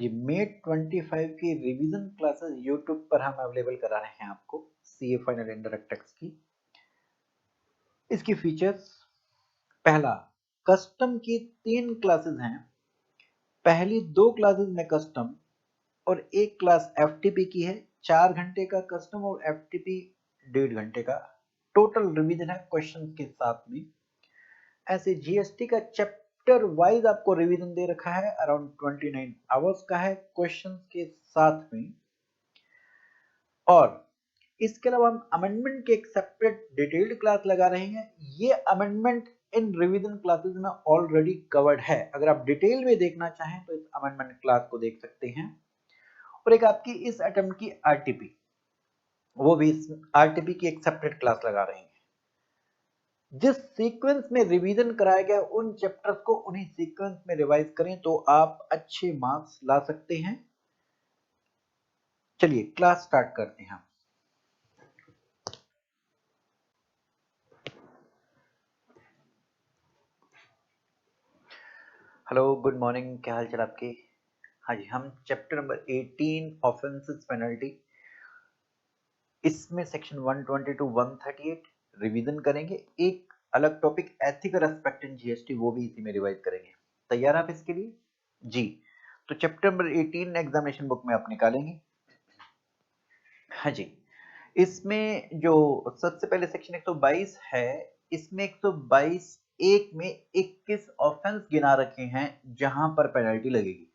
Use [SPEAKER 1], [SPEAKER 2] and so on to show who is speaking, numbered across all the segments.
[SPEAKER 1] जी, met 25 की revision classes YouTube पर हम अवेलेबल करा रहे हैं आपको सीए फाइनल इंडायरेक्ट टैक्स की। इसकी फीचर्स, पहला, कस्टम की 3 क्लासेस हैं। पहली 2 क्लासेस में कस्टम और एक क्लास एफटीपी की है। 4 घंटे का कस्टम और एफटीपी 1.5 घंटे का टोटल रिवीजन है क्वेश्चन के साथ में। ऐसे जीएसटी का चैप्टर वाइज आपको रिवीजन दे रखा है, अराउंड 29 आवर्स का है क्वेश्चन के साथ में। और इसके अलावा हम अमेंडमेंट की एक सेपरेट डिटेल्ड क्लास लगा रहे हैं। ये अमेंडमेंट इन रिवीजन क्लासेस में ऑलरेडी कवर्ड है। अगर आप डिटेल में देखना चाहें तो इस अमेंडमेंट क्लास को देख सकते हैं। और एक आपकी इस अटेम्प्ट की आरटीपी, वो भी इस आरटीपी की एक सेपरेट क्लास लगा रहे हैं। जिस सीक्वेंस में रिवीजन कराया गया उन चैप्टर्स को उन्हीं सीक्वेंस में रिवाइज करें तो आप अच्छे मार्क्स ला सकते हैं। चलिए क्लास स्टार्ट करते हैं। हेलो, गुड मॉर्निंग, क्या हाल चाल आपके। हाँ जी, हम चैप्टर नंबर 18 ऑफेंसेस पेनल्टी, इसमें सेक्शन 120 to 138 रिवीजन करेंगे। एक अलग topic ethical aspect in GST, वो भी इसी में रिवाइज करेंगे। तैयार आप इसके लिए जी? तो चैप्टर नंबर 18 एग्जामिनेशन बुक में आप निकालेंगे। हाँ जी, इसमें जो सबसे पहले सेक्शन 122 है, इसमें 122 एक में 21 ऑफेंस गिना रखे हैं जहां पर पेनल्टी लगेगी।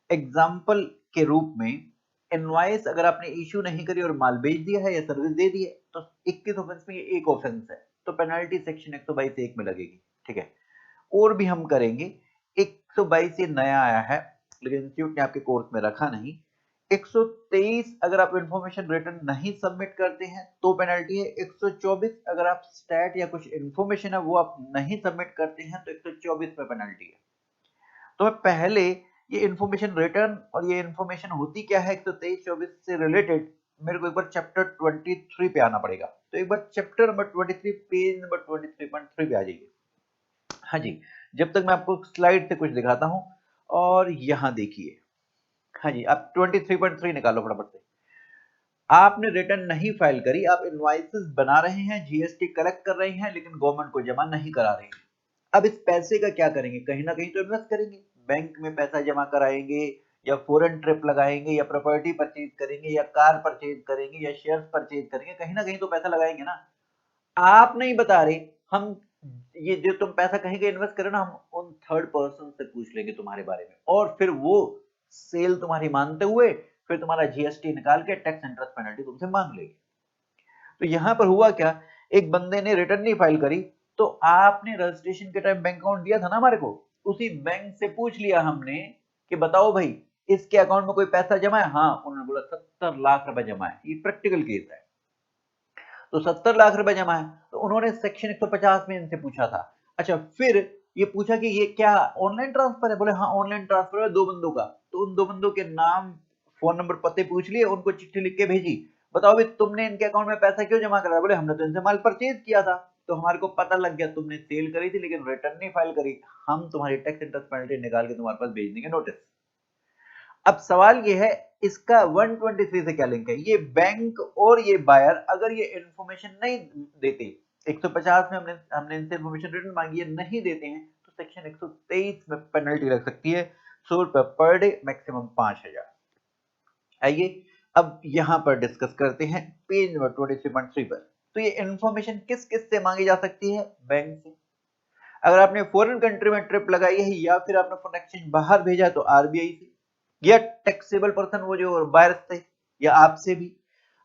[SPEAKER 1] एग्जाम्पल के रूप में, इनवॉइस अगर आपने इश्यू नहीं करी और माल बेच दिया है या सर्विस दे दी है तो 21 ऑफेंस में ये एक ऑफेंस है, तो पेनल्टी सेक्शन 122 एक में लगेगी। ठीक है, और भी हम करेंगे। 122 ये नया आया है लेकिन इंस्टीट्यूट ने आपके कोर्स में रखा नहीं। 123 अगर आप इंफॉर्मेशन रिटर्न नहीं सबमिट करते हैं तो पेनल्टी है। 124 अगर आप स्टैट या कुछ इंफॉर्मेशन है वो आप नहीं सबमिट करते हैं तो 124 पे पेनल्टी है। तो मैं पहले ये इंफॉर्मेशन रिटर्न और ये इंफॉर्मेशन होती क्या है 123-24 से रिलेटेड, मेरे को एक बार चैप्टर 23 पे आना पड़ेगा। तो एक बार चैप्टर नंबर 23 पेज नंबर 23.3 पे आ जाइए। हाँ जी, जब तक मैं आपको स्लाइड से कुछ दिखाता हूं। और यहां देखिए, हाँ जी, आप 23.3 निकालो फटाफट से। आपने रिटर्न नहीं फाइल करी, आप इनवॉइसेस बना रहे हैं, जीएसटी कलेक्ट कर रहे हैं लेकिन गवर्नमेंट को जमा नहीं करा रहे हैं। अब इस पैसे का क्या करेंगे? कहीं ना कहीं तो इन्वेस्ट करेंगे, बैंक में पैसा जमा कराएंगे या फॉरेन ट्रिप लगाएंगे या प्रॉपर्टी परचेज करेंगे या कार परचेज करेंगे या शेयर्स परचेज करेंगे, कहीं ना कहीं तो पैसा लगाएंगे ना। आप नहीं बता रहे, हम ये जो तुम पैसा कहीं का इन्वेस्ट करे ना, हम उन थर्ड पर्सन से पूछ लेंगे तुम्हारे बारे में और फिर वो सेल तुम्हारी मानते हुए फिर तुम्हारा जीएसटी निकाल के टैक्स इंटरेस्ट पेनल्टी तुमसे मांग लेगी। तो यहां पर हुआ क्या, एक बंदे ने रिटर्न नहीं फाइल करी तो आपने रजिस्ट्रेशन के टाइम बैंक अकाउंट दिया था ना हमारे को, उसी बैंक से पूछ लिया हमने कि बताओ भाई इसके अकाउंट में कोई पैसा जमा है। हाँ, उन्होंने बोला 70 लाख रुपए जमा है। ये प्रैक्टिकल केस है। तो 70 लाख रुपए जमा है तो उन्होंने सेक्शन 150 में इनसे पूछा था। अच्छा, फिर ये पूछा कि ये क्या ऑनलाइन ट्रांसफर है? बोले हाँ ऑनलाइन ट्रांसफर है 2 बंदों का। तो उन 2 बंदों के नाम, फोन नंबर, पते पूछ लिए, उनको चिट्ठी लिख के भेजी। बताओ भाई तुमने इनके अकाउंट में पैसा क्यों जमा करा? बोले हमने तो इनसे माल परचेज किया था। तो हमारे को पता लग गया तुमने सेल करी थी लेकिन रिटर्न नहीं फाइल करी, हम तुम्हारी टैक्स इंटरेस्ट पेनल्टी निकाल के तुम्हारे पास भेज देंगे नोटिस। अब सवाल ये है, इसका 123 से क्या लिंक है? ये बैंक और ये बायर अगर ये इंफॉर्मेशन नहीं देते, 150 में हमने इनसे इंफॉर्मेशन रिटर्न मांगी है, नहीं देते हैं तो सेक्शन 123 में पेनल्टी लग सकती है 100 रुपए पर डे, मैक्सिमम 5000। आइए अब यहां पर डिस्कस करते हैं पेज नंबर 23.3 पर। तो ये इंफॉर्मेशन किस किस से मांगी जा सकती है? बैंक से। अगर आपने फॉरेन कंट्री में ट्रिप लगाई है या फिर आपने फॉरेन एक्सचेंज बाहर भेजा तो आरबीआई से, या टैक्सेबल पर्सन वो जो बायर थे, या आपसे भी।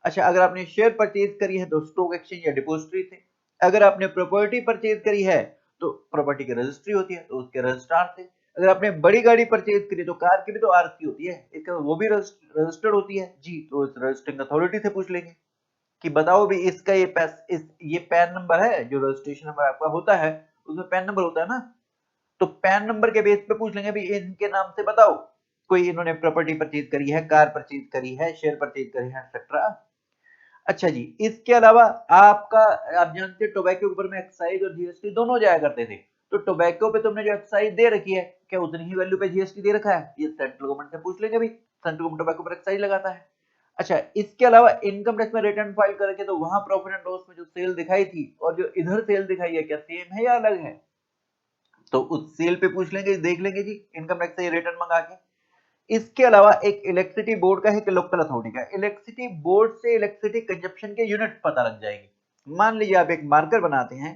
[SPEAKER 1] अच्छा, अगर आपने शेयर परचेज करी है तो स्टॉक एक्सचेंज या डिपोजिटरी से। अगर आपने प्रॉपर्टी परचेज करी है तो प्रॉपर्टी की रजिस्ट्री होती है तो उसके रजिस्ट्रार से। अगर आपने बड़ी गाड़ी परचेज करी तो कार की भी तो आरसी होती है, इसका वो भी रजिस्टर्ड होती है जी, तो इस रजिस्टरिंग अथॉरिटी से पूछ लेंगे कि बताओ भी इसका ये पैन नंबर है, जो रजिस्ट्रेशन नंबर आपका होता है उसमें पैन नंबर होता है ना। तो पैन नंबर के बेस पे पूछ लेंगे भी इनके नाम से बताओ कोई इन्होंने प्रॉपर्टी परचेज करी है, कार परचेज करी है, शेयर परचेज करी है, एक्सेट्रा। अच्छा जी, इसके अलावा आपका, आप जानते हैं टोबैको के ऊपर में एक्साइज और जीएसटी दोनों जाया करते थे। तो टोबैको पे तुमने जो एक्साइज दे रखी है, क्या उतनी ही वैल्यू पे जीएसटी दे रखा है? ये सेंट्रल गवर्नमेंट से पूछ लेंगे भाई, सेंट्रल गवर्नमेंट टोबैको पर एक्साइज लगाता है। अच्छा, इसके अलावा इनकम टैक्स में रिटर्न फाइल करके तो वहां प्रॉफिट एंड लॉस में जो सेल दिखाई थी और जो इधर सेल दिखाई है, क्या सेम है या अलग है? तो उस सेल पे पूछ लेंगे, देख लेंगे जी इनकम टैक्स से रिटर्न मंगा के। इसके अलावा एक इलेक्ट्रिसिटी बोर्ड का है कि लोकल अथॉरिटी का, इलेक्ट्रिसिटी बोर्ड से इलेक्ट्रिसिटी कंजप्शन के यूनिट पता लग जाएंगे। मान लीजिए आप एक मार्कर बनाते हैं,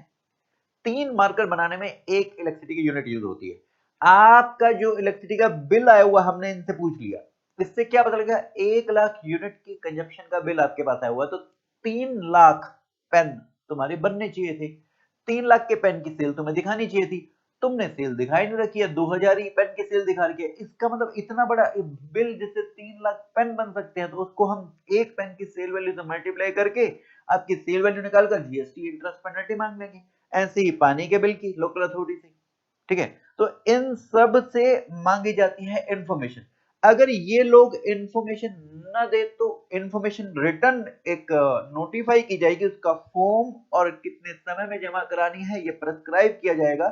[SPEAKER 1] 3 मार्कर बनाने में 1 इलेक्ट्रिसिटी की यूनिट यूज होती है। आपका जो इलेक्ट्रिसिटी का बिल आया हुआ हमने इनसे पूछ लिया, इससे क्या पता लगा? 1 लाख यूनिट की कंजप्शन का बिल आपके पास आया हुआ, तो 3 लाख पेन तुम्हारे बनने चाहिए थे। 3 लाख के पेन की सेल तुम्हें दिखानी चाहिए थी, तुमने सेल दिखाई नहीं रखी है, 2000 ही पेन की सेल दिखा रखी है। इसका मतलब इतना बड़ा बिल जिससे 3 लाख पेन बन सकते हैं, तो उसको हम एक पेन की सेल वैल्यू से मल्टीप्लाई करके आपकी सेल वैल्यू निकालकर जीएसटी इंटरेस्ट पेनल्टी मांग लेंगे। ऐसे ही पानी के बिल की लोकल अथॉरिटी से, ठीक है। तो इन सब से मांगी जाती है इंफॉर्मेशन। अगर ये लोग इंफॉर्मेशन न दे तो इंफॉर्मेशन रिटर्न एक नोटिफाई की जाएगी, उसका फॉर्म और कितने समय में जमा करानी है ये प्रेस्क्राइब किया जाएगा।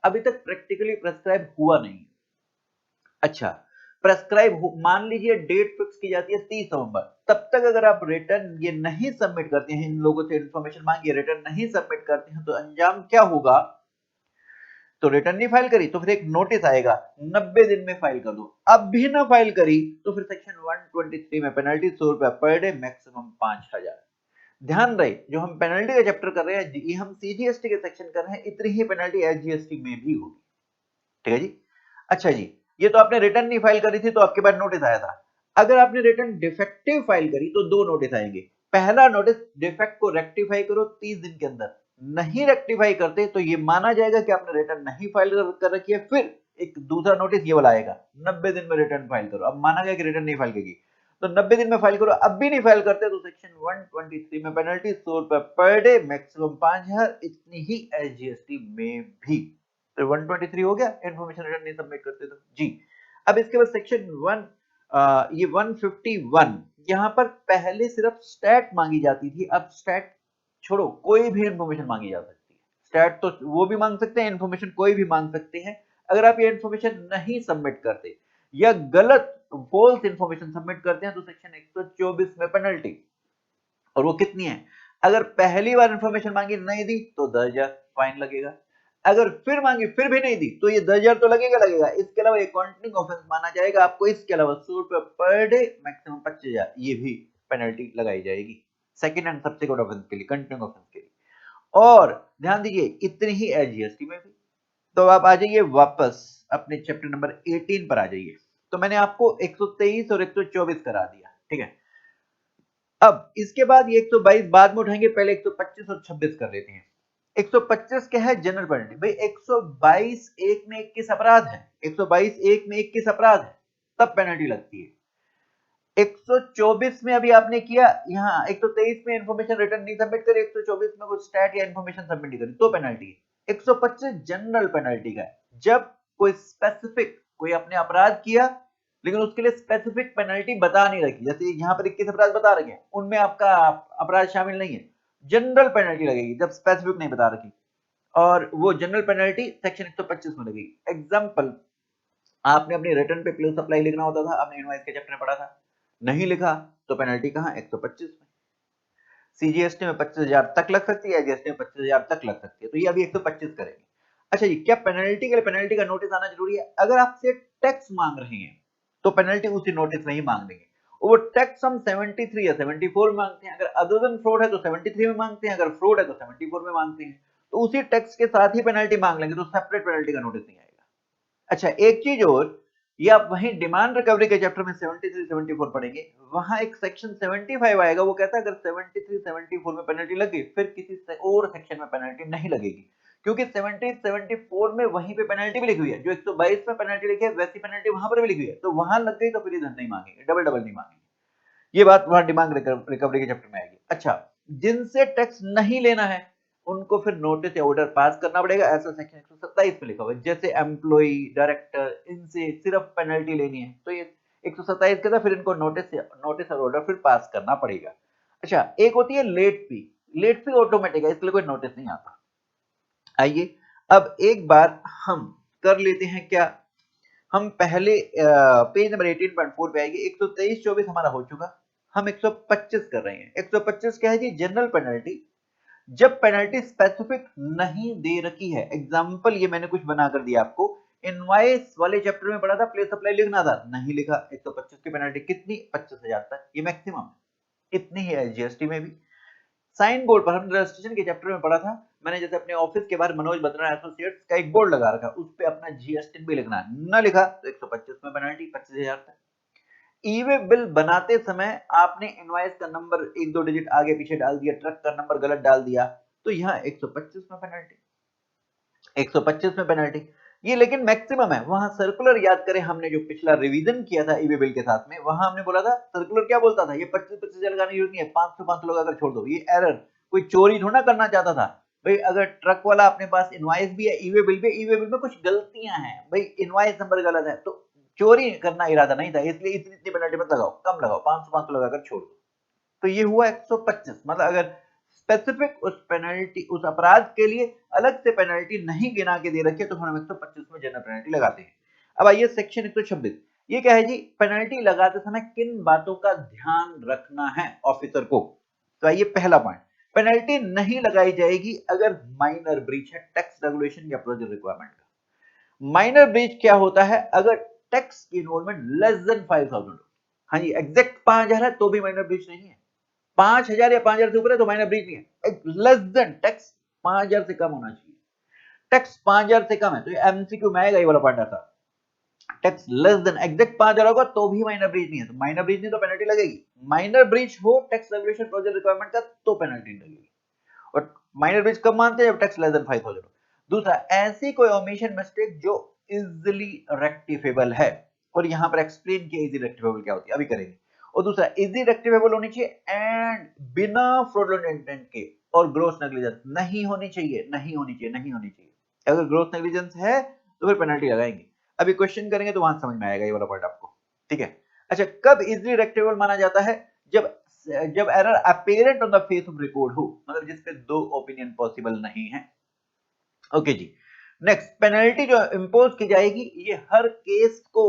[SPEAKER 1] अभी तक प्रैक्टिकली प्रेस्क्राइब हुआ नहीं। अच्छा, प्रेस्क्राइब मान लीजिए डेट फिक्स की जाती है 30 नवंबर, तब तक अगर आप रिटर्न ये नहीं सबमिट करते हैं, इन लोगों से इंफॉर्मेशन मांगी रिटर्न नहीं सबमिट करते हैं, तो अंजाम क्या होगा? तो रिटर्न नहीं फाइल करी तो फिर एक नोटिस आएगा 90 दिन में फाइल कर दो। अब भी ना फाइल करी तो फिर सेक्शन 123 में पेनल्टी 100 रुपया पर डे, मैक्सिमम 5000। ध्यान रहे, जो हम पेनल्टी का चैप्टर कर रहे हैं, ये हम सीजीएसटी के सेक्शन कर रहे हैं, इतनी ही पेनल्टी एसजीएसटी में भी होगी, ठीक है जी। अच्छा जी, ये तो आपने रिटर्न नहीं फाइल करी थी तो आपके पास नोटिस आया था। अगर आपने रिटर्न डिफेक्टिव फाइल करी तो 2 नोटिस आएंगे। पहला नोटिस, डिफेक्ट को रेक्टिफाई करो 30 दिन के अंदर। नहीं रेक्टिफाई करते तो ये माना जाएगा कि आपने रिटर्न नहीं फाइल कर रखी है। फिर एक दूसरा नोटिस ये वाला आएगा, 90 दिन में रिटर्न फाइल करो। अब माना गया कि रिटर्न नहीं फाइल करेगी तो 90 दिन में फाइल करो, अब भी नहीं फाइल करते तो सेक्शन 123 में पेनल्टी 100 रुपए पर डे, मैक्सिमम 5000, इतनी ही एसजीएसटी में भी। तो 123 हो गया, इन्फॉर्मेशन रिटर्न नहीं सबमिट करते तो जी। अब इसके बाद सेक्शन 1 ये 151, यहाँ पर पहले सिर्फ स्टैट मांगी जाती थी, अब स्टैट छोड़ो, कोई भी इंफॉर्मेशन मांगी जा सकती है। स्टैट तो वो भी मांग सकते हैं, इंफॉर्मेशन कोई भी मांग सकते हैं। अगर आप ये इंफॉर्मेशन नहीं सबमिट करते या गलत फॉल्स इंफॉर्मेशन सबमिट करते हैं तो सेक्शन 124 में पेनल्टी। और वो कितनी है? अगर पहली बार इंफॉर्मेशन मांगी नहीं दी तो 10,000 फाइन लगेगा। अगर फिर मांगी फिर भी नहीं दी तो ये 10,000 तो लगेगा। इसके अलावा ये कंटिन्यूइंग ऑफेंस माना जाएगा आपको। इसके अलावा 100 रुपए पर डे, मैक्सिमम 25,000, ये भी पेनल्टी लगाई जाएगी सेकंड एंड सब्सिक्वेंट ऑफेंस के लिए, कंटिन्यूइंग ऑफेंस के लिए। और ध्यान दीजिए इतनी ही एसजीएसटी में भी। तो आप आ जाइए वापस अपने चैप्टर नंबर 18 पर आ जाइए। तो मैंने आपको 123 और 124 करा दिया, ठीक है। अब इसके बाद ये 122 बाद में उठाएंगे, पहले 125 और 26 कर लेते हैं। 125 क्या है? General penalty. भाई 122 1 में 21 अपराध है, 122 1 में 21 अपराध है, तब पेनल्टी लगती है। 124 में अभी आपने किया, यहाँ 123 में इंफॉर्मेशन रिटर्न नहीं सबमिट करी, 124 में कुछ स्टैट या इंफॉर्मेशन सबमिट नहीं करी, तो पेनल्टी है। 125 जनरल पेनल्टी का है, जब कोई स्पेसिफिक कोई अपने अपराध किया लेकिन उसके लिए स्पेसिफिक पेनल्टी बता नहीं रखी, जैसे यहाँ पर 21 अपराध बता रखे हैं, उनमें आपका अपराध शामिल नहीं है, जनरल पेनल्टी लगेगी जब स्पेसिफिक नहीं बता रखी। और वो जनरल पेनल्टी सेक्शन 125 में लगेगी। एग्जाम्पल, आपने अपनी रिटर्न पे प्लस सप्लाई लिखना होता था, आपने इनवॉइस के चैप्टर में पढ़ा था, नहीं लिखा तो पेनल्टी कहाँ? 125 में। सीजीएसटी में 25,000 तक लग सकती है, जीएसटी में 25,000 तक लग सकती है। तो ये अभी 125 करेंगे। अच्छा जी, क्या पेनल्टी के लिए पेनल्टी का नोटिस आना जरूरी है? अगर आपसे टैक्स मांग रहे हैं तो पेनल्टी उसी नोटिस में ही मांग देंगे। वो टैक्स हम 73 या 74 में मांगते हैं, अगर अदर देन फ्रॉड है तो 73 में मांगते हैं, अगर फ्रॉड है तो 74 में मांगते हैं। तो उसी टैक्स के साथ ही पेनल्टी मांग लेंगे, तो सेपरेट पेनल्टी का नोटिस नहीं आएगा। अच्छा, एक चीज और, ये आप वहीं डिमांड रिकवरी के चैप्टर में 73 74 पढ़ेंगे, वहां एक सेक्शन 75 आएगा, वो कहता है अगर 73 74 में पेनल्टी लगे फिर किसी से और सेक्शन में पेनल्टी नहीं लगेगी, क्योंकि 70 74 में वहीं पे पेनल्टी भी लिखी हुई है, जो 122 में पेनल्टी लिखी है वैसी पेनल्टी वहां पर भी लिखी हुई है, तो वहां लग गई तो फिर इधर नहीं मांगेंगे, डबल डबल नहीं मांगेंगे। ये बात वहां डिमांड रिकवरी के चैप्टर में आएगी। अच्छा, जिनसे टैक्स नहीं लेना है उनको फिर नोटिस या ऑर्डर पास करना पड़ेगा, ऐसा सेक्शन 127 में लिखा हुआ है। जैसे एम्प्लॉय, डायरेक्टर, इनसे सिर्फ पेनल्टी लेनी है तो ये 127 के था, फिर इनको नोटिस और ऑर्डर फिर पास करना पड़ेगा। अच्छा, एक होती है late fee. Late fee automatic है, इसके लिए कोई नोटिस नहीं आता। आइए अब एक बार हम कर लेते हैं क्या, हम पहले पेज नंबर 18.4 पे आएंगे। 123-24 हमारा हो चुका, हम 125 कर रहे हैं। 125 क्या है जी, जनरल पेनल्टी। जब पेनल्टी स्पेसिफिक नहीं दे रखी है, एग्जांपल ये मैंने कुछ बना कर दिया आपको, इनवॉइस वाले चैप्टर में पढ़ा था प्लेस सप्लाई लिखना था, नहीं लिखा, 125 की पेनल्टी कितनी, 25,000 तक, ये मैक्सिमम इतनी ही है। जीएसटी में भी साइन बोर्ड पर, हमने रजिस्ट्रेशन के चैप्टर में पढ़ा था, मैंने जैसे अपने ऑफिस के बाहर मनोज बत्रा एसोसिएट्स का एक बोर्ड लगा रखा, उस पे अपना जीएसटी भी लिखना, न लिखा तो 125 में पेनल्टी 25,000 तक। ई वे बिल बनाते समय आपने इनवॉइस का नंबर 1-2 डिजिट आगे पीछे डाल दिया, ट्रक का नंबर गलत डाल दिया, तो यहाँ 125 में पेनल्टी, 125 में पेनल्टी। ये लेकिन मैक्सिमम है। वहां सर्कुलर याद करें, हमने जो पिछला रिवीजन किया था ई वे बिल के साथ में, वहां हमने बोला था सर्कुलर क्या बोलता था, ये 25 लगाने की जरूरत नहीं है, 500 लोग अगर छोड़ दो, ये एरर, कोई चोरी थोड़ा करना चाहता था भाई। अगर ट्रक वाला अपने पास इनवॉइस भी है, ई वे बिल पे, ई वे बिल में कुछ गलतियां हैं भाई, इनवॉइस नंबर गलत है, तो चोरी करना इरादा नहीं था, इसलिए इतनी पेनल्टी मत लगाओ, कम लगाओ, 500 लगाकर छोड़ दो। तो ये हुआ 125। मतलब अगर स्पेसिफिक उस पेनल्टी, उस अपराध के लिए अलग से पेनल्टी नहीं गिना के दे रखी है, तो हम 125 में जनरल पेनल्टी लगाते हैं। अब आइए सेक्शन 126, ये क्या है जी, पेनल्टी लगाते समय किन बातों का ध्यान रखना है ऑफिसर को। तो आइए पहला पॉइंट, पेनल्टी नहीं लगाई जाएगी अगर माइनर ब्रीच है टैक्स रेगुलेशन या प्रोजेक्ट रिक्वायरमेंट का। माइनर ब्रीच क्या होता है, अगर टैक्स की इन्वॉल्वमेंट लेस देन 5,000, हाँ जी एग्जैक्ट 5,000 है तो भी माइनर ब्रीच नहीं है, 5,000 या 5,000 से ऊपर है तो माइनर ब्रीच नहीं है। लेस देन, टैक्स 5,000 से कम होना चाहिए, टैक्स 5,000 से कम है तो ये एमसीक्यू में आएगा, ये वाला पॉइंट आता, टैक्स लेस देन एग्जैक्ट 5,000 होगा तो भी माइनर ब्रीच नहीं है, तो माइनर ब्रीच नहीं तो पेनल्टी लगेगी। माइनर ब्रीच हो टैक्स रेगुलेशन प्रोजेक्ट रिक्वायरमेंट का तो पेनल्टी लगेगी, और माइनर ब्रीच कब मानते हैं, जब टैक्स लेस देन 5,000। दूसरा, ऐसी कोई ओमिशन मिस्टेक जो इजिली रेक्टिफेबल है, और यहां पर एक्सप्लेन किया इजी रेक्टिफेबल क्या होती है, अभी करेंगे। और दूसरा, इजी रेक्टिफेबल होनी चाहिए एंड बिना फ्रॉडुलेंट इंटेंट के, और ग्रोस नेग्लिजेंस नहीं होनी चाहिए, नहीं होनी चाहिए, नहीं होनी चाहिए। अगर ग्रोस नेग्लिजेंस है तो फिर पेनल्टी लगाएंगे, अभी क्वेश्चन करेंगे तो वहां समझ में आएगा ये वाला पॉइंट आपको, ठीक है। अच्छा, कब इजिली रेक्टिफेबल माना जाता है, जब जब error apparent on the face of record हो, मतलब जिसपे दो ओपिनियन पॉसिबल नहीं है। ओके जी, नेक्स्ट, पेनल्टी जो इंपोज की जाएगी ये हर केस को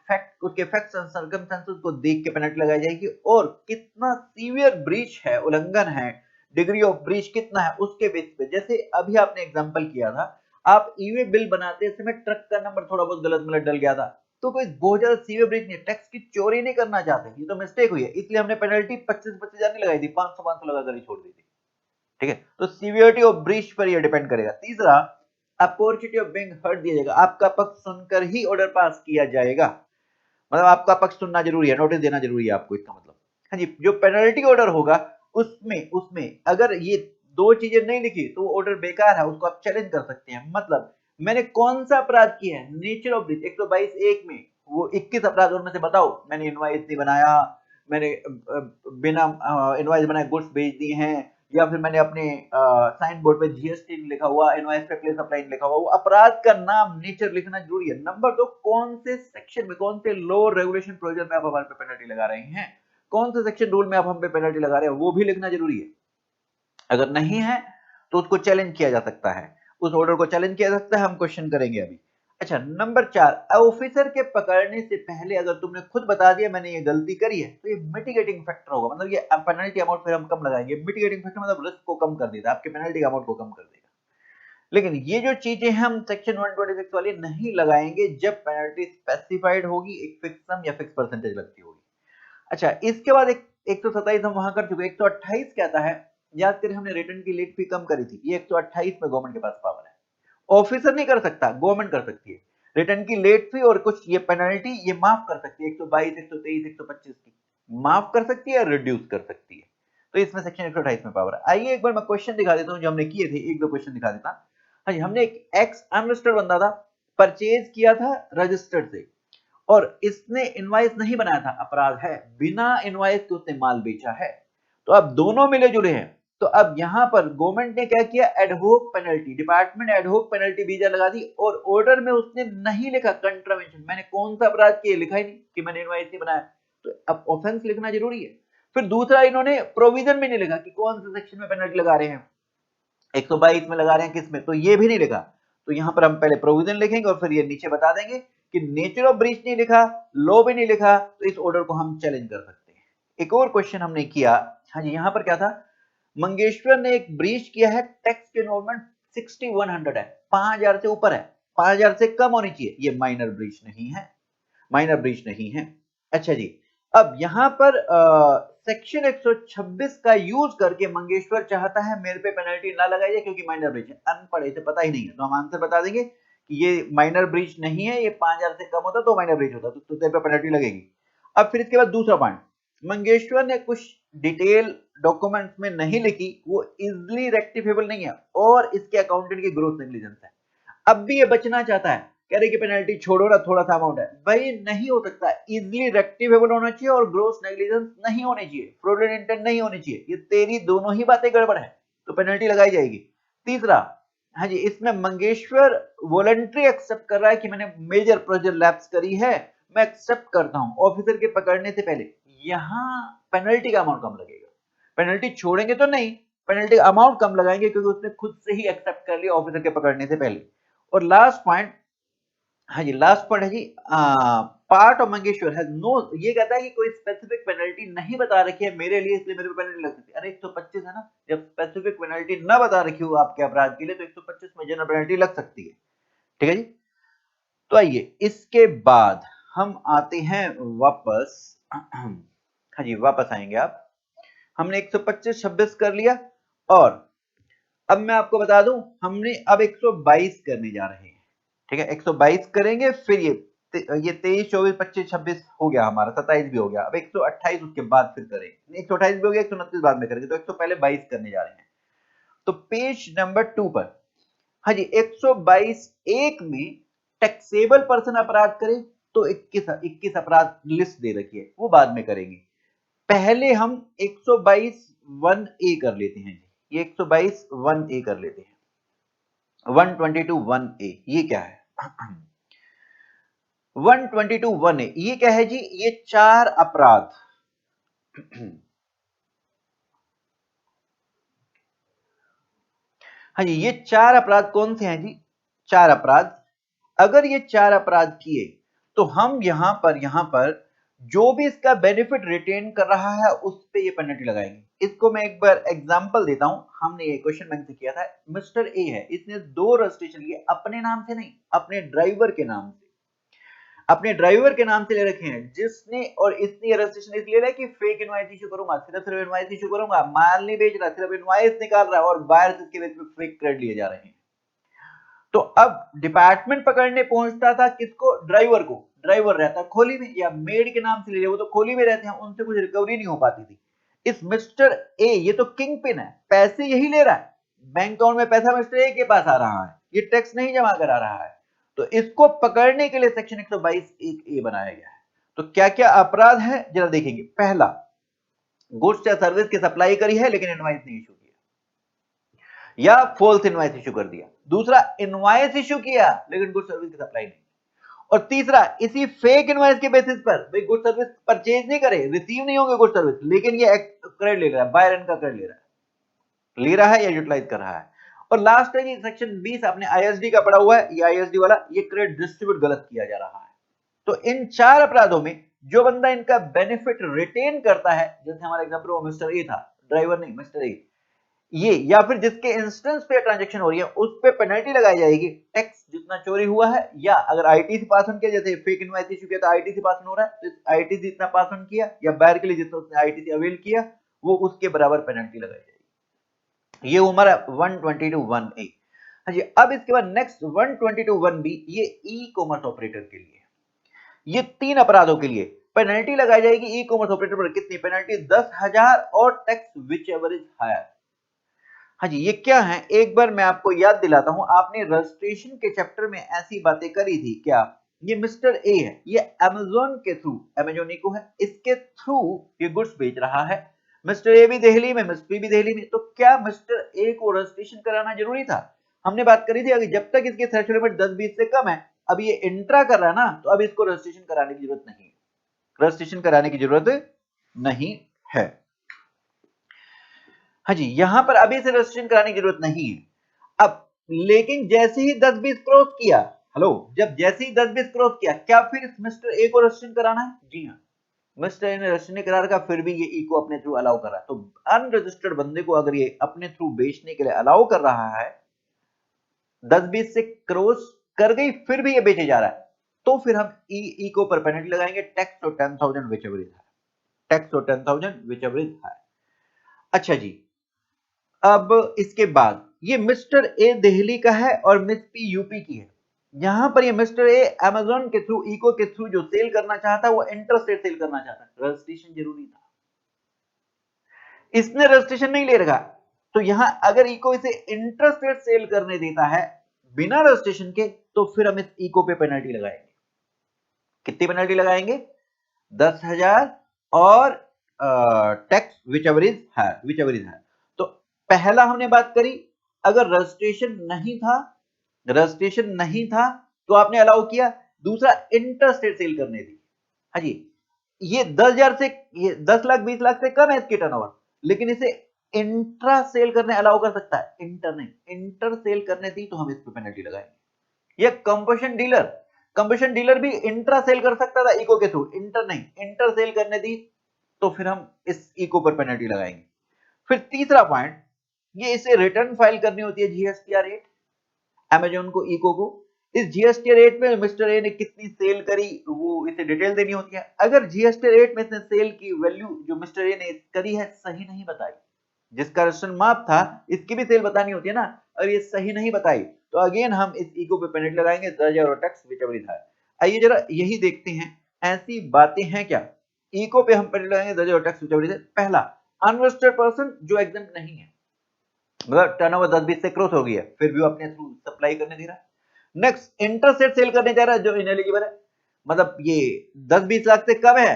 [SPEAKER 1] फैक्ट, उसके फैक्ट्स एंड सर्कमस्टेंसेस को देख के पेनल्टी लगाई जाएगी, और कितना सीवियर ब्रीच है, उल्लंघन है, डिग्री ऑफ ब्रीच कितना है उसके बेस पे। जैसे अभी आपने एग्जांपल किया था, आप ईवे बिल बनाते समय ट्रक का नंबर थोड़ा बहुत गलत मिलत डल गया था, तो कोई बहुत ज्यादा सीवियर ब्रीच नहीं है, टैक्स की चोरी नहीं करना चाहते, ये तो मिस्टेक हुई है, इसलिए हमने पेनल्टी 25,000 नहीं लगाई थी, 500 लगाकर ही छोड़ दी थी, ठीक है। तो सीवियरिटी ऑफ ब्रीच पर ये डिपेंड करेगा। तीसरा, अपॉर्चुनिटी ऑफ बीइंग हर्ट दिया जाएगा, आपका पक्ष सुनकर ही ऑर्डर पास किया जाएगा, मतलब आपका पक्ष सुनना जरूरी है, नोटिस देना जरूरी है आपको, इसका मतलब। हाँ जी, जो पेनल्टी ऑर्डर होगा उसमें उसमें अगर ये दो चीजें नहीं लिखी तो ऑर्डर बेकार है, उसको आप चैलेंज कर सकते हैं। मतलब मैंने कौन सा अपराध किया है, नेचर ऑफ ब्रीच 122(1) में वो 21 अपराध उनमें से बताओ, मैंने इनवॉइस नहीं बनाया, मैंने बिना इनवॉइस बनाए गुड्स भेज दिए हैं, या फिर मैंने अपने साइन बोर्ड पे जीएसटी लिखा हुआ, इनवॉइस पे प्लेस अप्लाई लिखा हुआ, वो अपराध का नाम, नेचर लिखना जरूरी है। नंबर 2, कौन से सेक्शन में, कौन से लॉ रेगुलेशन प्रोविजन में आप हमारे पे पेनल्टी लगा रहे हैं, कौन से सेक्शन रूल में आप हम पे पेनल्टी लगा रहे हैं, वो भी लिखना जरूरी है। अगर नहीं है तो उसको चैलेंज किया जा सकता है, उस ऑर्डर को चैलेंज किया जा सकता है, हम क्वेश्चन करेंगे अभी। अच्छा, नंबर 4, ऑफिसर के पकड़ने से पहले अगर तुमने खुद बता दिया मैंने ये गलती करी है, तो ये मिटिगेटिंग फैक्टर होगा, मतलब ये पेनल्टी अमाउंट फिर हम कम लगाएंगे। मिटिगेटिंग फैक्टर मतलब रिस्क को कम कर देता है, आपके पेनल्टी अमाउंट को कम कर देगा। लेकिन ये जो चीजें हम सेक्शन 126 वाली नहीं लगाएंगे जब पेनल्टी स्पेसिफाइड होगी, एक फिक्स सम या फिक्स परसेंटेज लगती होगी। अच्छा, इसके बाद एक 127 हम वहां कर चुके, 128 क्या आता है, याद करें हमने रिटर्न की लेट फी कम करी थी, ये 128 में गवर्नमेंट के पास पावर है, ऑफिसर नहीं कर सकता, गवर्नमेंट कर सकती है। रिटर्न की लेट फी और कुछ ये पेनल्टी ये माफ कर सकती है, 122, 123, 125 की माफ कर सकती है या रिड्यूस कर सकती है, तो इसमें सेक्शन 128 में पावर है। आइए एक बार मैं क्वेश्चन दिखा देता हूं जो हमने किए थे, एक दो क्वेश्चन दिखा देता। हाँ जी, हमने एक एक्स अनरजिस्टर्ड बंदा था, परचेज किया था रजिस्टर्ड से, और इसने इनवॉइस नहीं बनाया था, अपराध है, बिना इनवॉइस के उसने माल बेचा है, तो अब दोनों मिले जुले हैं। तो अब यहां पर गवर्नमेंट ने क्या किया, एडहोक पेनल्टी, डिपार्टमेंट एडहोक पेनल्टी बीजा लगा दी, और ऑर्डर में उसने नहीं लिखा कंट्रावेंशन, मैंने कौन सा अपराध किया लिखा ही नहीं कि मैंने इनवॉइस नहीं बनाया, तो अब ऑफेंस लिखना जरूरी है। फिर दूसरा, इन्होंने प्रोविजन में नहीं लिखा कि कौन से सेक्शन में पेनल्टी लगा रहे हैं, 122 में लगा रहे हैं किस में, तो ये भी नहीं लिखा। तो यहाँ पर हम पहले प्रोविजन लिखेंगे और फिर ये नीचे बता देंगे कि नेचर ऑफ ब्रीच नहीं लिखा, लॉ भी नहीं लिखा, तो इस ऑर्डर को हम चैलेंज कर सकते हैं। एक और क्वेश्चन हमने किया, हाँ जी, यहाँ पर क्या था, मंगेश्वर ने एक ब्रीच किया है, टैक्स के इनवॉल्वमेंट 6100 है, 5000 से ऊपर है, 5000 से कम होनी चाहिए, ये माइनर ब्रीच नहीं है, माइनर ब्रीच नहीं है। अच्छा जी, अब यहां पर सेक्शन 126 का यूज करके मंगेश्वर चाहता है मेरे पे पेनल्टी ना लगाई जाए क्योंकि माइनर ब्रीच है, अनपढ़ इसे पता ही नहीं है, तो हम आंसर बता देंगे कि ये माइनर ब्रीच नहीं है, ये 5000 से कम होता तो माइनर ब्रीच होता, तो तेरे पे पेनल्टी लगेगी। अब फिर इसके बाद दूसरा पॉइंट, मंगेश्वर ने कुछ डिटेल डॉक्यूमेंट्स में नहीं लिखी, वो इजिली रेक्टिफेबल नहीं है और इसके अकाउंटेंट की ग्रोथ नेग्लिजेंस है। अब भी ये बचना चाहता है, कह रहे कि पेनल्टी छोड़ो ना, थोड़ा सा अमाउंट है, भाई नहीं हो सकता, इजिली रेक्टिफेबल होना चाहिए और ग्रोस नेग्लिजेंस नहीं होनी चाहिए, फ्रॉडुलेंट इंटेंट नहीं होनी चाहिए, ये तेरी दोनों ही बातें गड़बड़ है, तो पेनल्टी लगाई जाएगी। तीसरा, हाँ जी, इसमें मंगेश्वर वॉलंटरी एक्सेप्ट कर रहा है कि मैंने मेजर प्रोजेक्ट लैप्स करी है, मैं एक्सेप्ट करता हूं, ऑफिसर के पकड़ने से पहले, यहां पेनल्टी का अमाउंट कम लगेगा, पेनल्टी छोड़ेंगे तो नहीं, पेनल्टी अमाउंट कम लगाएंगे क्योंकि उसने खुद से ही एक्सेप्ट कर लिया ऑफिसर के पकड़ने से पहले। और लास्ट पॉइंट, हाँ जी, लास्ट पॉइंट है जी, part of Mangeshwar has no, ये कहता है कि कोई स्पेसिफिक पेनल्टी नहीं बता रखी है मेरे लिए, इसलिए मेरे को पेनल्टी लग सकती है। अरे 125 है ना, जब स्पेसिफिक पेनल्टी ना बता रखी हो आपके अपराध के लिए तो 125 में जनरल पेनल्टी लग सकती है। ठीक है जी, तो आइए इसके बाद हम आते हैं वापस, हाँ जी, वापस आएंगे आप, हमने 125 26 कर लिया और अब मैं आपको बता दूं हमने अब 122 करने जा रहे हैं। ठीक है, 122 करेंगे, फिर ये 23 24 25 26 हो गया हमारा, 27 भी हो गया, अब 128 उसके बाद फिर करेंगे, 128 भी हो गया, 129 बाद में करेंगे, तो 100 पहले 22 करने जा रहे हैं। तो पेज नंबर 2 पर, हाँ जी, 122 एक में टैक्सेबल पर्सन अपराध करे तो 21 अपराध लिस्ट दे रखी है, वो बाद में करेंगे, पहले हम 122 1A कर लेते हैं, ये 122 1A कर लेते हैं, 122 1A ये क्या है, 122 1A ये क्या है जी, ये 4 अपराध, हाँ जी, ये 4 अपराध कौन से हैं जी, 4 अपराध, अगर ये 4 अपराध किए तो हम यहां पर जो भी इसका बेनिफिट रिटेन कर रहा है उस पे ये पेनल्टी लगाएंगे। इसको मैं एक बार एग्जांपल देता हूं, हमने ये क्वेश्चन बैंक से किया था, मिस्टर ए है, इसने 2 रजिस्ट्रेशन लिए, अपने नाम से नहीं, अपने ड्राइवर के नाम से, अपने ड्राइवर के नाम से ले रखे हैं, जिसने, और इसने रजिस्ट्रेशन इसलिए लिया कि फेक इनवॉइस इशू करूंगा, सिर्फ इनवॉइस इशू करूंगा, माल नहीं बेच रहा, सिर्फ इनवॉइस निकाल रहा है और बायर से इसके बेस पे फेक क्रेडिट लिए जा रहे हैं। तो अब डिपार्टमेंट पकड़ने पहुंचता था किसको, ड्राइवर को, ड्राइवर रहता खोली में या मेड के नाम से ले लिया, वो तो खोली में रहते हैं, उनसे कुछ रिकवरी नहीं हो पाती थी। इस मिस्टर ए, ये तो किंग पिन है, पैसे यही ले रहा है, बैंक अकाउंट में पैसा मिस्टर ए के पास आ रहा है, ये टैक्स नहीं जमा करा रहा है, तो इसको पकड़ने के लिए सेक्शन 122 एक ए बनाया गया है। तो क्या क्या अपराध है जरा देखेंगे, पहला, गुड्स या सर्विस की सप्लाई करी है लेकिन इनवॉइस नहीं इशू किया या फॉल्स इनवॉइस इशू कर दिया, दूसरा इनवॉइस इशू किया लेकिन गुड सर्विस की सप्लाई नहीं, और तीसरा इसी फेक इनवॉइस के बेसिस पर भाई गुड सर्विस परचेज नहीं करे, रिसीव नहीं होंगे गुड सर्विस, लेकिन ये क्रेडिट ले रहा है, बायर का क्रेडिट ले रहा है या यूटिलाइज कर रहा है। और लास्ट है जी सेक्शन 20, आपने आईएसडी का पढ़ा हुआ है, ये आईएसडी वाला, ये क्रेडिट डिस्ट्रीब्यूट गलत किया जा रहा है। तो इन 4 अपराधों में जो बंदा इनका बेनिफिट रिटेन करता है, जैसे हमारा एग्जांपल वो मिस्टर ए था, ड्राइवर नहीं मिस्टर ए, ये, या फिर जिसके इंस्टेंस पे ट्रांजैक्शन हो रही है उस पे पेनल्टी लगाई जाएगी, टैक्स जितना चोरी हुआ है, या अगर आईटीसी पास ऑन किया, जैसे फेक इनवॉइस इशू किया तो आईटीसी पास ऑन हो रहा है, तो आईटीसी जितना पास ऑन किया या बायर के लिए जितना उसने आईटीसी अवेल किया वो उसके बराबर पेनल्टी लगाई जाएगी। ये हमारा 122 1A। हाँ जी, अब इसके बाद नेक्स्ट 122 1B, ये ई कॉमर्स ऑपरेटर के लिए, ये 3 अपराधों के लिए पेनल्टी लगाई जाएगी ई कॉमर्स ऑपरेटर पर, कितनी पेनल्टी, 10,000 और tax whichever is higher. हाँ जी, ये क्या है, एक बार मैं आपको याद दिलाता हूं, आपने रजिस्ट्रेशन के चैप्टर में ऐसी बातें करी थी क्या, ये मिस्टर ए है, ये अमेज़न के थ्रू, अमेज़न को है, इसके थ्रू ये गुड्स बेच रहा है, मिस्टर ए भी दिल्ली में, मिस्टर बी भी दिल्ली में, तो क्या मिस्टर ए को रजिस्ट्रेशन कराना जरूरी था, हमने बात करी थी, अगर जब तक इसके थ्रेशोल्ड लिमिट 10-20 से कम है, अब ये इंट्रा कर रहा है ना, तो अब इसको रजिस्ट्रेशन कराने की जरूरत नहीं है, रजिस्ट्रेशन कराने की जरूरत नहीं है। हाँ जी, यहां पर अभी से रजिस्ट्रेशन कराने की जरूरत नहीं है। अब लेकिन जैसे ही 10-20 क्रॉस किया, हेलो, जब जैसे ही 10-20 क्रॉस किया, क्या फिर इस मिस्टर ए को रजिस्ट्रेशन कराना है? जी हाँ, मिस्टर ए ने रजिस्ट्रेशन करा रखा, फिर भी ये ई को अपने थ्रू अलाउ कर रहा है। तो अनरजिस्टर्ड बंदे को अगर ये अपने थ्रू बेचने के लिए अलाउ कर रहा है, 10-20 से क्रॉस कर गई, फिर भी ये बेचे जा रहा है, तो फिर हम ई को पर पेनल्टी लगाएंगे, टैक्स और 10,000 whichever is higher, tax और 10,000 विच एवर इज हायर। अच्छा जी, अब इसके बाद ये मिस्टर ए दिल्ली का है और मिस पी यूपी की है। यहां पर ये मिस्टर ए अमेजोन के थ्रू, इको के थ्रू जो सेल करना चाहता है, वो इंटरस्टेट सेल करना चाहता है, रजिस्ट्रेशन जरूरी था, इसने रजिस्ट्रेशन नहीं ले रखा। तो यहां अगर इको इसे इंटरस्टेट सेल करने देता है बिना रजिस्ट्रेशन के, तो फिर हम इस इको पे पेनल्टी लगाएंगे। कितनी पेनल्टी लगाएंगे? 10,000 और tax whichever is higher. तो पहला हमने बात करी, अगर रजिस्ट्रेशन नहीं था तो आपने अलाउ किया। दूसरा, इंटरस्टेट सेल करने दी। हाँ जी, ये 10,000 से, ये 10 लाख 20 लाख से कम है इसकी टर्नओवर, लेकिन इसे इंट्रा सेल करने अलाउ कर सकता है, इंटर नहीं, इंटर सेल करने दी तो हम इस पे पेनल्टी लगाएंगे। ये कंबशन डीलर भी इंट्रा सेल कर सकता था इको के थ्रू, इंटर नहीं, इंटर सेल करने दी तो फिर हम इस इको पर पेनल्टी लगाएंगे। फिर तीसरा पॉइंट, ये इसे रिटर्न फाइल करनी होती है जीएसटीआर रेट, अमेजोन को, इको को। इस जीएसटी रेट में मिस्टर ए ने कितनी सेल करी वो इसे डिटेल देनी होती है। अगर जीएसटी रेट में इसने सेल की वैल्यू जो मिस्टर ए ने करी है सही नहीं बताई, जिसका रजिस्ट्रेशन माप था, इसकी भी सेल बतानी होती है ना, और ये सही नहीं बताई, तो अगेन हम इस इको पे पेनल्टी लगाएंगे, 10,000 और tax whichever is higher. आइए जरा यही देखते हैं, ऐसी बातें हैं क्या। इको पे हम पेनल्टी लगाएंगे 10,000 और tax whichever is higher. पहला, अनरजिस्टर्ड पर्सन जो एग्जम्प्ट नहीं है, मतलब टर्नओवर 10-20 से क्रॉस हो गई है, फिर भी अपने थ्रू सप्लाई करने दे रहा है। नेक्स्ट, इंटरसेट सेल करने जा रहा है जो इनएलिजिबल है, मतलब ये 10-20 लाख से कम है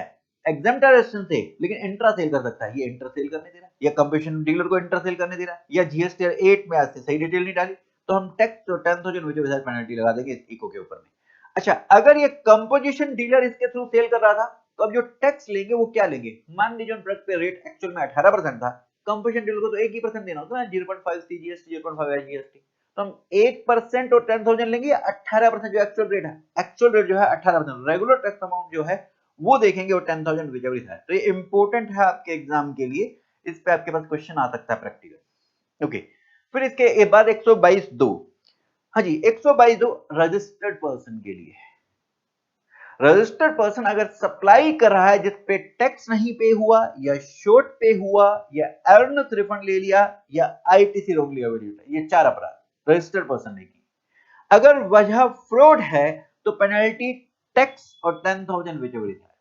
[SPEAKER 1] एग्जम्प्ट रजिस्ट्रेशन से, लेकिन इंट्रा सेल कर सकता है, ये इंटर सेल करने दे रहा है, या कंपटीशन डीलर को इंटर सेल करने दे रहा है, या जीएसटी 8 में आज से सही डिटेल नहीं डाली, तो हम टैक्स और 10,000 विच एवर पेनल्टी लगा देंगे इस इको के ऊपर में। अच्छा, अगर ये कंपोजिशन डीलर इसके थ्रू सेल कर रहा था, तो अब जो टैक्स लेंगे वो क्या लेंगे? मान लीजिए प्रोडक्ट पे रेट एक्चुअल में 18% था, कंपोजिशन डीलर को तो 1% देना होता है, 0.5 सीजीएसटी, 0.5 जीएसटी, तो हम 1% और 10,000 लेंगे, या 18% जो एक्चुअल रेट है, एक्चुअल रेट जो है 18%, रेगुलर टैक्स अमाउंट जो है वो देखेंगे, और 10,000 विच एवर है। तो ये इंपॉर्टेंट है आपके एग्जाम के लिए, इस पे आपके पास क्वेश्चन आ सकता है प्रैक्टिकल। ओके, फिर इसके बाद 122(2), हाँ जी, 122(2) रजिस्टर्ड पर्सन के लिए। रजिस्टर्ड पर्सन अगर सप्लाई कर रहा है जिसपे टैक्स नहीं पे हुआ, या शॉर्ट पे हुआ, या अर्नस रिफंड ले लिया, या आईटीसी रोंगली अवेड्यूट, ये 4 अपराध रजिस्टर्ड पर्सन ने की। अगर वजह फ्रॉड है तो पेनल्टी टैक्स और 10,000 विच एवर है।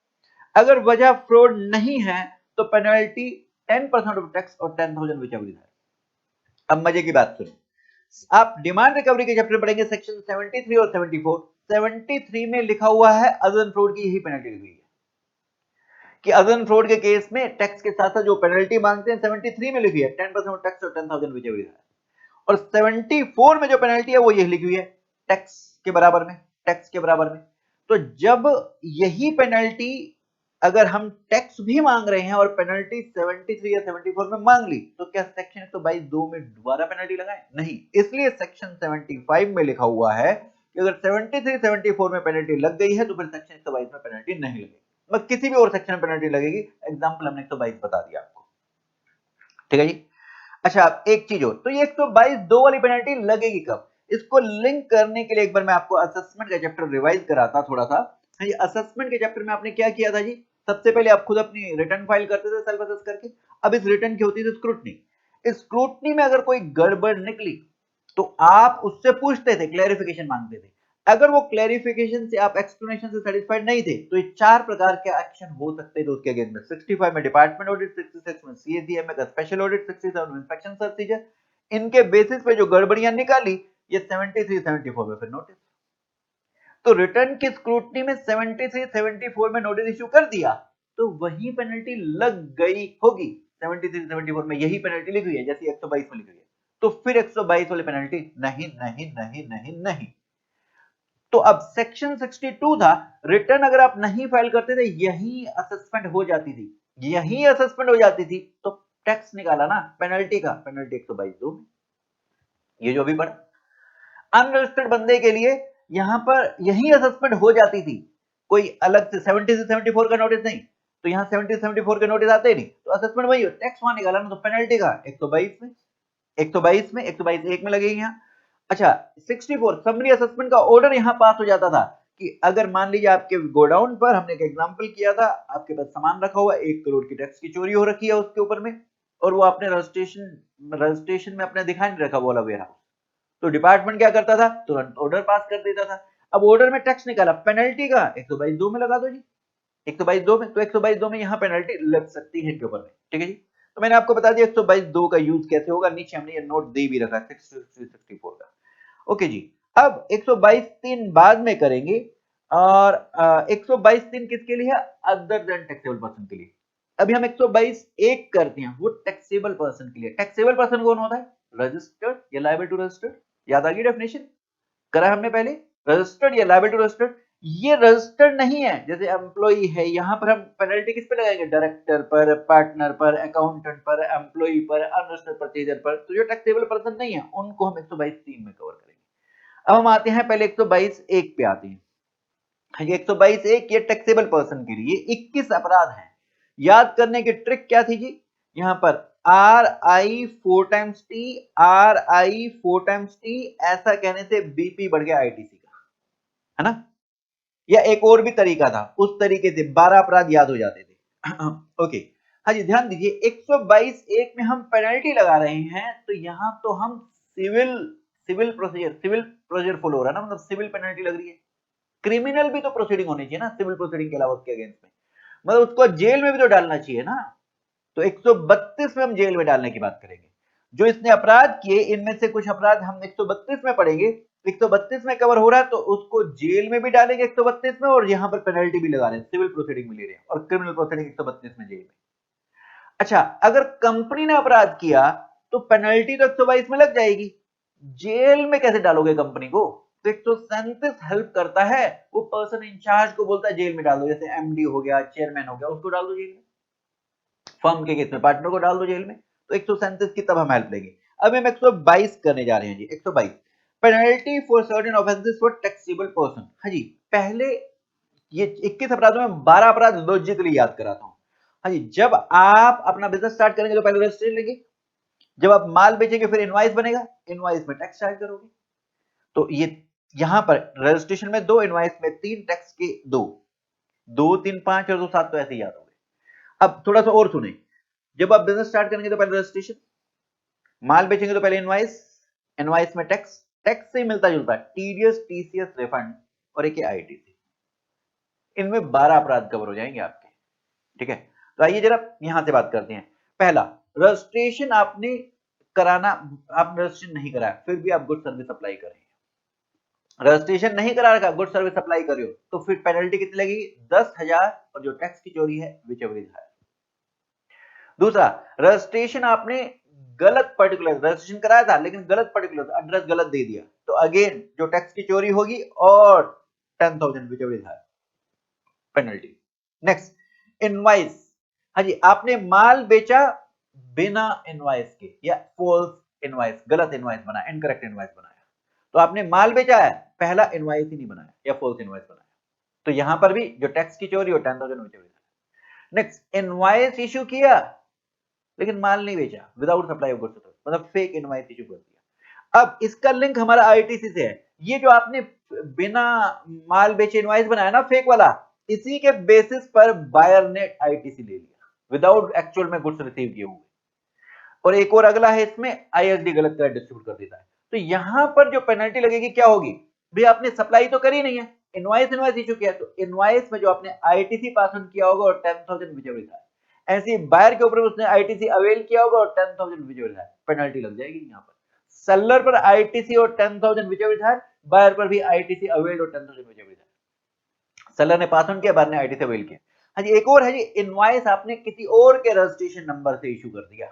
[SPEAKER 1] अगर वजह फ्रॉड नहीं है तो पेनल्टी 10% ऑफ टैक्स और 10,000 विच एवर है। अब मजे की बात सुनिए, आप डिमांड रिकवरी के चैप्टर पढ़ेंगे, सेक्शन 73 और 74। 73 में लिखा हुआ है अदर फ्रॉड की यही पेनल्टी लिखी है, कि अदर फ्रॉड के केस में टैक्स के साथ साथ जो पेनल्टी मांगते हैं 73 में लिखी है 10% टैक्स और 10,000 विच एवर है। और 74 में जो पेनल्टी है वो यही लिखी हुई है, टैक्स के बराबर में, टैक्स के बराबर में। तो जब यही पेनल्टी अगर हम टैक्स भी मांग रहे हैं और पेनल्टी 73 या 74 में मांग ली, तो क्या सेक्शन 122(2) में दोबारा पेनल्टी लगाएं? नहीं, इसलिए सेक्शन 75 में लिखा हुआ है कि अगर 73 74 में पेनल्टी लग गई है तो फिर सेक्शन 122 में पेनल्टी नहीं लगेगी, मतलब किसी भी और सेक्शन में पेनल्टी लगेगी। एग्जांपल हमने 122 बता दिया आपको, ठीक है जी। अच्छा, एक चीज हो, तो ये 122(2) वाली पेनल्टी लगेगी कब? इसको लिंक करने के लिए एक बार मैं आपको असेसमेंट का चैप्टर रिवाइज कराता थोड़ा सा। ये असेसमेंट के चैप्टर में आपने क्या किया था जी? सबसे पहले आप खुद अपनी रिटर्न फाइल करते थे सेल्फ असेस करके। अब इस रिटर्न की होती थी स्क्रूटनी। इस स्क्रूटनी में अगर कोई गड़बड़ निकली तो आप उससे पूछते थे, क्लैरिफिकेशन मांगते थे। अगर वो क्लैरिफिकेशन से, आप एक्सप्लेनेशन से सेटिस्फाइड नहीं थे, तो ये 4 प्रकार के एक्शन हो सकते थे उसके अगेंस्ट में। 65 में डिपार्टमेंट ऑडिट, 66 में सीएजीएमए का स्पेशल ऑडिट, 67 में इंस्पेक्शन प्रोसीजर। इनके बेसिस पे जो गड़बड़ियां निकाली, ये 73 74 में फिर नोटिस। तो रिटर्न की स्क्रूटनी में 73 74 में नोटिस इश्यू कर दिया तो वही पेनल्टी लग गई होगी। 73 74 में यही पेनल्टी लिखी हुई है जैसे 122 में लिखी हुई है, तो फिर 122 वाली पेनल्टी नहीं नहीं नहीं नहीं नहीं। तो अब सेक्शन 62 था, रिटर्न अगर आप नहीं फाइल करते थे, यही असेसमेंट हो जाती थी, यही असेसमेंट हो जाती थी, तो टैक्स निकाला ना पेनल्टी का, पेनल्टी 122(2) में, ये जो भी पढ़ा। अनरजिस्टर्ड बंदे के लिए यहाँ पर यही असेसमेंट हो जाती थी, कोई अलग से 70 से 74 का नोटिस नहीं, तो यहाँ 70 से 74 के नोटिस आते ही नहीं, तो असेसमेंट वही हो, टैक्स वहां निकाला ना, तो पेनल्टी का 122 में 122 1 में लगेगी यहाँ। अच्छा 64 समरी असेसमेंट का ऑर्डर यहाँ पास हो जाता था कि अगर मान लीजिए आपके गोडाउन पर, हमने एक एग्जांपल किया था, आपके पास सामान रखा हुआ 1 करोड़ की टैक्स की चोरी हो रखी है उसके ऊपर में, और वो आपने रजिस्ट्रेशन में अपने दिखा नहीं रखा वो वाला वेयरहाउस, तो डिपार्टमेंट क्या करता था, तुरंत ऑर्डर पास कर देता था। अब ऑर्डर में टैक्स निकाला, पेनल्टी का 122(2) में लगा दो जी, 122(2) में, तो 122(2) में यहाँ पेनल्टी लग सकती है इनके ऊपर में, ठीक है जी। तो मैंने आपको बता दिया 122(2) का यूज कैसे होगा, नीचे हमने ये नोट दे भी रखा है 64 का। ओके जी, अब 122(3) बाद में करेंगे, और 122(3) किसके लिए है, अदर देन टैक्सेबल पर्सन के लिए। अभी हम 122(1) करते हैं, वो टैक्सेबल पर्सन के लिए। टैक्सेबल पर्सन कौन होता है, रजिस्टर्ड या लायबल टू रजिस्टर्ड, याद आ गई डेफिनेशन, करा हमने पहले, रजिस्टर्ड या लायबल टू रजिस्टर्ड। ये रजिस्टर्ड नहीं है, जैसे एम्प्लॉई है, यहां पर हम पेनल्टी किस पे लगाएंगे, डायरेक्टर पर, पार्टनर पर, अकाउंटेंट पर, एम्प्लॉई पर, अनरजिस्टर्ड परचेजर पर, तो जो टैक्सेबल पर्सन नहीं है उनको हम 122(3) में कवर करेंगे। अब हम आते हैं पहले 122(1) पे आते हैं। 122(1) ये टैक्सेबल पर्सन के लिए 21 अपराध हैं। याद करने की ट्रिक क्या थी जी, यहां पर RI 4 times T, RI 4 times T, ऐसा कहने से बीपी बढ़ गया ITC का, है ना, या एक और भी तरीका था, उस तरीके से 12 अपराध याद हो जाते थे। ओके, हाँ जी, ध्यान दीजिए 122(1) में हम पेनल्टी लगा रहे हैं, तो यहां तो हम सिविल प्रोसीजर फॉलो हो रहा है ना, मतलब सिविल पेनल्टी लग रही है। क्रिमिनल भी तो प्रोसीडिंग होनी चाहिए ना सिविल प्रोसीडिंग के अलावा, उसके अगेंस्ट में, मतलब उसको जेल में भी तो डालना चाहिए ना। तो 132 में हम जेल में डालने की बात करेंगे। जो इसने अपराध किए, इनमें से कुछ अपराध हम 132 में पढ़ेंगे, 132 में कवर हो रहा है तो उसको जेल में भी डालेंगे 132 में, और यहां पर पेनल्टी भी लगा रहे हैं, सिविल प्रोसीडिंग में ले रहे हैं, और क्रिमिनल प्रोसीडिंग 132 में जेल में। अच्छा, अगर कंपनी ने अपराध किया तो पेनल्टी तो 122 में लग जाएगी, जेल में कैसे डालोगे कंपनी को, तो 137 हेल्प करता है, वो पर्सन इंचार्ज को बोलता है जेल में डाल दो, जैसे एमडी हो गया, चेयरमैन हो गया, उसको डाल दो जेल में, फर्म के केस में पार्टनर को डाल दो जेल में, तो 137 की तब हम हेल्प लेंगे। अब हम 122 करने जा रहे हैं जी, 122 penalty for certain offences for taxable person. हाँ जी, पहले ये 21 अपराधों में 12 अपराध लॉजिकली याद कराता हूं। हाँ जी, जब आप अपना बिजनेस स्टार्ट करेंगे तो पहले रजिस्ट्रेशन लेंगे, जब आप माल बेचेंगे फिर इनवॉइस बनेगा, इनवॉइस में टैक्स चार्ज करोगे, तो ये यहां पर रजिस्ट्रेशन में 2, इनवॉइस में 3, टैक्स के 2, 2 3 5 और 2 7, तो ऐसे याद हो गए। अब थोड़ा सा और सुने, जब आप बिजनेस स्टार्ट करेंगे तो पहले रजिस्ट्रेशन, माल बेचेंगे तो पहले इनवॉइस, इनवॉइस में टैक्स, टैक्स से मिलता जुलता टीडीएस, टीसीएस, रिफंड, और एक आईटीसी, इनमें 12 अपराध कवर हो जाएंगे आपके, ठीक है। तो आइए जरा यहां से बात करते हैं। पहला, रजिस्ट्रेशन आपने कराना, आप रजिस्ट्रेशन नहीं कराया फिर भी आप गुड सर्विस अप्लाई कर रहे हैं, रजिस्ट्रेशन नहीं करा रखा, गुड सर्विस अप्लाई कर रहे हो, तो फिर पेनल्टी कितनी लगेगी, 10,000, और जो टैक्स की चोरी है विच एवर इज हायर। दूसरा, रजिस्ट्रेशन आपने गलत पर्टिकुलर, रजिस्ट्रेशन कराया था लेकिन गलत पर्टिकुलर एड्रेस गलत दे दिया, तो अगेन जो टैक्स की चोरी होगी, और 10,000 whichever is higher penalty. Next, invoice, हाँ जी, आपने माल बेचा बिना इनवॉइस के, या फॉल्स इनवॉइस, गलत इनवॉइस बनाया, इनकरेक्ट इनवॉइस बनाया, तो आपने माल बेचा है, पहला इनवॉइस ही नहीं बनाया या फॉल्स इनवॉइस बनाया, तो यहां पर भी जो टैक्स की चोरी हो 10,000 whichever is higher. Next, invoice issue किया लेकिन माल नहीं बेचा, विदाउट सप्लाई ऑफ गुड्स, मतलब फेक इनवॉइस इशू कर दिया। अब इसका लिंक हमारा आईटीसी से है, ये जो आपने बिना माल बेचे इनवॉइस बनाया ना फेक वाला, इसी के बेसिस पर बायर ने आईटीसी ले लिया विदाउट एक्चुअल में गुड्स रिसीव किए हुए। और एक और अगला है, इसमें आईएसडी गलत कर डिस्ट्रीब्यूट कर देता है, तो यहां पर जो पेनल्टी लगेगी क्या होगी, भाई आपने सप्लाई तो करी नहीं है, इनवॉइस इशू किया, तो इनवॉइस में जो आपने आईटीसी पास ऑन किया होगा और 10,000 विच एवर इज हायर, ऐसे बायर के ऊपर उसने आईटीसी अवेल किया होगा और 10,000 whichever is higher, penalty लग जाएगी यहां पर। सेलर पर आईटीसी और 10,000 whichever is higher, buyer पर भी आईटीसी अवेल और 10,000 whichever is higher, seller ने पास ऑन किया, बायर ने आईटीसी अवेल किया। हाँ जी, एक और है जी, इनवॉइस आपने किसी और के रजिस्ट्रेशन नंबर से इशू कर दिया,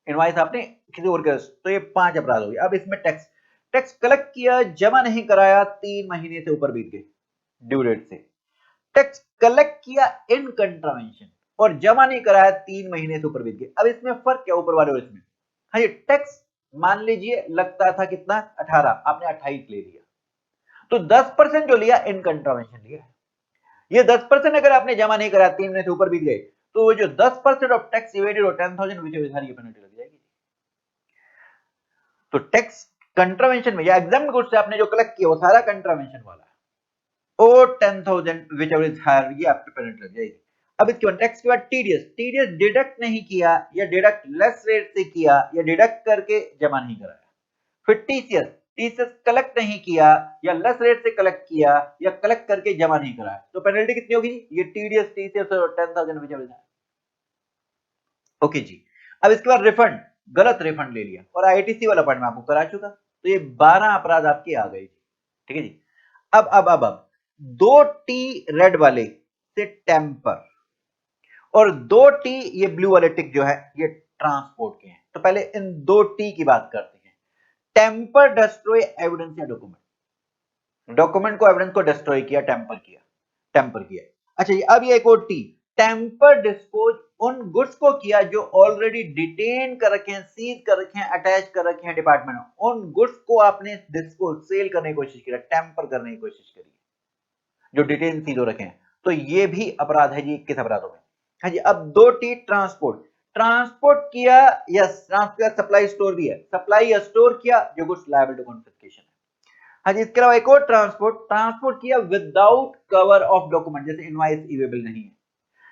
[SPEAKER 1] इनवॉइस आपने किसी और के, तो ये 5 अपराध हो गए। अब इसमें टैक्स, टैक्स कलेक्ट किया, जमा नहीं कराया, 3 महीने से ऊपर बीत गए ड्यू डेट से, टैक्स कलेक्ट किया इन कंट्रावेंशन और जमा नहीं कराया, 3 महीने से ऊपर बीत गए। अब इसमें फर्क क्या ऊपर वाले और इसमें, हाँ ये टैक्स मान लीजिए लगता था कितना 18, आपने 28 ले लिया, तो 10% जो लिया इन कंट्रावेंशन लिया। ये 10% अगर आपने जमा नहीं करा, 3 महीने से ऊपर बीत गए, तो वो जो 10% ऑफ टैक्स इवेडेड और 10,000 विच इज ये पेनल्टी लग जाएगी। तो टैक्स कंट्रावेंशन में या एग्जाम गुड्स से आपने जो कलेक्ट किया वो सारा कंट्रावेंशन वाला है, और 10,000 विच इज हायर ये आपकी पेनल्टी लग जाएगी। अब इसके बाद टैक्स के बाद टीडीएस डिडक्ट नहीं किया या डिडक्ट लेस रेट से किया या डिडक्ट करके जमा नहीं कराया। फिर टीसीएस कलेक्ट नहीं किया या लेस रेट से कलेक्ट किया या कलेक्ट करके जमा नहीं कराया, तो पेनल्टी कितनी होगी? ये टीडीएस टीसीएस और 10,000 विच इज। ओके जी। अब इसके बाद रिफंड, गलत रिफंड ले लिया, और आईटीसी वाला पॉइंट मैं आपको करा चुका, तो ये 12 अपराध आपके आ गए। ठीक है जी। अब 2T रेड वाले से टेम्पर और 2T ये ब्लू वाले टिक जो है ये ट्रांसपोर्ट के हैं। तो पहले इन 2T की बात करते हैं। टेम्पर डिस्ट्रॉय एविडेंस या डॉक्यूमेंट, डॉक्यूमेंट को एविडेंस को डिस्ट्रॉय किया, टेम्पर किया। अच्छा, अब ये एक और टी, टेम्पर डिस्पोज उन गुड्स को किया जो ऑलरेडी डिटेन कर रखे हैं, सीज कर रखे हैं, अटैच कर रखे हैं डिपार्टमेंट में, उन गुड्स को आपने डिस्पोज सेल करने की कोशिश की, टेम्पर करने की कोशिश करी जो डिटेन सीज हो रखे हैं, तो ये भी अपराध है जी 21 अपराधों में। हाँ जी। अब 2T ट्रांसपोर्ट किया या सप्लाई स्टोर भी है, सप्लाई या स्टोर किया जो गुड्स लायबल टू कॉन्फिस्केशन है। हाँ जी। इसके अलावा एक और ट्रांसपोर्ट किया विदाउट कवर ऑफ डॉक्यूमेंट, जैसे इनवॉइस ईवेबल नहीं है।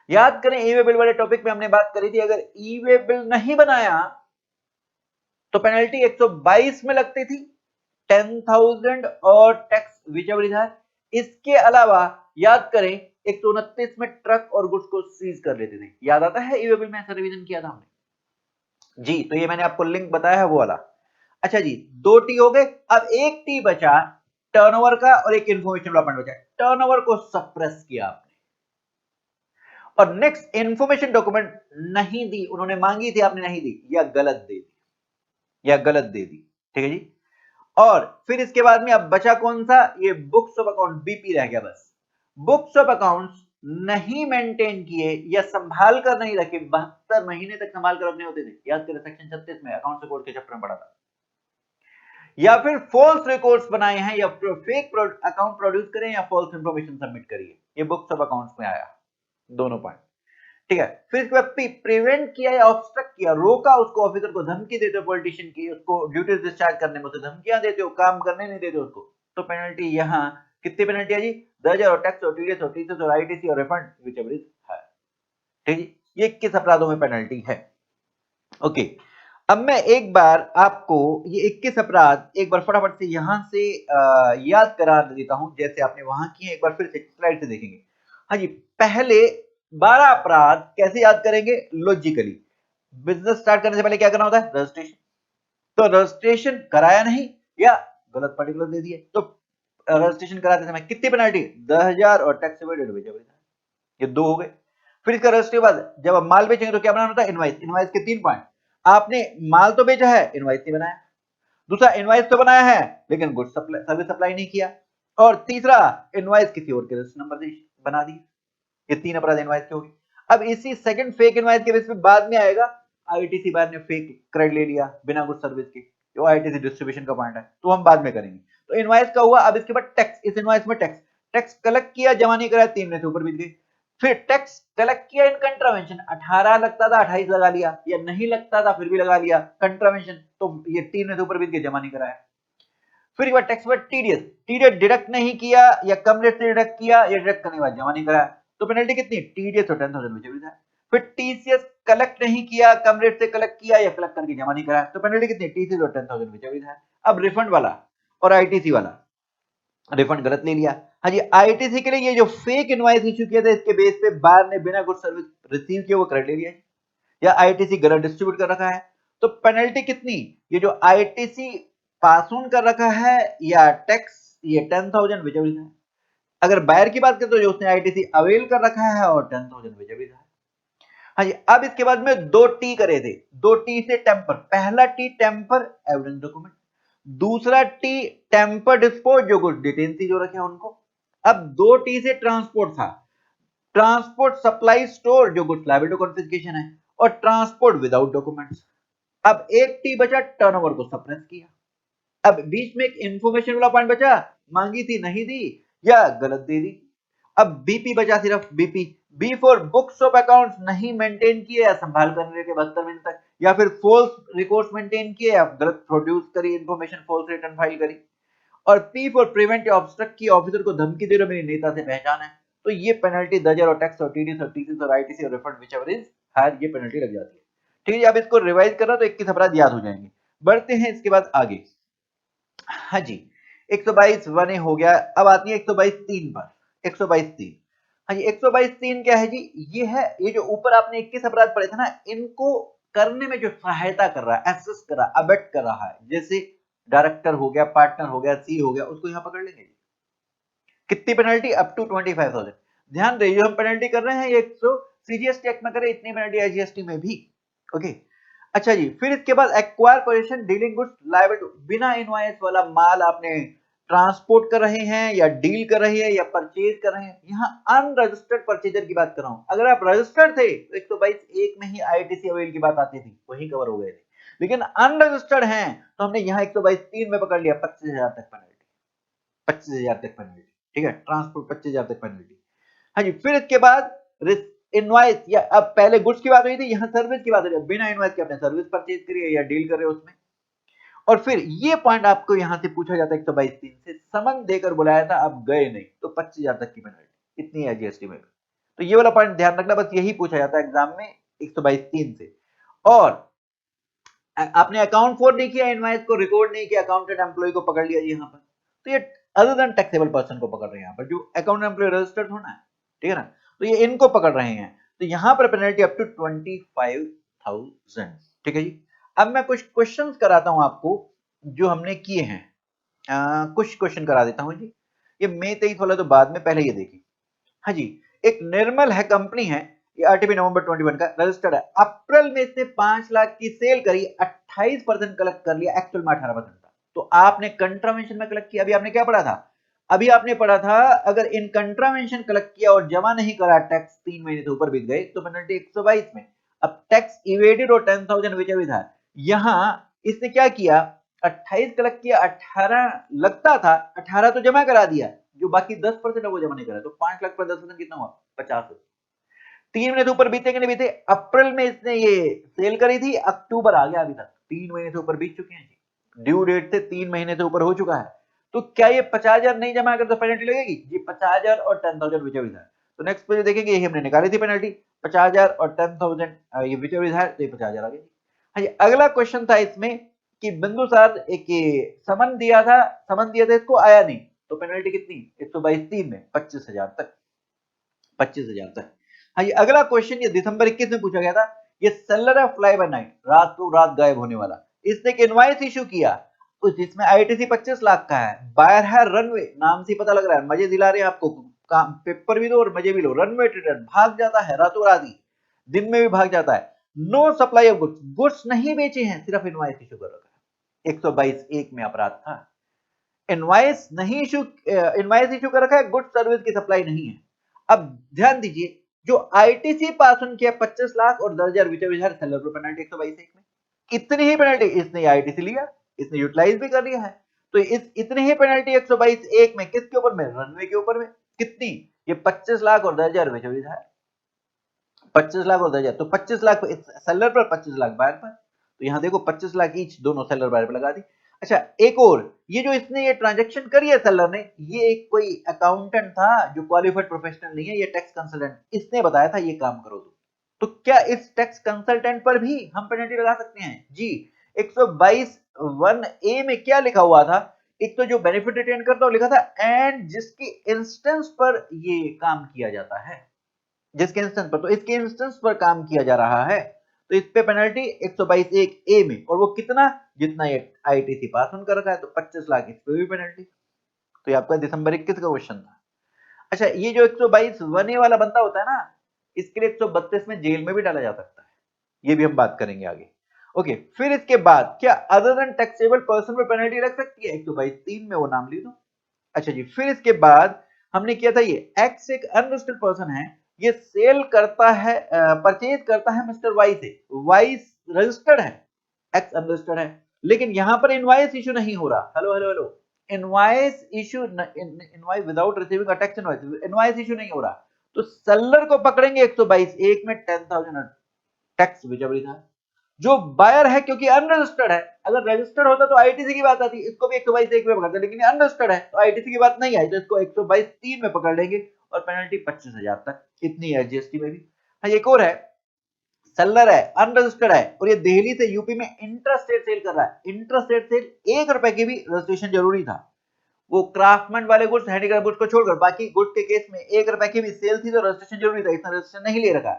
[SPEAKER 1] याद करें ईवेबल वाले टॉपिक में हमने बात करी थी, अगर ईवेबल नहीं बनाया तो पेनल्टी 122 में लगती थी, 10,000 और टैक्स व्हिचएवर इज हायर। इसके अलावा याद करें 129 में ट्रक और गुड्स को सीज कर लेते थे। याद आता है ईवेबल में ऐसा रिवीजन किया था हमने जी, तो ये मैंने आपको लिंक बताया है वो वाला। अच्छा जी, 2T हो गए। अब एक टी बचा टर्नओवर का और एक इंफॉर्मेशन वाला पॉइंट बचा। टर्नओवर को सप्रेस किया आपने, और नेक्स्ट इंफॉर्मेशन डॉक्यूमेंट नहीं दी, उन्होंने मांगी थी आपने नहीं दी, या गलत दे दी, ठीक है जी। और फिर इसके बाद में अब बचा कौन सा? ये बुक्स ऑफ अकाउंट, बीपी रह गया बस। बुक्स ऑफ अकाउंट्स नहीं मेंटेन किए या संभाल कर नहीं रखे, 72 महीने तक संभाल कर रखने होते थे। याद करें सेक्शन 36 में अकाउंट्स रिकॉर्ड के चैप्टर में पढ़ा था। या फिर फॉल्स रिकॉर्ड्स बनाए हैं या फेक अकाउंट प्रोड्यूस करें या फॉल्स इंफॉर्मेशन सबमिट करिए, ये बुक्स ऑफ अकाउंट्स में आया दोनों पॉइंट। ठीक है। फिर इसके बाद प्रिवेंट किया या ऑब्स्ट्रक्ट किया, रोका उसको, ऑफिसर को धमकी देते हो, पॉलिटिशियन की उसको ड्यूटीज डिस्चार्ज करने में उसे धमकियां देते हो, काम करने नहीं देते उसको, तो पेनल्टी यहाँ कितनी पेनल्टी है जी? 10,000 और टैक्स और टीडीएस और टीसीएस और आईटीसी और रिफंड व्हिचएवर इज हायर। ठीक है, ये 21 अपराधों में पेनल्टी है। ओके। अब मैं एक बार आपको ये 21 अपराध एक बार फटाफट से यहां से याद करा देता हूं, जैसे आपने वहां किए, एक बार फिर से स्लाइड से देखेंगे। हाँ जी, पहले 12 अपराध कैसे याद करेंगे? लॉजिकली। बिजनेस स्टार्ट करने से पहले क्या करना होता है? रजिस्ट्रेशन। तो रजिस्ट्रेशन कराया नहीं या गलत पर्टिकुलर दे दिए, तो रजिस्ट्रेशन कराते समय कितनी पेनल्टी? 10,000 और टैक्स इवेडेड, ये दो हो गए। फिर इसका रजिस्ट्री के बाद जब आप माल बेचेंगे तो क्या बनाना होता है? इनवाइस। इनवाइस के 3 पॉइंट, आपने माल तो बेचा है, इनवाइस नहीं बनाया। दूसरा, इनवाइस तो बनाया है लेकिन गुड्स सर्विस सप्लाई नहीं किया। और तीसरा, इनवाइस किसी और के रजिस्टर नंबर से बना दी। ये 3 अपराध इनवाइस के हो गए। अब इसी सेकंड फेक इनवाइस के बेस पे बाद में आएगा आईटीसी, बाद में फेक क्रेडिट ले लिया बिना गुड्स सर्विस के, जो आईटीसी डिस्ट्रीब्यूशन का पॉइंट है, तो हम बाद में करेंगे। तो इनवाइस का हुआ। अब इसके बाद टैक्स, इस इनवाइस में टैक्स कलेक्ट किया, जमा नहीं कराया, 3 महीने से ऊपर बीत गए। फिर टैक्स कलेक्ट किया इन कंट्रावेंशन, 18 लगता था 28 लगा लिया, या नहीं लगता था फिर भी लगा लिया कंट्रावेंशन, तो ये 3 महीने से ऊपर बीत गए, जमा नहीं कराया। फिर एक बार टैक्स पर टीडीएस डिडक्ट नहीं किया या कम रेट से डिडक्ट किया या डिडक्ट करने के बाद जमा नहीं कराया, तो पेनल्टी कितनी? टीडीएस और 10,000 में। फिर टीसीएस कलेक्ट नहीं किया, कम रेट से कलेक्ट किया या कलेक्ट करके जमा नहीं कराया, तो पेनल्टी कितनी? टीसीएस और 10,000 में। अब रिफंड वाला और आईटीसी वाला, रिफंड गलत ले लिया। हाँ जी, आईटीसी के लिए ये जो फेक इनवॉइस इश्यू किया था, इसके बेस पे बार ने बिना गुड सर्विस रिसीव किए वो क्रेडिट ले लिया, या आईटीसी गलत डिस्ट्रीब्यूट कर रखा है, तो पेनल्टी कितनी? ये जो आईटीसी पास ऑन कर रखा है या टैक्स, ये 10,000 विच है। अगर बायर की बात करें तो जो उसने आईटीसी अवेल कर रखा है और 10,000 विच है। हाँ जी। अब इसके बाद में 2T करे थे, 2T से टेम्पर। पहला टी टेम्पर एविडेंस डॉक्यूमेंट, दूसरा टी टेम्पर डिस्पोज जो कुछ डिटेन जो रखे हैं उनको। अब 2T से ट्रांसपोर्ट था, ट्रांसपोर्ट सप्लाई स्टोर जो गुड्स लायबल टू कॉन्फिस्केशन है, और ट्रांसपोर्ट विदाउट डॉक्यूमेंट्स। अब एक टी बचा, टर्नओवर को सप्रेस किया। अब बीच में एक इंफॉर्मेशन वाला पॉइंट बचा, मांगी थी नहीं दी या गलत दे दी। अब बीपी बचा, सिर्फ BP, B for books of accounts नहीं मेंटेन किए या संभाल करने के 72 मिनट तक, या फिर फॉल्स रिकॉर्ड्स मेंटेन किए या गलत प्रोड्यूस करी इंफॉर्मेशन, फॉल्स रिटर्न फाइल करी। और पी फॉर प्रिवेंट या ऑब्स्ट्रक्ट की, ऑफिसर को धमकी दे रहे मेरी नेता से पहचान है, तो ये पेनल्टी दजर और टैक्स और टीडीएस और टीसीएस और आईटीसी और रिफंड व्हिचएवर इज हायर, ये पेनल्टी लग जाती है। ठीक है, अब इसको रिवाइज करना तो 21 अपराध याद हो जाएंगे। बढ़ते हैं इसके बाद आगे। हाँ जी, 122 वन ए हो गया। अब आती है 122 3 पर। 122 3, हाँ जी, 122 3 क्या है जी? ये है, ये जो ऊपर आपने 21 अपराध पढ़े थे ना, इनको करने में जो सहायता कर रहा है, असिस्ट कर रहा है, अबेट कर रहा है, जैसे डायरेक्टर हो गया, पार्टनर हो गया, सी हो गया, उसको यहाँ पकड़ लेंगे। कितनी पेनल्टी? Up to 25,000। ध्यान रहे, जो हम पेनल्टी कर रहे हैं ये 100 सीजीएसटी एक्ट में करे, इतनी पेनल्टी आईजीएसटी में भी। ओके, अच्छा जी, फिर इसके बाद acquire position dealing goods liable to, बिना इनवॉइस वाला माल आपने ट्रांसपोर्ट कर रहे हैं या डील कर रहे हैं या परचेज कर रहे हैं, यहाँ अनरजिस्टर्ड परचेजर की बात कर रहा हूं। अगर आप रजिस्टर्ड थे तो 122 1 में ही आईटीसी अवेल की बात आती थी, वही कवर हो गए थे। लेकिन अनरजिस्टर्ड हैं तो हमने यहाँ 122 3 में पकड़ लिया, 25,000 तक पेनल्टी, 25,000 तक पेनल्टी। ठीक है, ट्रांसपोर्ट 25,000 तक पेनल्टी। हाँ जी, फिर इसके बाद इनवॉइस, या अब पहले गुड्स की बात हुई थी, यहाँ सर्विस की बात हो रही है, बिना इनवॉइस के आपने सर्विस परचेज करी है या डील कर रहे हो उसमें। और फिर ये पॉइंट आपको यहां से पूछा जाता है 122 3 से, समन देकर बुलाया था आप गए नहीं तो 25,000 तक की पेनल्टी, इतनी है जीएसटी में भी। तो ये वाला पॉइंट ध्यान रखना, बस यही पूछा जाता है एग्जाम में 122 3 से। और आपने अकाउंट फोर नहीं किया, इनवॉइस को रिकॉर्ड नहीं किया, अकाउंटेंट एम्प्लॉय को पकड़ लिया जी यहाँ पर, तो ये अदर देन टैक्सेबल पर्सन को पकड़ रहे हैं यहाँ पर, जो अकाउंट एम्प्लॉय रजिस्टर्ड होना है। ठीक है ना, तो ये इनको पकड़ रहे हैं, तो यहाँ पर पेनल्टी अप टू 25,000। ठीक है जी, अब मैं कुछ क्वेश्चंस कराता हूं आपको जो हमने किए हैं। कुछ क्वेश्चन करा देता हूं जी, ये मई 23 वाला तो बाद में, पहले ये देखिए। हाँ जी, एक निर्मल है कंपनी है, ये आरटीपी नवंबर 21 का रजिस्टर्ड है, अप्रैल में इसने 5 लाख की सेल करी, 28% कलेक्ट कर लिया, एक्चुअल में 18% था। तो आपने कंट्रावेंशन में कलेक्ट किया, अभी आपने क्या पढ़ा था? अभी आपने पढ़ा था अगर इन कंट्रावेंशन कलेक्ट किया और जमा नहीं करा, टैक्स 3 महीने से ऊपर बीत गए तो पेनल्टी 122 में। अब टैक्स इवेडेड और 10,000 विच भी था, यहां इसने क्या किया, 28 कलेक्ट किया, 18 लगता था, 18 तो जमा करा दिया, जो बाकी 10% है वो जमा नहीं करा, तो 5 लाख पर 10% कितना हुआ? 50। 3 महीने से ऊपर बीते कि नहीं बीते? अप्रैल में इसने ये सेल करी थी, अक्टूबर आ गया, अभी तक 3 महीने से ऊपर बीत चुके हैं जी, ड्यू डेट से 3 महीने से ऊपर हो चुका है। तो क्या ये 50,000 नहीं जमा कर तो पेनल्टी लगेगी जी? 50,000 और 10,000 विच है। तो नेक्स्ट पेज देखेंगे, यही हमने निकाली थी पेनल्टी, 50,000 और 10,000 ये विच है, तो ये 50,000 आ गई। हाँ जी, अगला क्वेश्चन था इसमें कि बिंदुसार एक समन दिया था, समन दिया था, इसको आया नहीं, तो पेनल्टी कितनी? 122 3 में 25,000 तक, 25,000 तक। हाँ ये अगला क्वेश्चन, ये दिसंबर 21 में पूछा गया था, ये सेलर है फ्लाई बाय नाइट, रात को रात गायब होने वाला, इसने एक इनवॉइस इशू किया, उस जिसमें आईटीसी 25 लाख का है, बायर है रनवे, नाम से पता लग रहा है मजे दिला रहे हैं आपको, काम पेपर भी दो और मजे भी लो, रनवे रिटर्न, भाग जाता है रातों रात ही, दिन में भी भाग जाता है, no supply of goods, goods नहीं बेचे हैं, सिर्फ इनवॉइस इशू कर रखा है, 122 1 में अपराध था। इनवॉइस नहीं इशू, इनवॉइस इशू कर रखा है, गुड्स सर्विस की सप्लाई नहीं है। अब ध्यान दीजिए, जो आईटीसी पास ऑन किया 25 लाख और 10,000 विचार सेलर पर पेनल्टी 122 1 में, इतनी ही पेनल्टी इसने आईटीसी लिया, इसने यूटिलाइज भी कर लिया है, तो इस इतनी ही पेनल्टी 122 1 में किसके ऊपर में? रनवे के ऊपर में। कितनी? ये 25 लाख और 10,000 विचार, 25 लाख और 10,000, तो 25 लाख सेलर पर, 25 लाख बायर पर, तो यहां देखो 25 लाख ईच दोनों सेलर बायर पर लगा दी। अच्छा एक और, ये जो इसने ये ट्रांजैक्शन करी है सेलर ने, ये एक कोई अकाउंटेंट था जो क्वालिफाइड प्रोफेशनल नहीं है, ये टैक्स कंसल्टेंट, इसने बताया था ये काम करो तो क्या इस टैक्स कंसल्टेंट पर भी हम पेनल्टी लगा सकते हैं जी? 122 1 ए में क्या लिखा हुआ था? एक तो जो बेनिफिट रिटेन करता लिखा था, एंड जिसकी इंस्टेंस पर ये काम किया जाता है, जिसके इंस्टेंस पर, तो इसके इंस्टेंस पर काम किया जा रहा है, तो इस पे पेनल्टी 122 1 ए में, और वो कितना? जितना ये आईटीसी पास ऑन कर रखा है, तो 25 लाख इस पे भी पेनल्टी। तो ये आपका दिसंबर 21 का क्वेश्चन था। अच्छा ये जो 122 1 ए वाला बंदा होता है ना, इसके लिए 132 में जेल में भी डाला जा सकता है, ये भी हम बात करेंगे आगे। ओके, फिर इसके बाद क्या अदर देन टैक्सेबल पर्सन पर पेनल्टी लग सकती है? 122 3 में वो नाम ली दो। अच्छा जी, फिर इसके बाद हमने किया था, ये एक्स एक अनरजिस्टर्ड पर्सन है, ये सेल करता है, परचेज करता है मिस्टर वाई से, वाई रजिस्टर्ड है, एक्स अंडरस्टूड है, लेकिन यहां पर इनवॉइस इशू नहीं हो रहा। Hello hello hello, invoice issue, invoice without receiving a tax invoice, invoice issue नहीं हो रहा। तो सेलर को पकड़ेंगे 122 एक में 10,000 टैक्स विजिबल था। जो बायर है क्योंकि अनरजिस्टर्ड है, अगर रजिस्टर्ड होता तो आईटीसी की बात आती, इसको भी 122 एक में पकड़ते, लेकिन अनरजिस्टर्ड है तो आईटीसी की बात नहीं आई, तो इसको 122 3 में पकड़ लेंगे और पेनल्टी 25,000 तक, इतनी है जीएसटी में भी। हाँ, एक और है, सेलर है, अनरजिस्टर्ड है और ये दिल्ली से यूपी में इंट्रास्टेट सेल कर रहा है। इंट्रास्टेट सेल 1 रुपए की भी रजिस्ट्रेशन जरूरी था। वो क्राफ्टमैन वाले गुड्स, हैंडीक्राफ्ट गुड्स को छोड़कर बाकी गुड्स के केस में 1 रुपए की भी सेल थी तो रजिस्ट्रेशन जरूरी था, इसने रजिस्ट्रेशन नहीं ले रखा,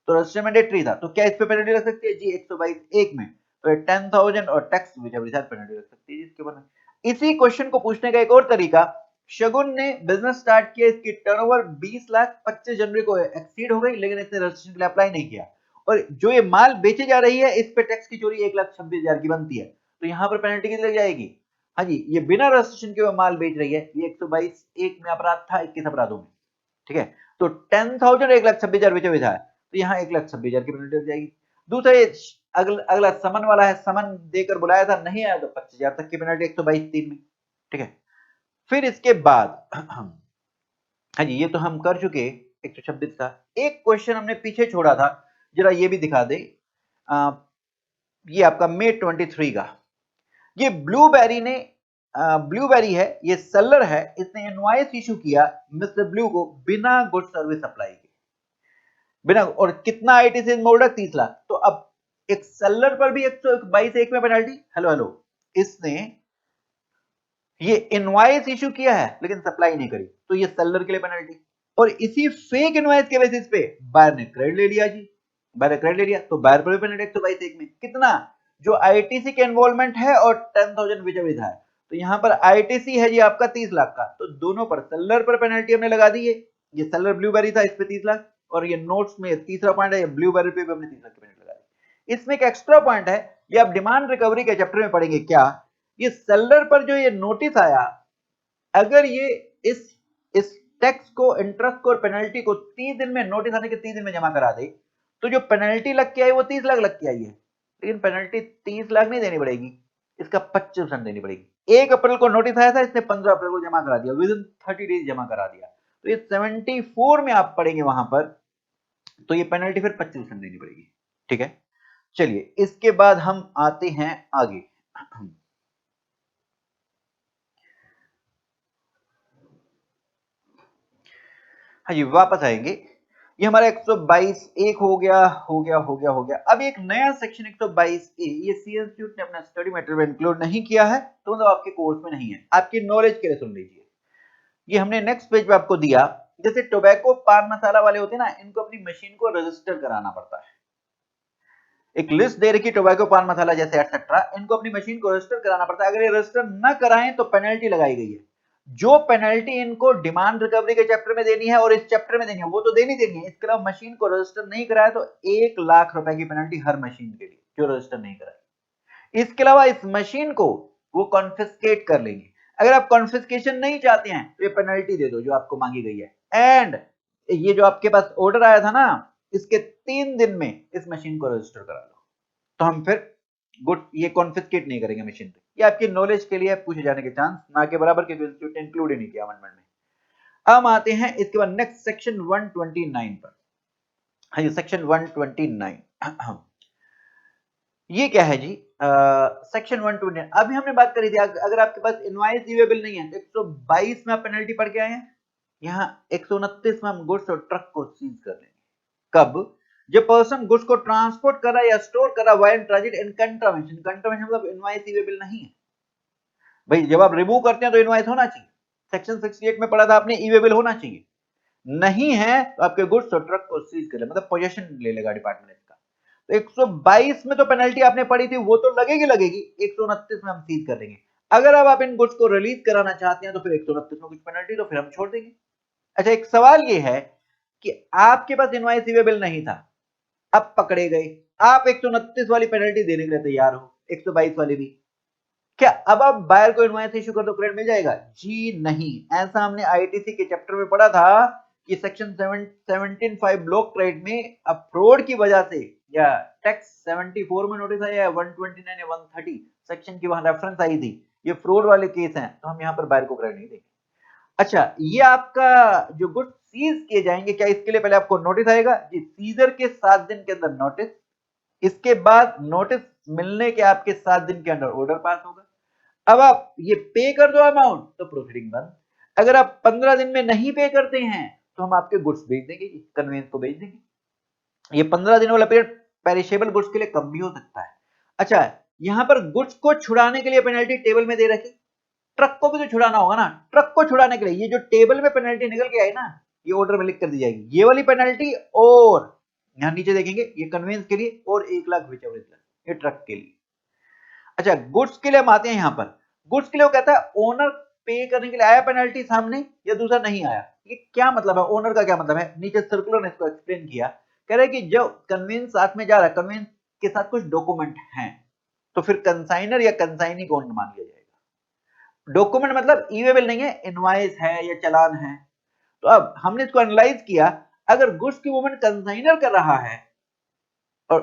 [SPEAKER 1] तो रजिस्ट्रेशन मैंडेटरी था। तो क्या इस पे पेनल्टी लग सकती है जी? 122 एक में तो 10,000 और टैक्स विजिबल पेनल्टी लग सकती है इसके ऊपर। इसी क्वेश्चन को पूछने का एक और तरीका, शगुन ने बिजनेस स्टार्ट किया, इसकी टर्नओवर 20 लाख 25 जनवरी को एक्सीड हो गई, लेकिन इसने रजिस्ट्रेशन के लिए अप्लाई नहीं किया, और जो ये माल बेचे जा रही है इस पे टैक्स की चोरी 1,26,000 की बनती है, तो यहां पर पेनल्टी कितनी लग जाएगी? हाँ जी, ये बिना रजिस्ट्रेशन के माल बेच रही है, ये 122 एक में अपराध था 21 अपराधों में, ठीक है। तो 10,000 1,26,000 बेचे हुए था, तो यहाँ 1,26,000 की पेनल्टी लग जाएगी। दूसरा ये अगला समन वाला है, समन देकर बुलाया था, नहीं आया तो 25,000 तक की पेनल्टी 122 3 में, ठीक है। फिर इसके बाद हाँ जी, ये तो हम कर चुके 126 का। एक क्वेश्चन हमने पीछे छोड़ा था, जरा ये भी दिखा दे। ये आपका May 23 का, ये ब्लूबेरी है, ये सेलर है, इसने इनवॉइस इशू किया मिस्टर ब्लू को बिना गुड सर्विस अप्लाई के, बिना, और कितना आईटीसी मोल्ड है? 30 लाख। तो अब एक सेलर पर भी 122 एक में पेनल्टी। हेलो हेलो, इसने ये इनवॉइस इशू किया है लेकिन सप्लाई नहीं करी, तो ये सेलर के लिए पेनल्टी, और इसी फेक इनवॉइस के बेसिस पे बायर ने क्रेडिट ले लिया जी, बायर ने क्रेडिट ले लिया, तो बायर पर भी पेनल्टी 122 एक में, कितना? जो आईटीसी के इन्वॉल्वमेंट है और 10,000 विजिबल है, तो यहां पर आईटीसी है जी आपका 30 लाख का, तो दोनों पर, सेलर पर पेनल्टी हमने लगा दी है, ये सेलर ब्लूबेरी था, इस पे 30 लाख, और ये नोट्स में तीसरा पॉइंट है, ये ब्लूबेरी पे भी हमने 30 लाख की पेनल्टी लगा दी। इसमें एक एक्स्ट्रा पॉइंट है, ये आप डिमांड रिकवरी के चैप्टर में पढ़ेंगे क्या, ये सेलर पर जो ये नोटिस आया, अगर ये इस टैक्स को, इंटरेस्ट को और पेनल्टी को 30 दिन में, नोटिस आने के 30 दिन में जमा करा दे, तो जो पेनल्टी लग के आई वो 30 लाख लग के आई है, लेकिन पेनल्टी 30 लाख नहीं देनी पड़ेगी, इसका 25% देनी पड़ेगी। 1 अप्रैल को नोटिस आया था, इसने 15 अप्रैल को जमा करा दिया, विद इन 30 डेज जमा करा दिया, तो ये 74 में आप पढ़ेंगे वहां पर, तो ये पेनल्टी फिर 25% देनी पड़ेगी, ठीक है। चलिए, इसके बाद हम आते हैं आगे। हाँ जी, वापस आएंगे। ये हमारा 122 एक हो गया, हो गया, हो गया, हो गया। अब एक नया सेक्शन 122 ए, ये सी इंस्टीट्यूट ने अपना स्टडी मटेरियल में इंक्लूड नहीं किया है, तो मतलब आपके कोर्स में नहीं है, आपकी नॉलेज के लिए सुन लीजिए। ये हमने नेक्स्ट पेज पे आपको दिया, जैसे टोबैको पान मसाला वाले होते हैं ना, इनको अपनी मशीन को रजिस्टर कराना पड़ता है, एक लिस्ट दे रखी टोबैको पान मसाला जैसे एटसेट्रा, इनको अपनी मशीन को रजिस्टर कराना पड़ता है, अगर ये रजिस्टर ना कराएं तो पेनल्टी लगाई गई है। जो पेनल्टी इनको डिमांड रिकवरी के चैप्टर में देनी है और इस चैप्टर में देनी है, वो तो देनी है, इसके अलावा मशीन को रजिस्टर नहीं कराया तो 1 लाख रुपए की पेनल्टी हर मशीन के लिए जो रजिस्टर नहीं कराई। इसके अलावा इस मशीन को वो कॉन्फिस्केट कर लेंगे, अगर आप कॉन्फिस्केशन नहीं चाहते हैं तो ये पेनल्टी दे दो जो आपको मांगी गई है, एंड ये जो आपके पास ऑर्डर आया था ना, इसके 3 दिन में इस मशीन को रजिस्टर करा लो, तो हम फिर गुड ये कॉन्फिस्केट नहीं करेंगे मशीन पे। ये आपकी नॉलेज के लिए पूछे जाने के चांस ना के बराबर, के इंस्टीट्यूट ने इंक्लूड ही नहीं किया अमेंडमेंट में। अब आते हैं इसके बाद नेक्स्ट सेक्शन 129 पर। हाँ जी, सेक्शन 129 ये क्या है जी? सेक्शन 129 अभी हमने बात करी थी, अगर आपके पास इनवॉइस ड्यूरेबल नहीं है तो 122 में आप पेनल्टी पढ़ के आए हैं, यहाँ 129 में हम गुड्स और ट्रक को सीज कर लेंगे। कब? जब पर्सन गुड्स को ट्रांसपोर्ट कर रहा है या स्टोर कर रहा है व्हाइल ट्रांजिट इन कंट्रावेंशन, कंट्रावेंशन मतलब इनवॉइस ड्यूरेबल नहीं है भाई, जब आप रिमूव करते हैं तो इनवॉइस होना चाहिए, सेक्शन 68 में पढ़ा था आपने, ईवेबल होना चाहिए, नहीं है तो आपके गुड्स और ट्रक को सीज कर ले, मतलब पोजेशन ले लेगा डिपार्टमेंट इसका। तो 122 में तो पेनल्टी आपने पढ़ी थी, वो तो लगेगी लगेगी, 129 में हम सीज कर देंगे। अगर अब आप इन गुड्स को रिलीज कराना चाहते हैं तो फिर 129 में कुछ पेनल्टी, तो फिर हम छोड़ देंगे। अच्छा, एक सवाल ये है कि आपके पास इनवॉइस रिसीवेबल नहीं था, अब पकड़े गए, आप 129 वाली पेनल्टी देने के लिए तैयार हो, 122 वाली भी, क्या अब आप बायर को इनवॉइस इशू कर दो, क्रेडिट मिल जाएगा? जी नहीं, ऐसा हमने आईटीसी के चैप्टर में पढ़ा था कि सेक्शन 17(5) ब्लॉक क्रेडिट में अब फ्रॉड की वजह से या टैक्स 74 में नोटिस आया या 129 या 130 सेक्शन की वहां रेफरेंस आई थी, ये फ्रॉड वाले केस हैं, तो हम यहाँ पर बायर को क्रेडिट नहीं देंगे। अच्छा, ये आपका जो गुड्स सीज किए जाएंगे, क्या इसके लिए पहले आपको नोटिस आएगा जी, सीजर के 7 दिन के अंदर नोटिस, इसके बाद नोटिस मिलने के आपके 7 दिन के अंदर ऑर्डर पास होगा। अब आप ये पे कर दो अमाउंट तो प्रोसीडिंग बंद। अगर आप 15 दिन में नहीं पे करते हैं तो हम आपके गुड्स भेज देंगे जी, कन्वेंस को भेज देंगे। ये 15 दिन वाला पीरियड पेरिशेबल गुड्स के लिए कम भी हो सकता है। अच्छा, यहां पर गुड्स को छुड़ाने के लिए पेनल्टी टेबल में दे रखी, ट्रक को भी तो छुड़ाना होगा ना, ट्रक को छुड़ाने के लिए ये जो टेबल में पेनल्टी निकल के आई ना, ये ऑर्डर में लिख कर दी जाएगी, ये वाली पेनल्टी, और यहां नीचे देखेंगे ये कन्वेंस के लिए और 1 लाख ये ट्रक के लिए। अच्छा, गुड्स के लिए हम आते हैं, यहां पर गुड्स के लिए वो कहता है ओनर पे करने के लिए आया पेनल्टी सामने या दूसरा नहीं आया। ये क्या मतलब है, ओनर का क्या मतलब है, नीचे सर्कुलर ने इसको एक्सप्लेन किया, कह रहा है कि जो कन्वेंस साथ में जा रहा है, कन्वेंस के साथ कुछ डॉक्यूमेंट हैं, तो फिर कंसाइनर या कंसाइनी को ओनर मान लिया जाएगा। डॉक्यूमेंट मतलब ईवेबल नहीं है, इनवॉइस है या चालान है। तो अब हमने इसको एनालाइज किया, अगर गुड्स की मूवमेंट कंसाइनर कर रहा है और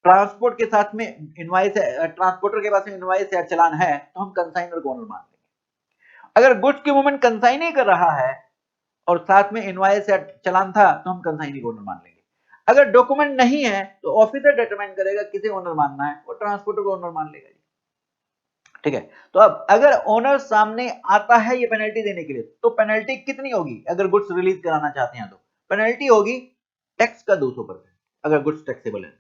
[SPEAKER 1] ट्रांसपोर्ट के साथ में इनवॉइस है, ट्रांसपोर्टर के पास में इनवॉइस या चालान है, तो हम कंसाइनर को ओनर मान लेंगे। अगर गुड्स की मूवमेंट कंसाइनी कर रहा है और साथ में इनवॉइस या चालान था, तो हम कंसाइनी को ओनर मान लेंगे। अगर डॉक्यूमेंट नहीं है तो ऑफिसर डिटरमाइन करेगा किसे ओनर मानना है, और ट्रांसपोर्टर को ओनर मान लेगा। ठीक है, तो अब अगर ओनर सामने आता है ये पेनल्टी देने के लिए, तो पेनल्टी कितनी होगी, अगर गुड्स रिलीज कराना चाहते हैं तो पेनल्टी होगी टैक्स का 200%, अगर गुड्स टैक्सेबल है।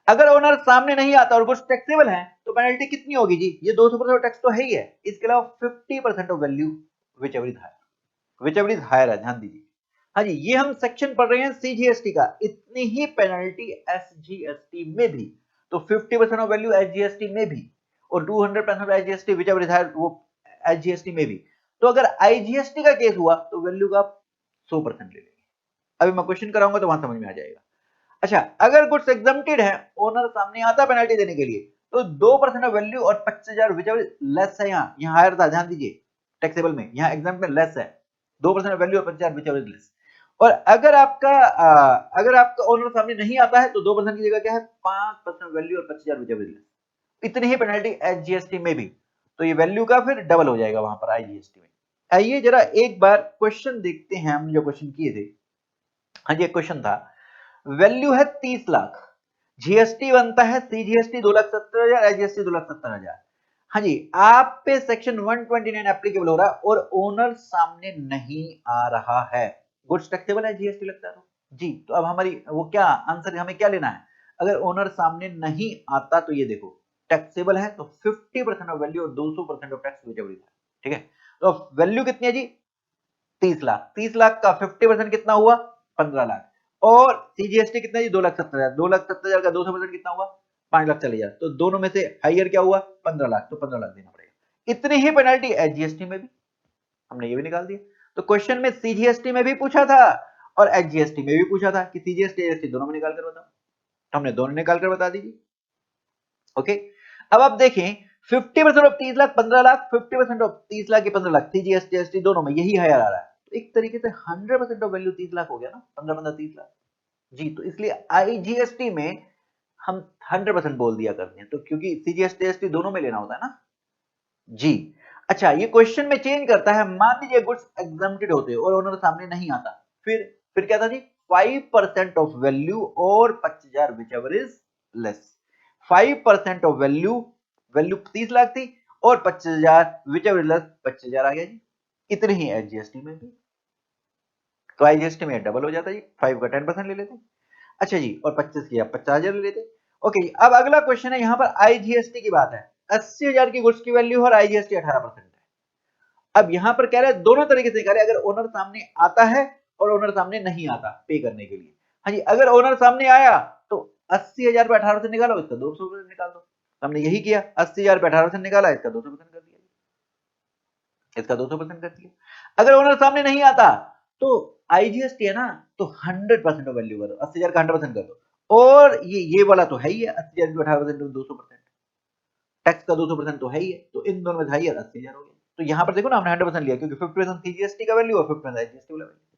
[SPEAKER 1] अगर ओनर सामने नहीं आता और गुड्स टैक्सेबल है तो पेनल्टी कितनी होगी जी, ये 200% टैक्स तो है ही है, इसके अलावा 50% of value whichever is higher है, ध्यान दीजिए। हाँ जी, ये हम सेक्शन पढ़ रहे हैं सीजीएसटी का, इतनी ही पेनल्टी एसजीएसटी में भी, तो 50% ऑफ वैल्यू एसजीएसटी में भी और 200% SGST whichever is higher वो एसजीएसटी में भी। तो अगर आईजीएसटी का केस हुआ तो वैल्यू का 100% ले लेंगे। अभी मैं क्वेश्चन कराऊंगा तो वहां समझ में आ जाएगा। अच्छा, अगर गुड्स एग्जम्प्टेड है, ओनर सामने आता पेनल्टी देने के लिए, तो 2% ऑफ वैल्यू और 25,000 विचेवर लेस है, यहाँ हायर था, ध्यान दीजिए, टैक्सेबल में, यहाँ एग्जाम्प में लेस है, 2% ऑफ वैल्यू और 25,000 विचेवर लेस। और अगर आपका ओनर सामने नहीं आता है तो 2% की जगह क्या है, 5% वैल्यू और 25,000 विचेवर लेस, इतनी ही पेनल्टी एचजीएसटी में भी, तो ये वैल्यू का फिर डबल हो जाएगा वहां पर आईजीएसटी में। आइए जरा एक बार क्वेश्चन देखते हैं, हम जो क्वेश्चन किए थे। हाँ जी, क्वेश्चन था, वैल्यू है 30 लाख, जीएसटी बनता है सीजीएसटी 2,70,000, एजीएसटी 2,70,000। हाँ जी, आप पे सेक्शन 129 एप्लीकेबल हो रहा है और ओनर सामने नहीं आ रहा है, गुड्स टैक्सेबल है, जीएसटी लगता है तो जी। तो अब हमारी वो क्या आंसर, हमें क्या लेना है, अगर ओनर सामने नहीं आता तो ये देखो टैक्सेबल है तो 50% ऑफ वैल्यू और 200% ऑफ टैक्स विचेवर इज, ठीक है। तो वैल्यू कितनी है जी, 30 लाख, 30 लाख का 50% कितना हुआ, 15 लाख, और सीजीएसटी कितना जी, 2,70,000, 2,70,000 का 200% कितना हुआ, 5 लाख चले जाए, तो दोनों में से हाइयर क्या हुआ, 15 लाख, तो 15 लाख देना पड़ेगा। इतनी ही पेनल्टी एचजीएसटी में भी, हमने ये भी निकाल दिया। तो क्वेश्चन में सीजीएसटी में भी पूछा था और एचजीएसटी में भी पूछा था कि सीजीएसटी एचजीएसटी दोनों में निकाल कर बताओ, तो हमने दोनों निकाल कर बता दीजिए। ओके, अब आप देखें 50% of 30 lakh 15 lakh, 50% of 30 lakh 15 lakh, CGST ST दोनों में यही हायर आ रहा है, तो एक तरीके से 100% ऑफ वैल्यू 30 लाख हो गया ना, 15 30 लाख जी। तो इसलिए आईजीएसटी में हम 100% बोल दिया करते हैं, तो क्योंकि सीजीएसटी एसटी दोनों में लेना होता है ना जी। अच्छा, ये क्वेश्चन में चेंज करता है, मान लीजिए गुड्स एग्जम्प्टेड होते और ओनर सामने नहीं आता, फिर क्या था जी, 5% ऑफ वैल्यू और 25,000 which ever is less, 5% of value, value 30 lakh थी और 25,000 विच एवर लेस 25,000 आ गया जी, इतने ही एचजीएसटी में भी, तो आईजीएसटी में डबल हो जाता जी, 5 का 10% ले लेते। अच्छा जी, और 25 की आप 50,000 ले लेते। ओके, अब अगला क्वेश्चन है, यहाँ पर आईजीएसटी की बात है, 80,000 की गुड्स की वैल्यू और आईजीएसटी 18% है। अब यहाँ पर कह रहे हैं दोनों तरीके से कह रहे हैं, अगर ओनर सामने आता है और ओनर सामने नहीं आता पे करने के लिए। हाँ जी, अगर ओनर सामने आया तो 80,000 पे 18% निकालो, इसका 200% निकाल दो, हमने यही किया, 80,000 पे 18% निकाला, इसका 200% कर दिया, इसका 200% कर दिया। अगर ओनर सामने नहीं आता तो आईजीएसटी है ना, तो 100% ऑफ वैल्यू करो, 80,000 का 100% कर दो, और ये वाला तो है ही है, 80,000 पे 18% 200%, टैक्स का 200% तो है ही है, तो इन दोनों में हाइयर 80,000 हो गया। तो यहाँ पर देखो ना, हमने 100% लिया क्योंकि 50% सीजीएसटी का वैल्यू और 50% आईजीएसटी वाला वैल्यू,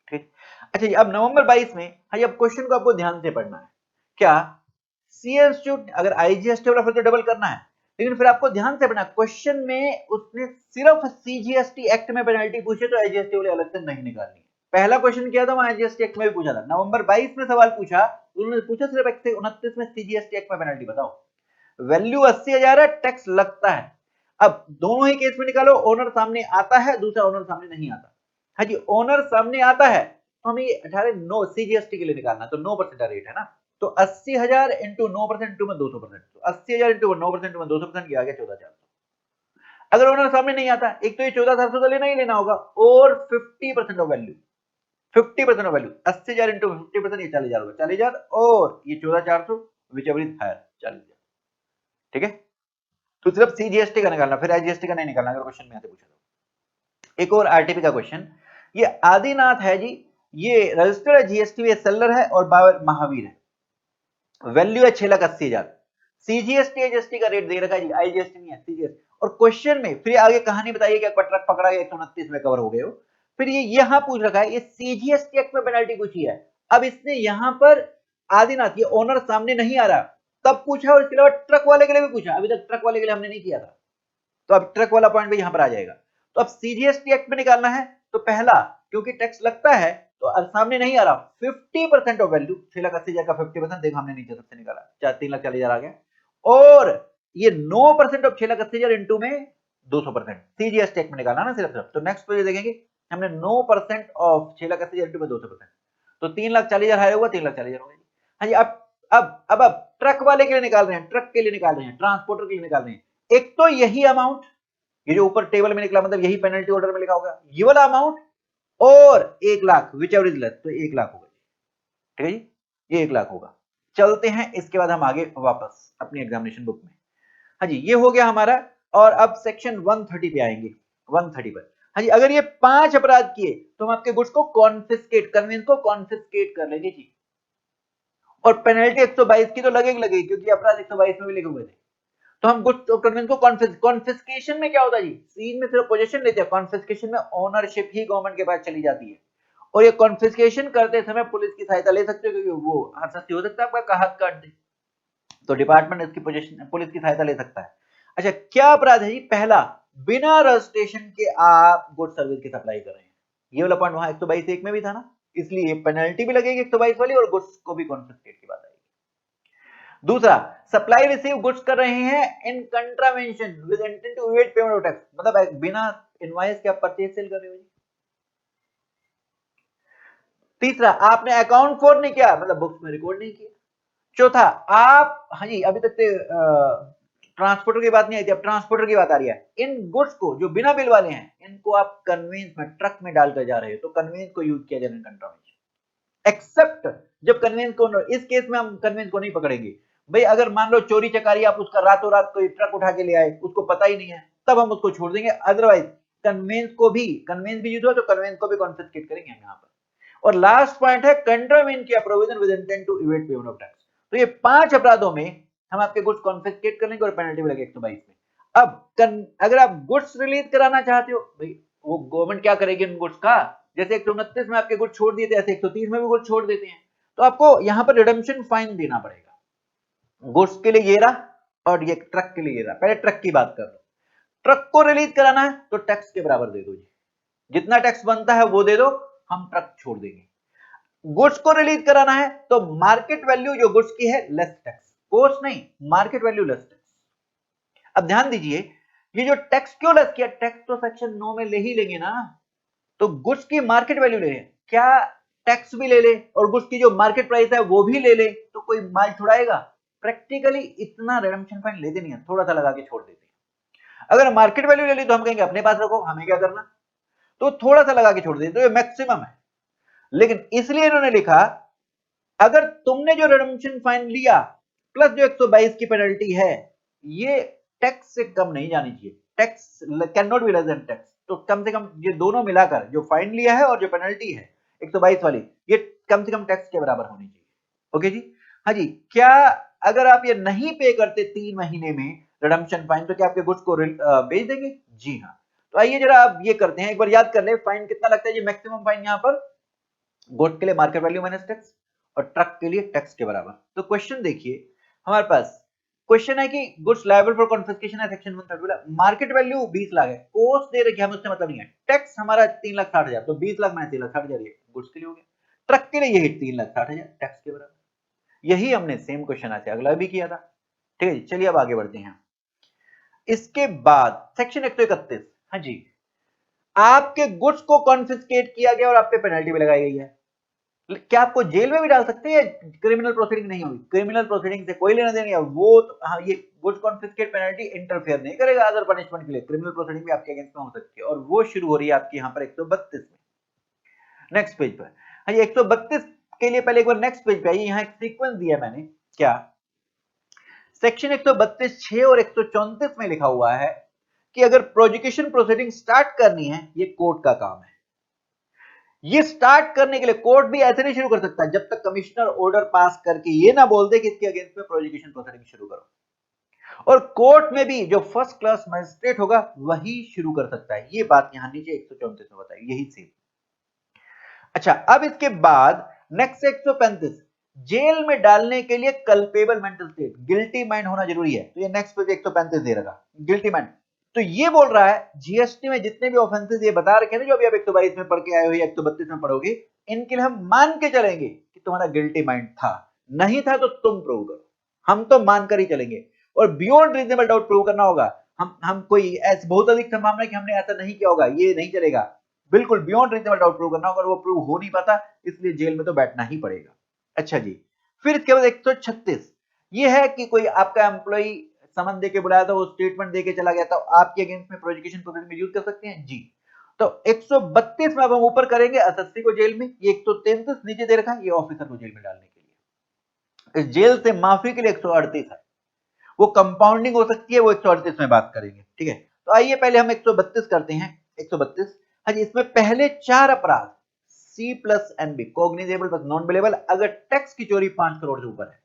[SPEAKER 1] ठीक। अच्छा जी, अब नवंबर 22 में, हाँ, अब क्वेश्चन को आपको ध्यान से पढ़ना है, क्या सीएसटी अगर आईजीएसटी वाला फिर तो डबल करना है, लेकिन फिर आपको ध्यान से पढ़ना, क्वेश्चन में उसने सिर्फ सीजीएसटी एक्ट में पेनल्टी पूछे तो आईजीएसटी वाले अलग से नहीं निकालनी है। पहला क्वेश्चन किया था वहां आईजीएसटी एक्ट में भी पूछा था, नवंबर 22 में सवाल पूछा, उन्होंने पूछा सिर्फ 1 से 29 में सीजीएसटी एक्ट में पेनल्टी बताओ। वैल्यू 80,000 है, टैक्स लगता है। अब दोनों ही केस में निकालो, ओनर सामने आता है, दूसरा ओनर सामने नहीं आता। हाँ जी, ओनर सामने आता है तो हमें 18 सीजीएसटी के लिए निकालना, तो 9% का रेट है ना, तो 80,000 इंटू 9% इंटू में 200%, तो 80,000 इंटू 9% में 200% की आ गया 14,400। अगर ओनर सामने नहीं आता, एक तो ये 14,400 तो लेना ही लेना होगा, और 50% of value, 50% of value 80,000 into 50% ये 40,000 होगा, 40,000 और ये 14,400 विच एवर इज हायर 40,000। ठीक है, तो सिर्फ सीजीएसटी का निकालना, फिर आईजीएसटी का नहीं निकालना अगर क्वेश्चन में आते पूछा तो। एक और आरटीपी का क्वेश्चन, ये आदिनाथ है जी, ये रजिस्टर्ड है, जीएसटी सेलर है और बाबर महावीर है, वैल्यू है 6,80,000, सीजीएसटी आईजीएसटी का रेट दे रखा है जी, आईजीएसटी नहीं है सीजीएसटी। और क्वेश्चन में फिर आगे कहानी बताइए कि ट्रक पकड़ा गया 129 में कवर हो गए हो, फिर ये यहां पूछ रखा है, ये सीजीएसटी एक्ट में पेनल्टी पूछी है। अब इसने यहां पर आदिनाथ, ये ओनर सामने नहीं आ रहा, तब पूछा, और इसके अलावा ट्रक वाले के लिए भी पूछा, अभी तक ट्रक वाले के लिए हमने नहीं किया था, तो अब ट्रक वाला पॉइंट भी यहां पर आ जाएगा। तो अब सीजीएसटी एक्ट में निकालना है, तो पहला क्योंकि टैक्स लगता है तो सामने नहीं आ रहा, 50% ऑफ वैल्यू 6,80,000 का 50%, देखो हमने नीचे सबसे निकाला 3,40,000 आ गया, और ये 9% ऑफ 6,80,000 इंटू में 200%, सीजीएसटी एक्ट में निकालना ना सिर्फ। तो नेक्स्ट पेज देखेंगे, हमने 9% ऑफ 6,80,000 इंटू में 200%, तो 3,40,000 हायर होगा, 3,40,000 होगा। हाँ जी, अब ट्रक वाले के लिए निकाल रहे हैं, ट्रक के लिए निकाल रहे हैं, ट्रांसपोर्टर के लिए निकाल रहे हैं। एक तो यही अमाउंट, ये जो ऊपर टेबल में निकला मतलब यही पेनल्टी ऑर्डर में लिखा होगा, ये वाला अमाउंट, और 1 lakh which ever is less, तो 1 लाख होगा। ठीक है जी, ये 1 लाख होगा। चलते हैं इसके बाद हम आगे वापस अपनी एग्जामिनेशन बुक में। हाँ जी, ये हो गया हमारा, और अब सेक्शन 130 पे आएंगे, 130 पर। हाँ जी, अगर ये 5 अपराध किए तो हम आपके गुड्स को कॉन्फिस्केट, कन्वेंस को कॉन्फिस्केट कर लेंगे जी, और पेनल्टी 122 की तो लगेगी क्योंकि अपराध 122 में भी लिखे हुए थे। तो हम गुड्स और कन्वेंस को कॉन्फिस्केशन में क्या होता है जी, सीन में सिर्फ पोजीशन लेते हैं, कॉन्फिस्केशन में ओनरशिप ही गवर्नमेंट के पास चली जाती है, और ये कॉन्फिस्केशन करते समय पुलिस की सहायता ले सकते हो, क्योंकि वो हर सस्ती हो सकता है आपका हाथ काट दे, तो डिपार्टमेंट इसकी पोजीशन पुलिस की सहायता ले सकता है। अच्छा, क्या अपराध है जी, पहला, बिना रजिस्ट्रेशन के आप गुड सर्विस की सप्लाई कर रहे हैं, ये वाला पॉइंट वहां 122(1) में भी था ना, इसलिए पेनल्टी भी लगेगी 122 वाली, और गुड्स को भी कॉन्फिस्केट की बात आएगी। दूसरा, सप्लाई रिसीव गुड्स कर रहे हैं in contravention with intent to evade payment of tax, मतलब बिना इनवॉइस के आप परचेज सेल कर रहे हो। तीसरा, आपने अकाउंट फोर नहीं किया, मतलब बुक्स में रिकॉर्ड नहीं किया। चौथा, आप, हाँ जी, अभी तक ट्रांसपोर्टर की बात नहीं आई थी, अब ट्रांसपोर्टर की बात आ रही है, इन गुड्स को जो बिना बिल वाले हैं, इनको आप कन्वेंस में ट्रक में डालकर जा रहे हो, तो कन्वेंस को यूज किया जाए कंट्रावेंशन, एक्सेप्ट जब कन्वेंस को, इस केस में हम कन्वेंस को नहीं पकड़ेंगे भाई, अगर मान लो चोरी चकारी आप उसका रातों रात कोई ट्रक उठा के ले आए, उसको पता ही नहीं है, तब हम उसको छोड़ देंगे, अदरवाइज कन्वेंस भी यूज हो तो कन्वेंस को भी कॉन्फिस्केट करेंगे हम यहाँ पर। और लास्ट पॉइंट है कंट्रावेंशन किया provision with intent to evade payment of tax, तो ये 5 अपराधों में हम आपके गुड्स कॉन्फिस्केट कर लेंगे और पेनल्टी भी लगेगी 122 में। अब अगर आप गुड्स रिलीज कराना चाहते हो भाई, वो गवर्नमेंट क्या करेगी उन गुड्स का, जैसे 129 में आपके गुड्स छोड़ दिए थे, ऐसे 130 में भी गुड्स छोड़ देते हैं, तो आपको यहां पर रिडेम्पशन फाइन देना पड़ेगा। गुड्स के लिए ये रहा और ये ट्रक के लिए ये रहा, पहले ट्रक की बात कर लो, ट्रक को रिलीज कराना है तो टैक्स के बराबर दे दो जी, जितना टैक्स बनता है वो दे दो, हम ट्रक छोड़ देंगे। गुड्स को रिलीज कराना है तो मार्केट वैल्यू जो गुड्स की है लेस टैक्स, कॉस्ट नहीं, मार्केट वैल्यू लेस टैक्स। अब ध्यान दीजिए, ये जो टैक्स क्यों लेस किया, टैक्स तो सेक्शन 9 में ले ही लेंगे ना, तो गुड्स की मार्केट वैल्यू ले, क्या टैक्स भी ले ले और गुड्स की जो मार्केट प्राइस है वो भी ले ले, तो कोई माल छुड़ाएगा? प्रैक्टिकली इतना रिडेम्पशन फाइन लेते नहीं है, थोड़ा सा लगा के छोड़ देते हैं। अगर मार्केट वैल्यू ले ली तो हम कहेंगे अपने पास रखो, हमें क्या करना, तो थोड़ा सा लगा के छोड़ देते, तो ये मैक्सिमम है। लेकिन इसलिए इन्होंने लिखा, अगर तुमने जो रिडेम्पशन फाइन लिया प्लस जो 122 की पेनल्टी है, ये टैक्स से कम नहीं जानी चाहिए, tax can not be less than tax, तो कम से कम ये दोनों मिलाकर जो फाइन लिया है और जो पेनल्टी है 122 वाली, ये कम से कम टैक्स के बराबर होनी चाहिए। ओके जी, हाँ जी, क्या अगर आप ये नहीं पे करते 3 महीने में रिडेम्पशन फाइन, तो क्या आपके गुड्स को बेच देंगे? जी हाँ। तो आइए जरा आप ये करते हैं, एक बार याद कर ले, फाइन कितना लगता है जी, मैक्सिमम फाइन यहाँ पर गुड्स के लिए मार्केट वैल्यू माइनस टैक्स, और ट्रक के लिए टैक्स के बराबर। तो क्वेश्चन देखिए हमारे पास क्वेश्चन है कि गुड्स लायबल फॉर कॉन्फिस्केशन है सेक्शन 130, मार्केट वैल्यू 20 लाख है, कॉस्ट दे रखी है हमें, उससे मतलब नहीं है, टैक्स हमारा 3,60,000, तो 20 लाख माइनस 3,60,000 ये गुड्स के लिए हो गया, ट्रक के लिए ये 3,60,000 टैक्स के बराबर। यही हमने सेम क्वेश्चन आज अगला भी किया था। ठीक है जी, चलिए अब आगे बढ़ते हैं। इसके बाद सेक्शन 131, हाँ जी, आपके गुड्स को कॉन्फिस्केट किया गया और आप पे पेनल्टी भी लगाई गई है, क्या आपको जेल में भी डाल सकते हैं? क्रिमिनल प्रोसीडिंग नहीं होगी, क्रिमिनल प्रोसीडिंग से कोई लेना देना है वो तो, हाँ, ये गुड्स कॉन्फिस्केट पेनल्टी इंटरफेयर नहीं करेगा अदर पनिशमेंट के लिए, क्रिमिनल प्रोसीडिंग भी आपके अगेंस्ट में हो सकती है, और वो शुरू हो रही है आपकी यहाँ पर 132 में। नेक्स्ट पेज पर, हाँ, ये 132 के लिए पहले एक बार नेक्स्ट पेज पे आइए, यहाँ एक सीक्वेंस दिया मैंने, क्या सेक्शन 132 6 और 134 में लिखा हुआ है कि अगर प्रोसिक्यूशन प्रोसीडिंग स्टार्ट करनी है, ये कोर्ट का काम है। ये स्टार्ट करने के लिए कोर्ट भी ऐसे नहीं शुरू कर सकता जब तक कमिश्नर ऑर्डर पास करके ये ना बोल दे कि इसके अगेंस्ट में प्रोसिक्यूशन प्रोसीडिंग शुरू करो, और कोर्ट में भी जो फर्स्ट क्लास मजिस्ट्रेट होगा वही शुरू कर सकता है। ये बात यहां नीचे 134 में बताई, यही सेम। अच्छा, अब इसके बाद नेक्स्ट 135, जेल में डालने के लिए culpable mental state, guilty mind होना जरूरी है, तो ये नेक्स्ट पेज 135 दे रखा, गिल्टी माइंड। तो ये बोल रहा है जीएसटी में जितने भी ऑफेंसेस ये बता रखे हैं जो अभी आप 122 में पढ़ के आए हो या 132 में पढ़ोगे, इनके लिए हम मान के चलेंगे कि तुम्हारा गिल्टी माइंड था, नहीं था तो तुम प्रूव करो, हम तो मानकर ही चलेंगे, और बियॉन्ड रीजनेबल डाउट प्रूव करना होगा। हम कोई ऐसी बहुत अधिक संभावना है कि हमने ऐसा नहीं किया होगा, ये नहीं चलेगा, बिल्कुल बियॉन्ड रीजनेबल डाउट प्रूव करना होगा, और वो प्रूव हो नहीं पाता, इसलिए जेल में तो बैठना ही पड़ेगा। अच्छा जी, फिर इसके बाद 136, ये है कि कोई आपका एम्प्लॉय समन देके बुलाया था, वो स्टेटमेंट देके चला गया था, आपके अगेंस्ट में प्रोसिक्यूशन प्रोसीडिंग में यूज कर सकते हैं जी। तो 132 में अब हम ऊपर करेंगे एसएससी को जेल में, ये 133 नीचे दे रखा है, ये ऑफिसर को जेल में डालने के लिए। इस जेल से माफी के लिए 138 है, वो कंपाउंडिंग हो सकती है, वो 138 में बात करेंगे। ठीक है, तो आइए पहले हम 132 करते हैं। 132, हाँ जी, इसमें पहले 4 अपराध C plus NB, cognizable plus non bailable, अगर टैक्स की चोरी 5 करोड़ से ऊपर है,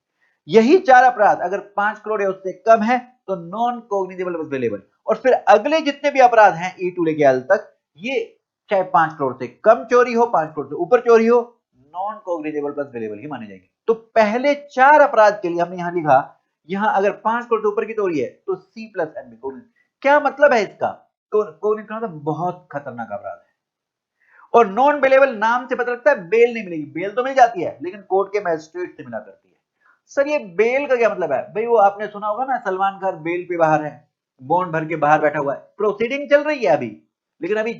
[SPEAKER 1] यही 4 अपराध अगर 5 करोड़ या उससे कम है तो नॉन कॉग्निजेबल प्लस बिलेबल, और फिर अगले जितने भी अपराध हैं ई टू लेके एल तक, ये चाहे 5 करोड़ से कम चोरी हो, 5 करोड़ से ऊपर चोरी हो, नॉन कॉग्निजेबल प्लस बिलेबल ही माने जाएंगे। तो पहले 4 अपराध के लिए हमने यहां लिखा, यहां अगर 5 करोड़ से ऊपर की चोरी है तो सी प्लस एनबी। क्या मतलब है इसका? मतलब बहुत खतरनाक अपराध है, और नॉन बेलेबल नाम से पता लगता है बेल नहीं मिलेगी, बेल तो मिल जाती है लेकिन कोर्ट के मैजिस्ट्रेट से मिला करती है। सर ये बेल का क्या मतलब है भाई? वो आपने सुना होगा ना, सलमान खान बेल पे बाहर है, बॉन्ड भर के बाहर बैठा हुआ है, प्रोसीडिंग चल रही है अभी, लेकिन अभी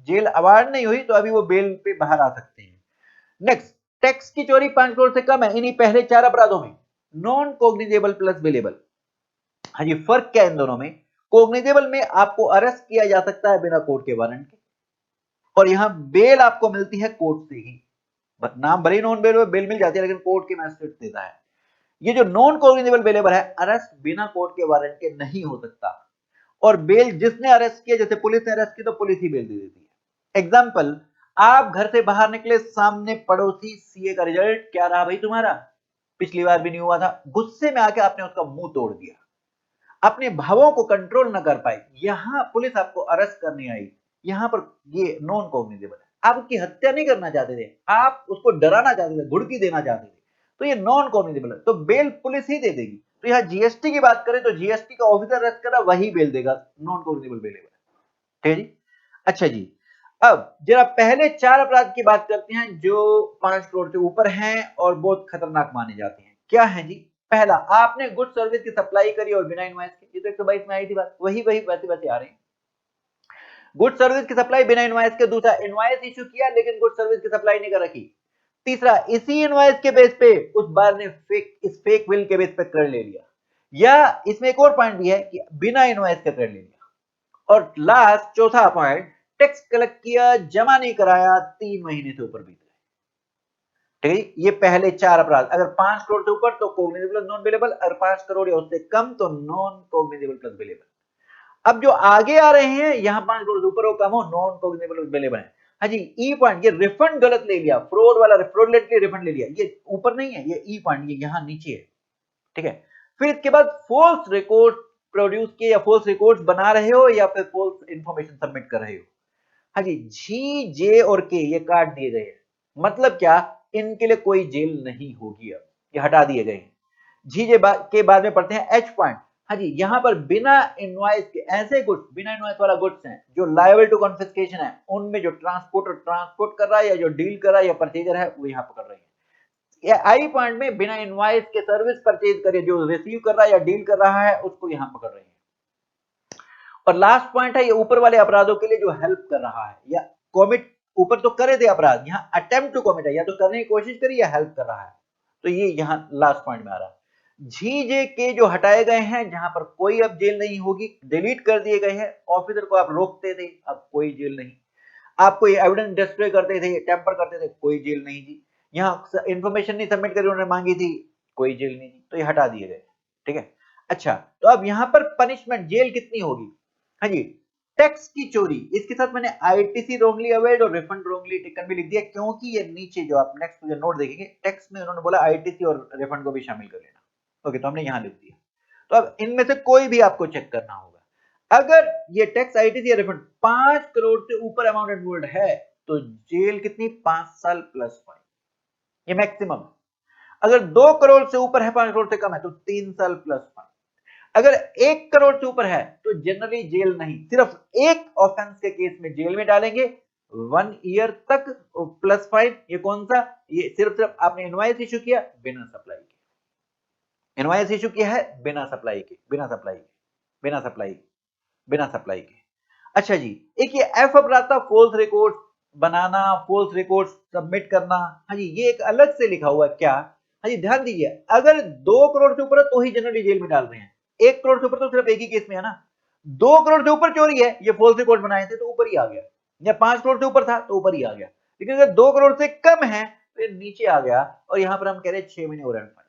[SPEAKER 1] जेल अवार्ड नहीं हुई तो अभी वो बेल पे बाहर आ सकते हैं। नेक्स्ट, टैक्स की चोरी 5 करोड़ से कम है इन्हीं पहले 4 अपराधों में, नॉन कॉग्निजेबल प्लस बिलेबल। हाँ जी, फर्क क्या है इन दोनों में? कॉग्निजेबल में आपको अरेस्ट किया जा सकता है बिना कोर्ट के वारंट के, और यहां बेल आपको मिलती है कोर्ट से ही, नाम भले ही नॉन बेल, बेल मिल जाती है लेकिन कोर्ट के मैजिस्ट्रेट देता है। ये जो नॉन कॉग्निजेबल बेलेबल है, अरेस्ट बिना कोर्ट के वारंट के नहीं हो सकता, और बेल जिसने अरेस्ट किया, जैसे पुलिस ने अरेस्ट की तो पुलिस ही बेल दे देती है। एग्जाम्पल, आप घर से बाहर निकले, सामने पड़ोसी सीए का रिजल्ट क्या रहा भाई तुम्हारा, पिछली बार भी नहीं हुआ था, गुस्से में आके आपने उसका मुंह तोड़ दिया, अपने भावों को कंट्रोल न कर पाए, यहां पुलिस आपको अरेस्ट करने आई, यहां पर ये नॉन कॉग्निजेबल है, आप उसकी हत्या नहीं करना चाहते थे, आप उसको डराना चाहते थे, घुड़की देना चाहते थे, तो ये नॉन कॉग्निजेबल है, तो बेल पुलिस ही दे देगी। तो यहाँ जीएसटी की बात करें तो जीएसटी का ऑफिसर अरेस्ट करा वही बेल देगा, नॉन कॉग्निजेबल बेलेबल। ठीक है जी। अच्छा जी, अब जरा पहले 4 अपराध की बात करते हैं जो 5 करोड़ से ऊपर हैं और बहुत खतरनाक माने जाते हैं। क्या है जी? पहला, आपने गुड सर्विस की सप्लाई करी और बिना इनवॉइस के, ये तो 122 में आई थी बात, वही वैसे वैसे आ रहे हैं। गुड सर्विस की सप्लाई बिना इनवॉइस के, दूसरा इनवॉइस इशू किया लेकिन गुड सर्विस की सप्लाई नहीं कर रखी, तीसरा इसी इनवॉइस के बेस पे उस बार ने फेक बिल के बेस पे क्रेडिट ले लिया, या इसमें एक और पॉइंट भी है कि बिना इनवॉइस के क्रेडिट ले लिया, और लास्ट चौथा पॉइंट, टैक्स कलेक्ट किया जमा नहीं कराया, 3 महीने से ऊपर बीत गए। ठीक है, ये पहले 4 अपराध, अगर 5 करोड़ से ऊपर तो कॉग्निजेबल नॉन बिलेबल, और 5 करोड़ या उससे कम तो नॉन कॉग्निजेबल प्लस बिलेबल। अब जो आगे आ रहे हैं, यहां 5 करोड़ से ऊपर हो कम हो, नॉन कॉग्निजेबल प्लस बिलेबल है। हाँ जी, ई पॉइंट, ये रिफंड गलत ले लिया, फ्रॉड वाला, फ्रॉडलेंटली रिफंड ले लिया, ये ऊपर नहीं है, ये ई पॉइंट, ये यहां नीचे है। ठीक है, फिर इसके बाद फॉल्स रिकॉर्ड प्रोड्यूस किए, या फॉल्स रिकॉर्ड्स बना रहे हो, या फिर फॉल्स इंफॉर्मेशन सबमिट कर रहे हो। हाँ जी, जी, जे और के ये काट दिए गए हैं, मतलब क्या? इनके लिए कोई जेल नहीं होगी, अब ये हटा दिए गए हैं। जी के बाद में पढ़ते हैं एच पॉइंट। हाँ जी, यहाँ पर बिना इनवॉइस के ऐसे गुड्स, बिना इनवॉइस वाला गुड्स हैं जो लायबल टू कॉन्फिस्केशन है, उनमें जो ट्रांसपोर्टर ट्रांसपोर्ट कर रहा है या जो डील कर रहा है या परचेजर है वो यहाँ पकड़ रहे हैं। या आई पॉइंट में बिना इनवॉइस के सर्विस परचेज करे जो रिसीव कर रहा है या डील कर रहा है उसको यहाँ पकड़ रहे हैं। और लास्ट पॉइंट है ये ऊपर वाले अपराधों के लिए जो हेल्प कर रहा है या कॉमिट, ऊपर तो करे थे अपराध, यहाँ अटेम्प्ट टू कॉमिट है, या तो करने की कोशिश करी या हेल्प कर रहा है, तो ये यहाँ लास्ट पॉइंट में आ रहा है। जी जे के जो हटाए गए हैं, जहां पर कोई अब जेल नहीं होगी, डिलीट कर दिए गए हैं। ऑफिसर को आप रोकते थे, अब कोई जेल नहीं। आपको ये एविडेंस डिस्ट्रॉय करते थे, टेम्पर करते थे, कोई जेल नहीं जी। यहाँ इंफॉर्मेशन नहीं सबमिट करी उन्होंने मांगी थी, कोई जेल नहीं जी, तो ये हटा दिए गए। ठीक है, अच्छा तो अब यहाँ पर पनिशमेंट जेल कितनी होगी? हाँ जी, टैक्स की चोरी, इसके साथ मैंने आईटीसी रोंगली अवेल्ड और रिफंड रोंगली टेकन भी लिख दिया, क्योंकि ये नीचे जो आप नेक्स्ट जो नोट देखेंगे टैक्स में उन्होंने बोला आईटीसी और रिफंड को भी शामिल कर लेना। ओके, तो हमने यहां लिख दिया। तो अब इनमें से कोई भी आपको चेक करना होगा। अगर ये टैक्स आईटीसी या रिफंड 5 करोड़ से ऊपर अमाउंट इन्वॉल्व है तो जेल कितनी? 5 साल प्लस फाइन, ये मैक्सिमम। अगर 2 करोड़ से ऊपर है, 5 करोड़ से कम है तो 3 साल प्लस फाइन। अगर 1 करोड़ से ऊपर है तो जनरली जेल नहीं, सिर्फ एक ऑफेंस के केस में जेल में डालेंगे 1 ईयर तक प्लस फाइन। ये कौन सा? ये सिर्फ आपने इनवॉइस इशू किया बिना सप्लाई के, इनवॉइस इशू किया है बिना सप्लाई के, बिना सप्लाई के, बिना सप्लाई, बिना सप्लाई के। अच्छा जी, एक ये एफ अपराध था, फॉल्स रिकॉर्ड बनाना, फॉल्स रिकॉर्ड सबमिट करना। हाँ जी, ये एक अलग से लिखा हुआ है क्या? हाँ जी, ध्यान दीजिए, अगर 2 करोड़ से ऊपर है तो ही जनरली जेल में डाल रहे हैं। 1 करोड़ से ऊपर तो सिर्फ एक ही केस में है ना। 2 करोड़ से ऊपर चोरी है, ये फॉल्स रिकॉर्ड बनाए थे तो ऊपर ही आ गया, या 5 करोड़ से ऊपर था तो ऊपर ही आ गया। लेकिन अगर 2 करोड़ से कम है तो ये नीचे आ गया, और यहां पर हम कह रहे हैं 6 महीने और फाइन।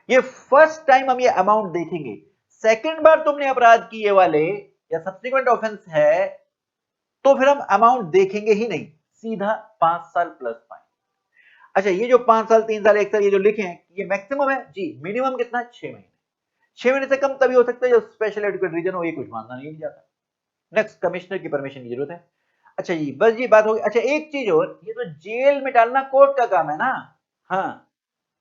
[SPEAKER 1] ये फर्स्ट टाइम हम ये अमाउंट देखेंगे। सेकंड बार तुमने अपराध किए वाले या सब्सिक्वेंट ऑफेंस है तो फिर हम अमाउंट देखेंगे ही नहीं, सीधा 5 साल प्लस फाइन। अच्छा, ये जो 5 साल 3 साल 1 साल ये जो लिखे हैं ये मैक्सिमम है जी, मिनिमम कितना? 6 महीने। 6 महीने से कम तभी हो सकता है जब स्पेशल एडुकेट रीजन हो, ये कुछ मानना नहीं जाता। नेक्स्ट, कमिश्नर की परमिशन की जरूरत है। अच्छा जी, बस ये बात होगी। अच्छा, एक चीज और, ये तो जेल में डालना कोर्ट का काम है ना। हाँ,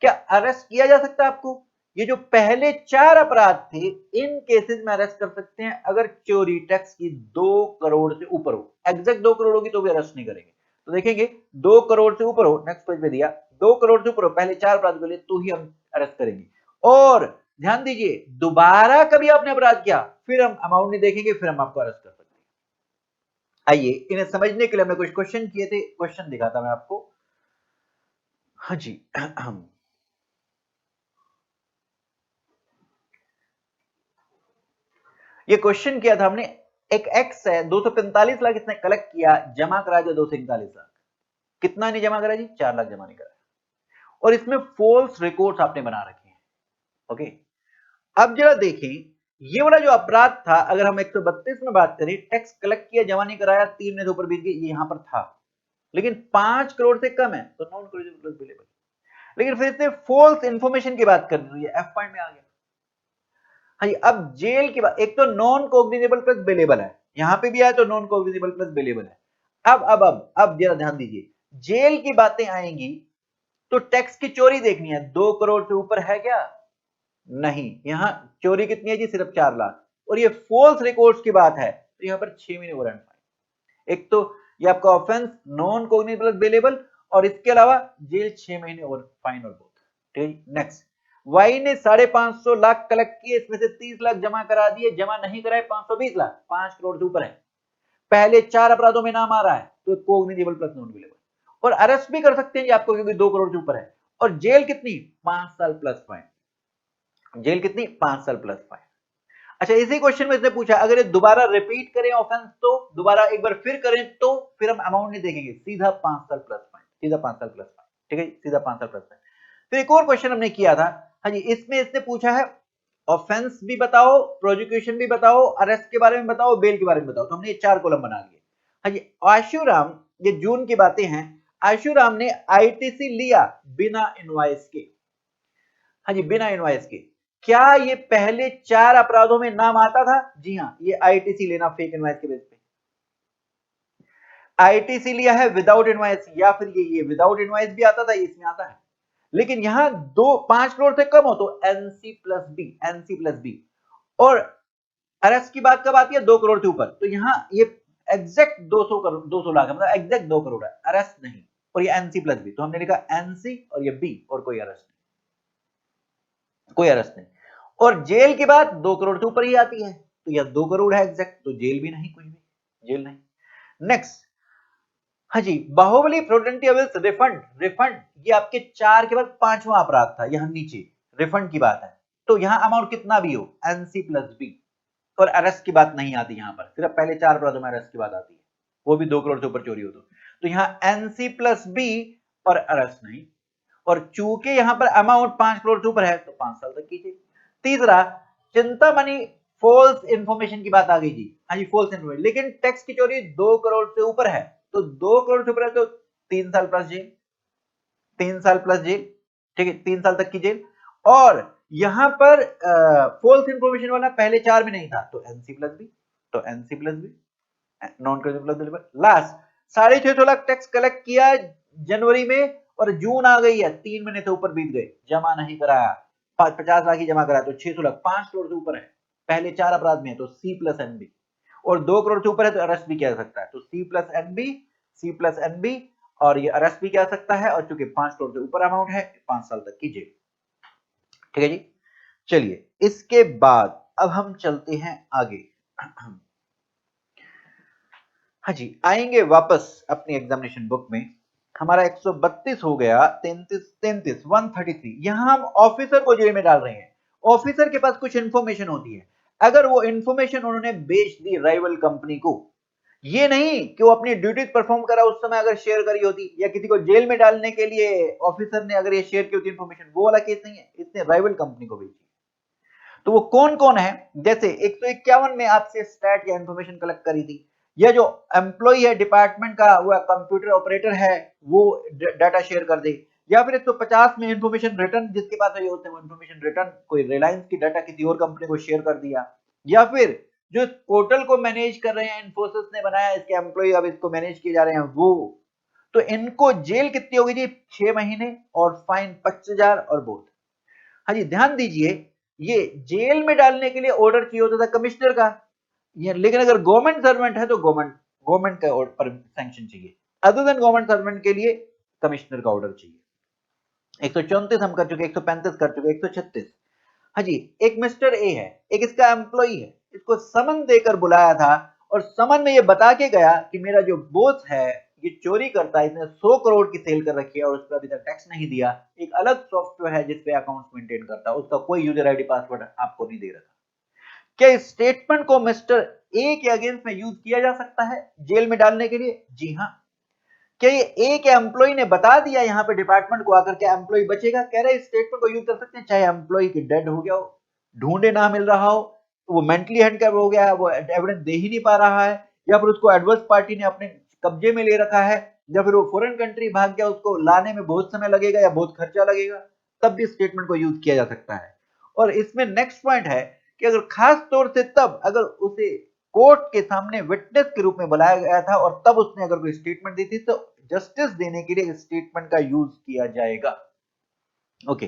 [SPEAKER 1] क्या अरेस्ट किया जा सकता है आपको? ये जो पहले 4 अपराध थे इन केसेस में अरेस्ट कर सकते हैं अगर चोरी टैक्स की 2 करोड़ से ऊपर हो। एग्जैक्ट 2 करोड़ होगी तो भी अरेस्ट नहीं करेंगे। तो देखेंगे 2 करोड़ से ऊपर हो, नेक्स्ट पेज पे दिया 2 करोड़ से ऊपर हो पहले 4 अपराध के लिए, तो ही हम अरेस्ट करेंगे। और ध्यान दीजिए, दोबारा कभी आपने अपराध किया फिर हम अमाउंट नहीं देखेंगे, फिर हम आपको अरेस्ट कर सकते हैं। आइए इन्हें समझने के लिए हमने कुछ क्वेश्चन किए थे, क्वेश्चन दिखाता मैं आपको। हाँ जी ये क्वेश्चन किया था हमने, एक एक्स है 245 लाख इसने कलेक्ट किया, जमा करा दिया 241 लाख। कितना नहीं जमा करा जी? 4 लाख जमा नहीं करा। और इसमें फॉल्स रिकॉर्ड्स आपने बना रखे हैं। ओके, अब जरा देखें, ये वाला जो अपराध था, अगर हम 132 में बात करें, टैक्स कलेक्ट किया जमा नहीं कराया, 3 ने ऊपर बीत गई, ये यहां पर था। लेकिन 5 करोड़ से कम है तो नॉन क्रेडिटेबल। लेकिन फिर से फॉल्स इंफॉर्मेशन की बात कर रही है, एफ पॉइंट में आ गया। हाँ जी, अब जेल की बात, एक तो नॉन कोग्निजेबल प्लस बेलेबल है, यहां पे भी आया तो नॉन कोग्निजेबल प्लस बेलेबल है। अब जरा ध्यान दीजिए, जेल की बातें आएंगी तो टैक्स की चोरी देखनी है। 2 करोड़ से ऊपर है क्या? नहीं, यहां चोरी कितनी है जी? सिर्फ 4 लाख। और ये फॉल्स रिकॉर्ड्स की बात है तो यहां पर 6 महीने और फाइन। एक तो ये आपका offence non cognisable plus bailable, और इसके अलावा जेल 6 महीने और फाइन और बोथ। ठीक, नेक्स्ट, वाई ने 550 लाख कलेक्ट किए, इसमें से 30 लाख जमा करा दिए, जमा नहीं कराए 520 लाख, 5 करोड़ से ऊपर है, पहले 4 अपराधों में नाम आ रहा है तो कोग्निजेबल प्लस नॉन बेलेबल, और अरेस्ट भी कर सकते हैं जी आपको क्योंकि 2 करोड़ से ऊपर है। और जेल कितनी? 5 साल प्लस फाइन। जेल कितनी? 5 साल प्लस फाइन। अच्छा, इसी क्वेश्चन में इसने पूछा अगर ये दोबारा रिपीट करें ऑफेंस, तो दोबारा एक बार फिर करें तो फिर हम अमाउंट नहीं देखेंगे, सीधा 5 साल प्लस फाइन, सीधा 5 साल प्लस फाइन। ठीक है, सीधा 5 साल प्लस फाइन। फिर एक और क्वेश्चन हमने किया था, हाँ जी, इसमें इसने पूछा है ऑफेंस भी बताओ, प्रोसिक्यूशन भी बताओ, अरेस्ट के बारे में बताओ, बेल के बारे में बताओ। तो हमने ये 4 कॉलम बना लिए। हाँ जी, आशुराम, ये जून की बातें हैं, आशुराम ने आईटीसी लिया बिना इनवॉइस के। हाँ जी, बिना इनवॉइस के। क्या ये पहले 4 अपराधों में नाम आता था? जी हाँ, ये आईटीसी लेना फेक इनवॉइस के बेस पे। आईटीसी लिया है विदाउट इनवॉइस, या फिर ये विदाउट इनवॉइस भी आता था, इसमें आता है, लेकिन यहां 5 करोड़ से कम हो तो NC plus B, NC plus B. और अरेस्ट की बात कब आती है? 2 करोड़ से ऊपर, तो यहाँ ये एग्जैक्ट 200 करोड़, 200 लाख है, मतलब एग्जैक्ट 2 करोड़ है, अरेस्ट नहीं। और ये एनसी प्लस बी, तो हमने लिखा एनसी और ये बी, और कोई अरेस्ट नहीं, कोई अरेस्ट नहीं। और जेल की बात 2 करोड़ से ऊपर ही आती है, तो यह 2 करोड़ है एग्जैक्ट, तो जेल भी नहीं, कोई भी जेल नहीं। नेक्स्ट, हाँ जी, Baahubali fraudulently avails refund, refund ये आपके 4 के बाद 5वां अपराध था, यहां नीचे रिफंड की बात है, तो यहां अमाउंट कितना भी हो एनसी प्लस बी, और अरेस्ट की बात नहीं आती यहां पर, सिर्फ पहले 4 अपराधों में अरेस्ट की बात आती है, वो भी 2 करोड़ से ऊपर चोरी हो तो यहां एनसी प्लस बी और अरेस्ट नहीं। और चूंकि यहां पर अमाउंट 5 करोड़ से ऊपर है तो 5 साल तक कीजिए। तीसरा, चिंतामणि फॉल्स इंफॉर्मेशन की बात आ गई जी, हाँ जी फॉल्स इंफॉर्मेशन, लेकिन टैक्स की चोरी 2 करोड़ से ऊपर है, तो 2 करोड़ से ऊपर है तो 3 साल प्लस जेल, 3 साल प्लस जेल, ठीक है, 3 साल तक की जेल। और यहां पर फॉल्स इंफॉर्मेशन वाला पहले 4 में नहीं था, तो एनसी प्लस बी, तो NC plus B, non criminal deliver. Last, 650 lakh tax collect किया जनवरी में और जून आ गई है, 3 महीने से ऊपर बीत गए, जमा नहीं कराया, 50 लाख ही जमा कराया, तो 600 लाख, 5 करोड़ से ऊपर है, पहले 4 अपराध में है, तो सी प्लस एन बी। और 2 करोड़ से ऊपर है तो अरेस्ट भी किया जा सकता है, तो C plus N B, C plus N B, और ये अरेस्ट भी किया जा सकता है, और चूंकि 5 करोड़ से ऊपर अमाउंट है 5 साल तक की जेल। ठीक है जी, चलिए इसके बाद अब हम चलते हैं आगे। हाँ जी, आएंगे वापस अपनी एग्जामिनेशन बुक में, हमारा 132 हो गया, 33 133, यहां हम ऑफिसर को जेल में डाल रहे हैं। ऑफिसर के पास कुछ इंफॉर्मेशन होती है, अगर वो इंफॉर्मेशन उन्होंने बेच दी राइवल कंपनी को, ये नहीं कि वो अपनी ड्यूटीज परफॉर्म करा उस समय अगर शेयर करी होती, या किसी को जेल में डालने के लिए ऑफिसर ने अगर ये शेयर की होती इंफॉर्मेशन, वो वाला केस नहीं है, इसने राइवल कंपनी को बेची। तो वो कौन कौन है, जैसे 151 में आपसे स्टैट या इंफॉर्मेशन कलेक्ट करी थी, या जो एम्प्लॉय है डिपार्टमेंट का, वो कंप्यूटर ऑपरेटर है, वो डाटा शेयर कर दे, या फिर 150 में इंफॉर्मेशन रिटर्न जिसके पास है होते हैं, वो इंफॉर्मेशन रिटर्न कोई रिलायंस की डाटा किसी और कंपनी को शेयर कर दिया, या फिर जो पोर्टल को मैनेज कर रहे हैं इन्फोसिस ने बनाया, इसके एम्प्लॉय अब इसको मैनेज किए जा रहे हैं वो, तो इनको जेल कितनी होगी जी? 6 महीने और फाइन 25,000 और बोध। हाँ जी, ध्यान दीजिए, ये जेल में डालने के लिए ऑर्डर चाहिए होता था कमिश्नर का, ये लेकिन अगर गवर्नमेंट सर्वेंट है तो गवर्नमेंट का पर सैंक्शन चाहिए, अदर देन गवर्नमेंट सर्वेंट के लिए कमिश्नर का ऑर्डर चाहिए। 134 हम कर चुके, 135 कर चुके, 136। हाँ जी, एक मिस्टर ए है, एक इसका एम्प्लॉई है, इसको समन देकर बुलाया था, और समन में ये बता के गया कि मेरा जो बॉस है ये चोरी करता है, इसने 100 करोड़ की सेल कर रखी है और उस पर अभी तक टैक्स नहीं दिया, एक अलग सॉफ्टवेयर है जिसपे अकाउंट्स मेंटेन करता है, उसका कोई यूजर आईडी पासवर्ड आपको नहीं दे रखा। क्या इस स्टेटमेंट को मिस्टर ए के अगेंस्ट में यूज किया जा सकता है जेल में डालने के लिए? जी हाँ। क्या ये ए के एम्प्लॉय ने बता दिया यहाँ पे डिपार्टमेंट को आकर, क्या एम्प्लॉय बचेगा? कह रहे इस स्टेटमेंट को यूज कर सकते हैं, चाहे एम्प्लॉय की डेड हो गया हो, ढूंढे ना मिल रहा हो, वो मेंटली हैंडिकैप हो गया है, वो एविडेंस दे ही नहीं पा रहा है, या फिर उसको एडवर्स पार्टी ने अपने कब्जे में ले रखा है, या फिर वो फॉरेन कंट्री भाग गया, उसको लाने में बहुत समय लगेगा या बहुत खर्चा लगेगा, तब भी स्टेटमेंट को यूज किया जा सकता है। और इसमें नेक्स्ट पॉइंट है कि अगर खास तौर से तब अगर उसे कोर्ट के सामने विटनेस के रूप में बुलाया गया था और तब उसने अगर कोई स्टेटमेंट दी थी, तो जस्टिस देने के लिए स्टेटमेंट का यूज किया जाएगा। ओके,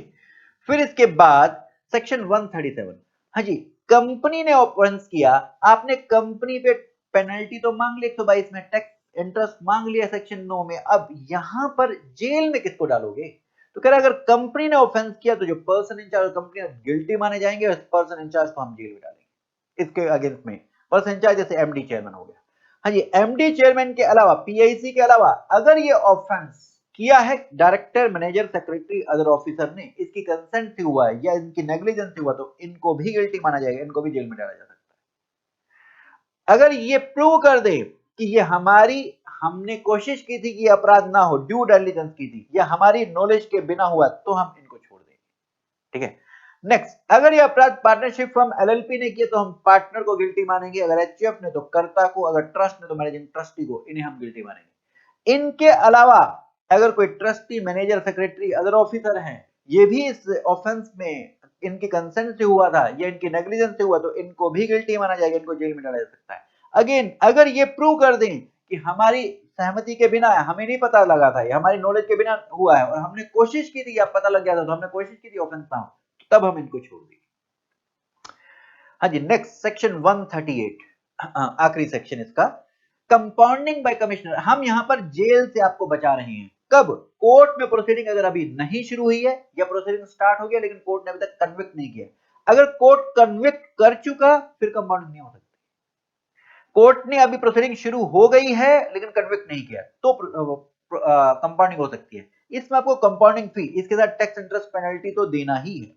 [SPEAKER 1] फिर इसके बाद सेक्शन 137, हाँ जी, कंपनी ने ऑफेंस किया, आपने कंपनी पे पेनल्टी तो मांग ली 122 में, टैक्स इंटरेस्ट मांग लिया सेक्शन 9 में, अब यहां पर जेल में किसको डालोगे? तो कह रहा अगर कंपनी ने ऑफेंस किया तो जो पर्सन इंचार्ज कंपनी गिल्टी माने जाएंगे, उस पर्सन इंचार्ज को हम जेल में डालेंगे। इसके अगेंस्ट में पर्सन इंचार्ज जैसे एमडी चेयरमैन हो गया, हाँ जी, एमडी चेयरमैन के अलावा, पीआईसी के अलावा अगर ये ऑफेंस किया है director, manager, secretary, other officer ने, इसकी कंसेंट से हुआ है या इनकी नेग्लिजेंस से हुआ, तो इनको भी गिल्टी माना जाएगा, इनको भी जेल में डाला जा सकता है। अगर ये प्रूव कर दे कि ये हमने कोशिश की थी कि अपराध ना हो, ड्यू डिलिजेंस की थी, या हमारी नॉलेज के बिना हुआ, तो हम इनको छोड़ देंगे। ठीक है, नेक्स्ट, अगर ये अपराध पार्टनरशिप फर्म एलएलपी ने किया तो हम पार्टनर को गिल्टी मानेंगे, अगर एचयूएफ ने तो कर्ता को, अगर ट्रस्ट ने तो मैनेजिंग ट्रस्टी को, इन्हें हम गिल्टी मानेंगे। इनके अलावा अगर कोई trustee, manager, secretary, other officer हैं, ये भी इस ऑफेंस में इनके कंसेंट से हुआ था या इनकी नेग्लिजेंस से हुआ, तो इनको भी गिल्टी माना जाएगा, इनको जेल में डाला जा सकता है। अगेन, अगर ये प्रूव कर दें कि हमारी सहमति के बिना है, हमें नहीं पता लगा था, ये हमारी नॉलेज के बिना हुआ है और हमने कोशिश की थी, अब पता लग गया था तो हमने कोशिश की थी ऑफेंस ना हो, तब हम इनको छोड़ दिए। हाँ जी, नेक्स्ट सेक्शन 138, आखिरी सेक्शन इसका, कंपाउंडिंग बाय कमिश्नर। हम यहाँ पर जेल से आपको बचा रहे हैं, कब? कोर्ट में प्रोसीडिंग अगर अभी नहीं शुरू हुई है या प्रोसीडिंग स्टार्ट हो गया लेकिन कोर्ट ने अभी तक कन्विक्ट नहीं किया, अगर कोर्ट कन्विक्ट कर चुका फिर कंपाउंडिंग नहीं हो सकती। कोर्ट ने अभी प्रोसीडिंग शुरू हो गई है लेकिन कन्विक्ट नहीं किया तो कंपाउंडिंग हो सकती है। इसमें आपको कंपाउंडिंग फी, इसके साथ टैक्स इंटरेस्ट पेनल्टी तो देना ही है।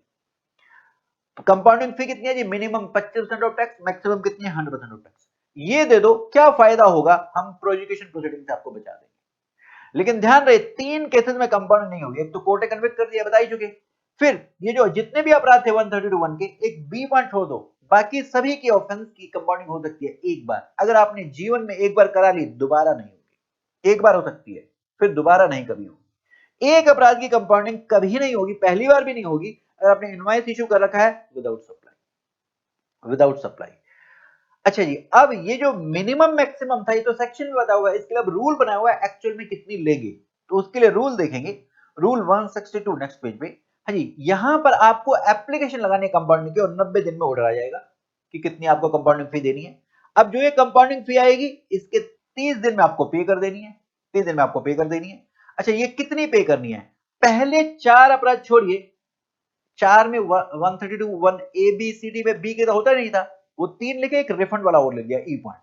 [SPEAKER 1] कंपाउंडिंग फी कितनी है जी? मिनिमम 25% ऑफ टैक्स, मैक्सिमम कितनी है? 100% ऑफ टैक्स। ये दे दो, क्या फायदा होगा? हम प्रोसिक्यूशन प्रोसीडिंग से आपको बचा देंगे। लेकिन ध्यान रहे, 3 केसेस में कंपाउंडिंग नहीं होगी। एक तो कोर्ट ने कन्विक्ट कर दिया, बता ही चुके। फिर ये जो जितने भी अपराध थे 132(1) के, एक बी पॉइंट छोड़ दो, बाकी सभी की ऑफेंस की कंपाउंडिंग हो सकती है एक बार। अगर आपने जीवन में एक बार करा ली, दोबारा नहीं होगी। एक बार हो सकती है, फिर दोबारा नहीं कभी होगी। एक अपराध की कंपाउंडिंग कभी नहीं होगी, पहली बार भी नहीं होगी, अगर आपने इनवॉइस इशू कर रखा है विदाउट सप्लाई। अच्छा जी, अब ये जो मिनिमम मैक्सिमम था ये तो सेक्शन में बता हुआ है, इसके लिए अब रूल बनाया हुआ है एक्चुअल में कितनी लेंगे, तो उसके लिए रूल देखेंगे। रूल 162 नेक्स्ट पेज पे। हाँ जी, यहां पर आपको एप्लीकेशन लगाने कंपाउंडिंग की और 90 दिन में ऑर्डर आ जाएगा कि कितनी आपको कंपाउंडिंग फी देनी है। अब जो ये कंपाउंडिंग फी आएगी इसके 30 दिन में आपको पे कर देनी है, 30 दिन में आपको पे कर देनी है। अच्छा, ये कितनी पे करनी है? पहले 4 अपराध छोड़िए, 4 में 132 1 ए बी सी डी में बी के तो होता नहीं था, वो 3 लिखे, एक रिफंड वाला और ले लिया ई पॉइंट।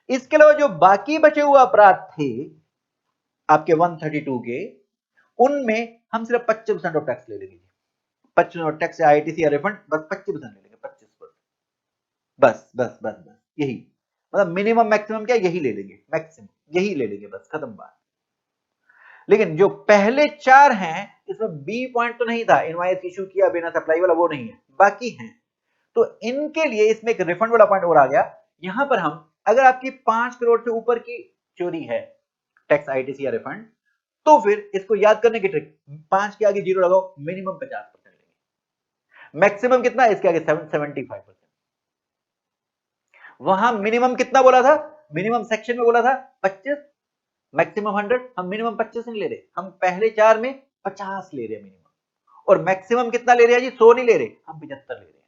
[SPEAKER 1] इसके अलावा जो बाकी बचे हुए अपराध थे आपके 132 के, उनमें हम सिर्फ 25% ऑफ टैक्स ले लेंगे। 25% टैक्स या आईटीसी या रिफंड, बस 25% ले लेंगे, 25%। बस यही, मतलब मिनिमम मैक्सिमम क्या, यही ले लेंगे, मैक्सिमम यही ले लेंगे, बस खत्म बात। लेकिन जो पहले 4 हैं इसमें बी पॉइंट तो नहीं था, इनवॉइस इशू किया बिना सप्लाई वाला, वो नहीं है, बाकी हैं। तो इनके लिए इसमें एक रिफंड वाला पॉइंट और आ गया। यहां पर हम, अगर आपकी 5 करोड़ से ऊपर की चोरी है, टैक्स आईटीसी या रिफंड, तो फिर इसको याद करने की ट्रिक, 5 के आगे जीरो लगाओ, मिनिमम 50% लेंगे। मैक्सिमम कितना? इसके आगे 75%। वहां मिनिमम कितना बोला था? मिनिमम सेक्शन में बोला था 25, मैक्सिमम 100। हम मिनिमम 25 नहीं ले रहे, हम पहले 4 में 50 ले रहे मिनिमम। और मैक्सिमम कितना ले रहे हैं जी? 100 नहीं ले रहे, हम 75 ले रहे हैं,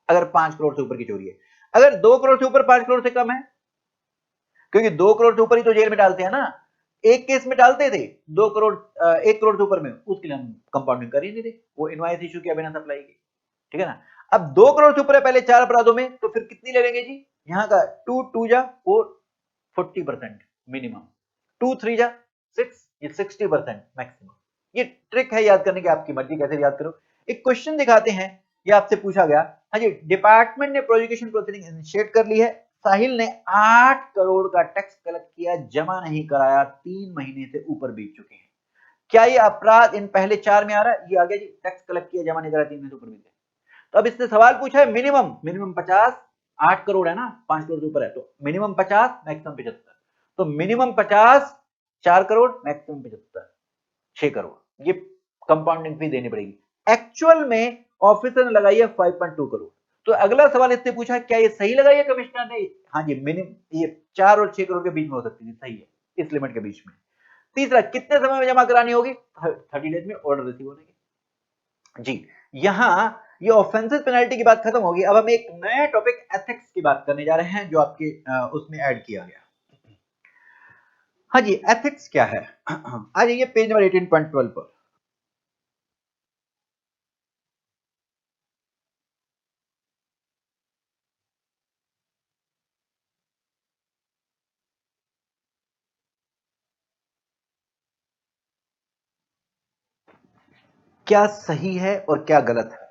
[SPEAKER 1] अगर 5 करोड़ से ऊपर की चोरी है। अगर 2 करोड़ से ऊपर 5 करोड़ से कम है, क्योंकि 2 करोड़ से ऊपर ही तो जेल में डालते हैं ना, एक केस में डालते थे 2 करोड़ 1 करोड़ से ऊपर में, उसके लिए हम कंपाउंडिंग कर ही नहीं थे, वो इनवॉइस इशू किया बिना सप्लाई के, ठीक है ना। अब 2 करोड़ से ऊपर है पहले 4 अपराधों में, तो फिर कितनी ले लेंगे जी? यहाँ का 2 2 जा 40% मिनिमम, 2 3 जा 6, ये 60% मैक्सिमम। ये ट्रिक है याद करने की, आपकी मर्जी कैसे याद करो। एक क्वेश्चन दिखाते हैं, ये आपसे पूछा गया। हाँ जी, डिपार्टमेंट ने प्रोसिक्यूशन प्रोसीडिंग इनिशिएट कर ली है, साहिल ने 8 करोड़ का टैक्स कलेक्ट किया, जमा नहीं कराया, 3 महीने से ऊपर बीत चुके हैं। क्या ये अपराध इन पहले 4 में आ रहा है? ये आ गया जी, टैक्स कलेक्ट किया, जमा नहीं कराया, 3 महीने से ऊपर बीत गए। तो अब इसने सवाल पूछा है मिनिमम 50, 8 करोड़ है ना, 5 करोड़ से ऊपर है, तो मिनिमम 50, मैक्सिमम 75। तो मिनिमम 50, 4 करोड़, मैक्सिमम 75, 6 करोड़, ये कंपाउंडिंग फी देनी पड़ेगी। एक्चुअल में ऑफिसर ने लगाई है 5.2 करोड़। तो अगला सवाल इससे पूछा, क्या ये सही लगाई है कमिश्नर ने? हाँ जी, मिनिमम ये 4 और 6 करोड़ के बीच में हो सकती है, सही है, इस लिमिट के बीच में। तीसरा, कितने समय में जमा करानी होगी? 30 डेज में ऑर्डर रिसीव होने के। जी, यहां ये ऑफेंसिव पेनल्टी की बात खत्म होगी। अब हम एक नया टॉपिक एथिक्स की बात करने जा रहे हैं, जो आपके उसमें ऐड किया गया। हाँ जी, एथिक्स क्या है? आ जाइए पेज नंबर 18.12 पर। क्या सही है और क्या गलत है,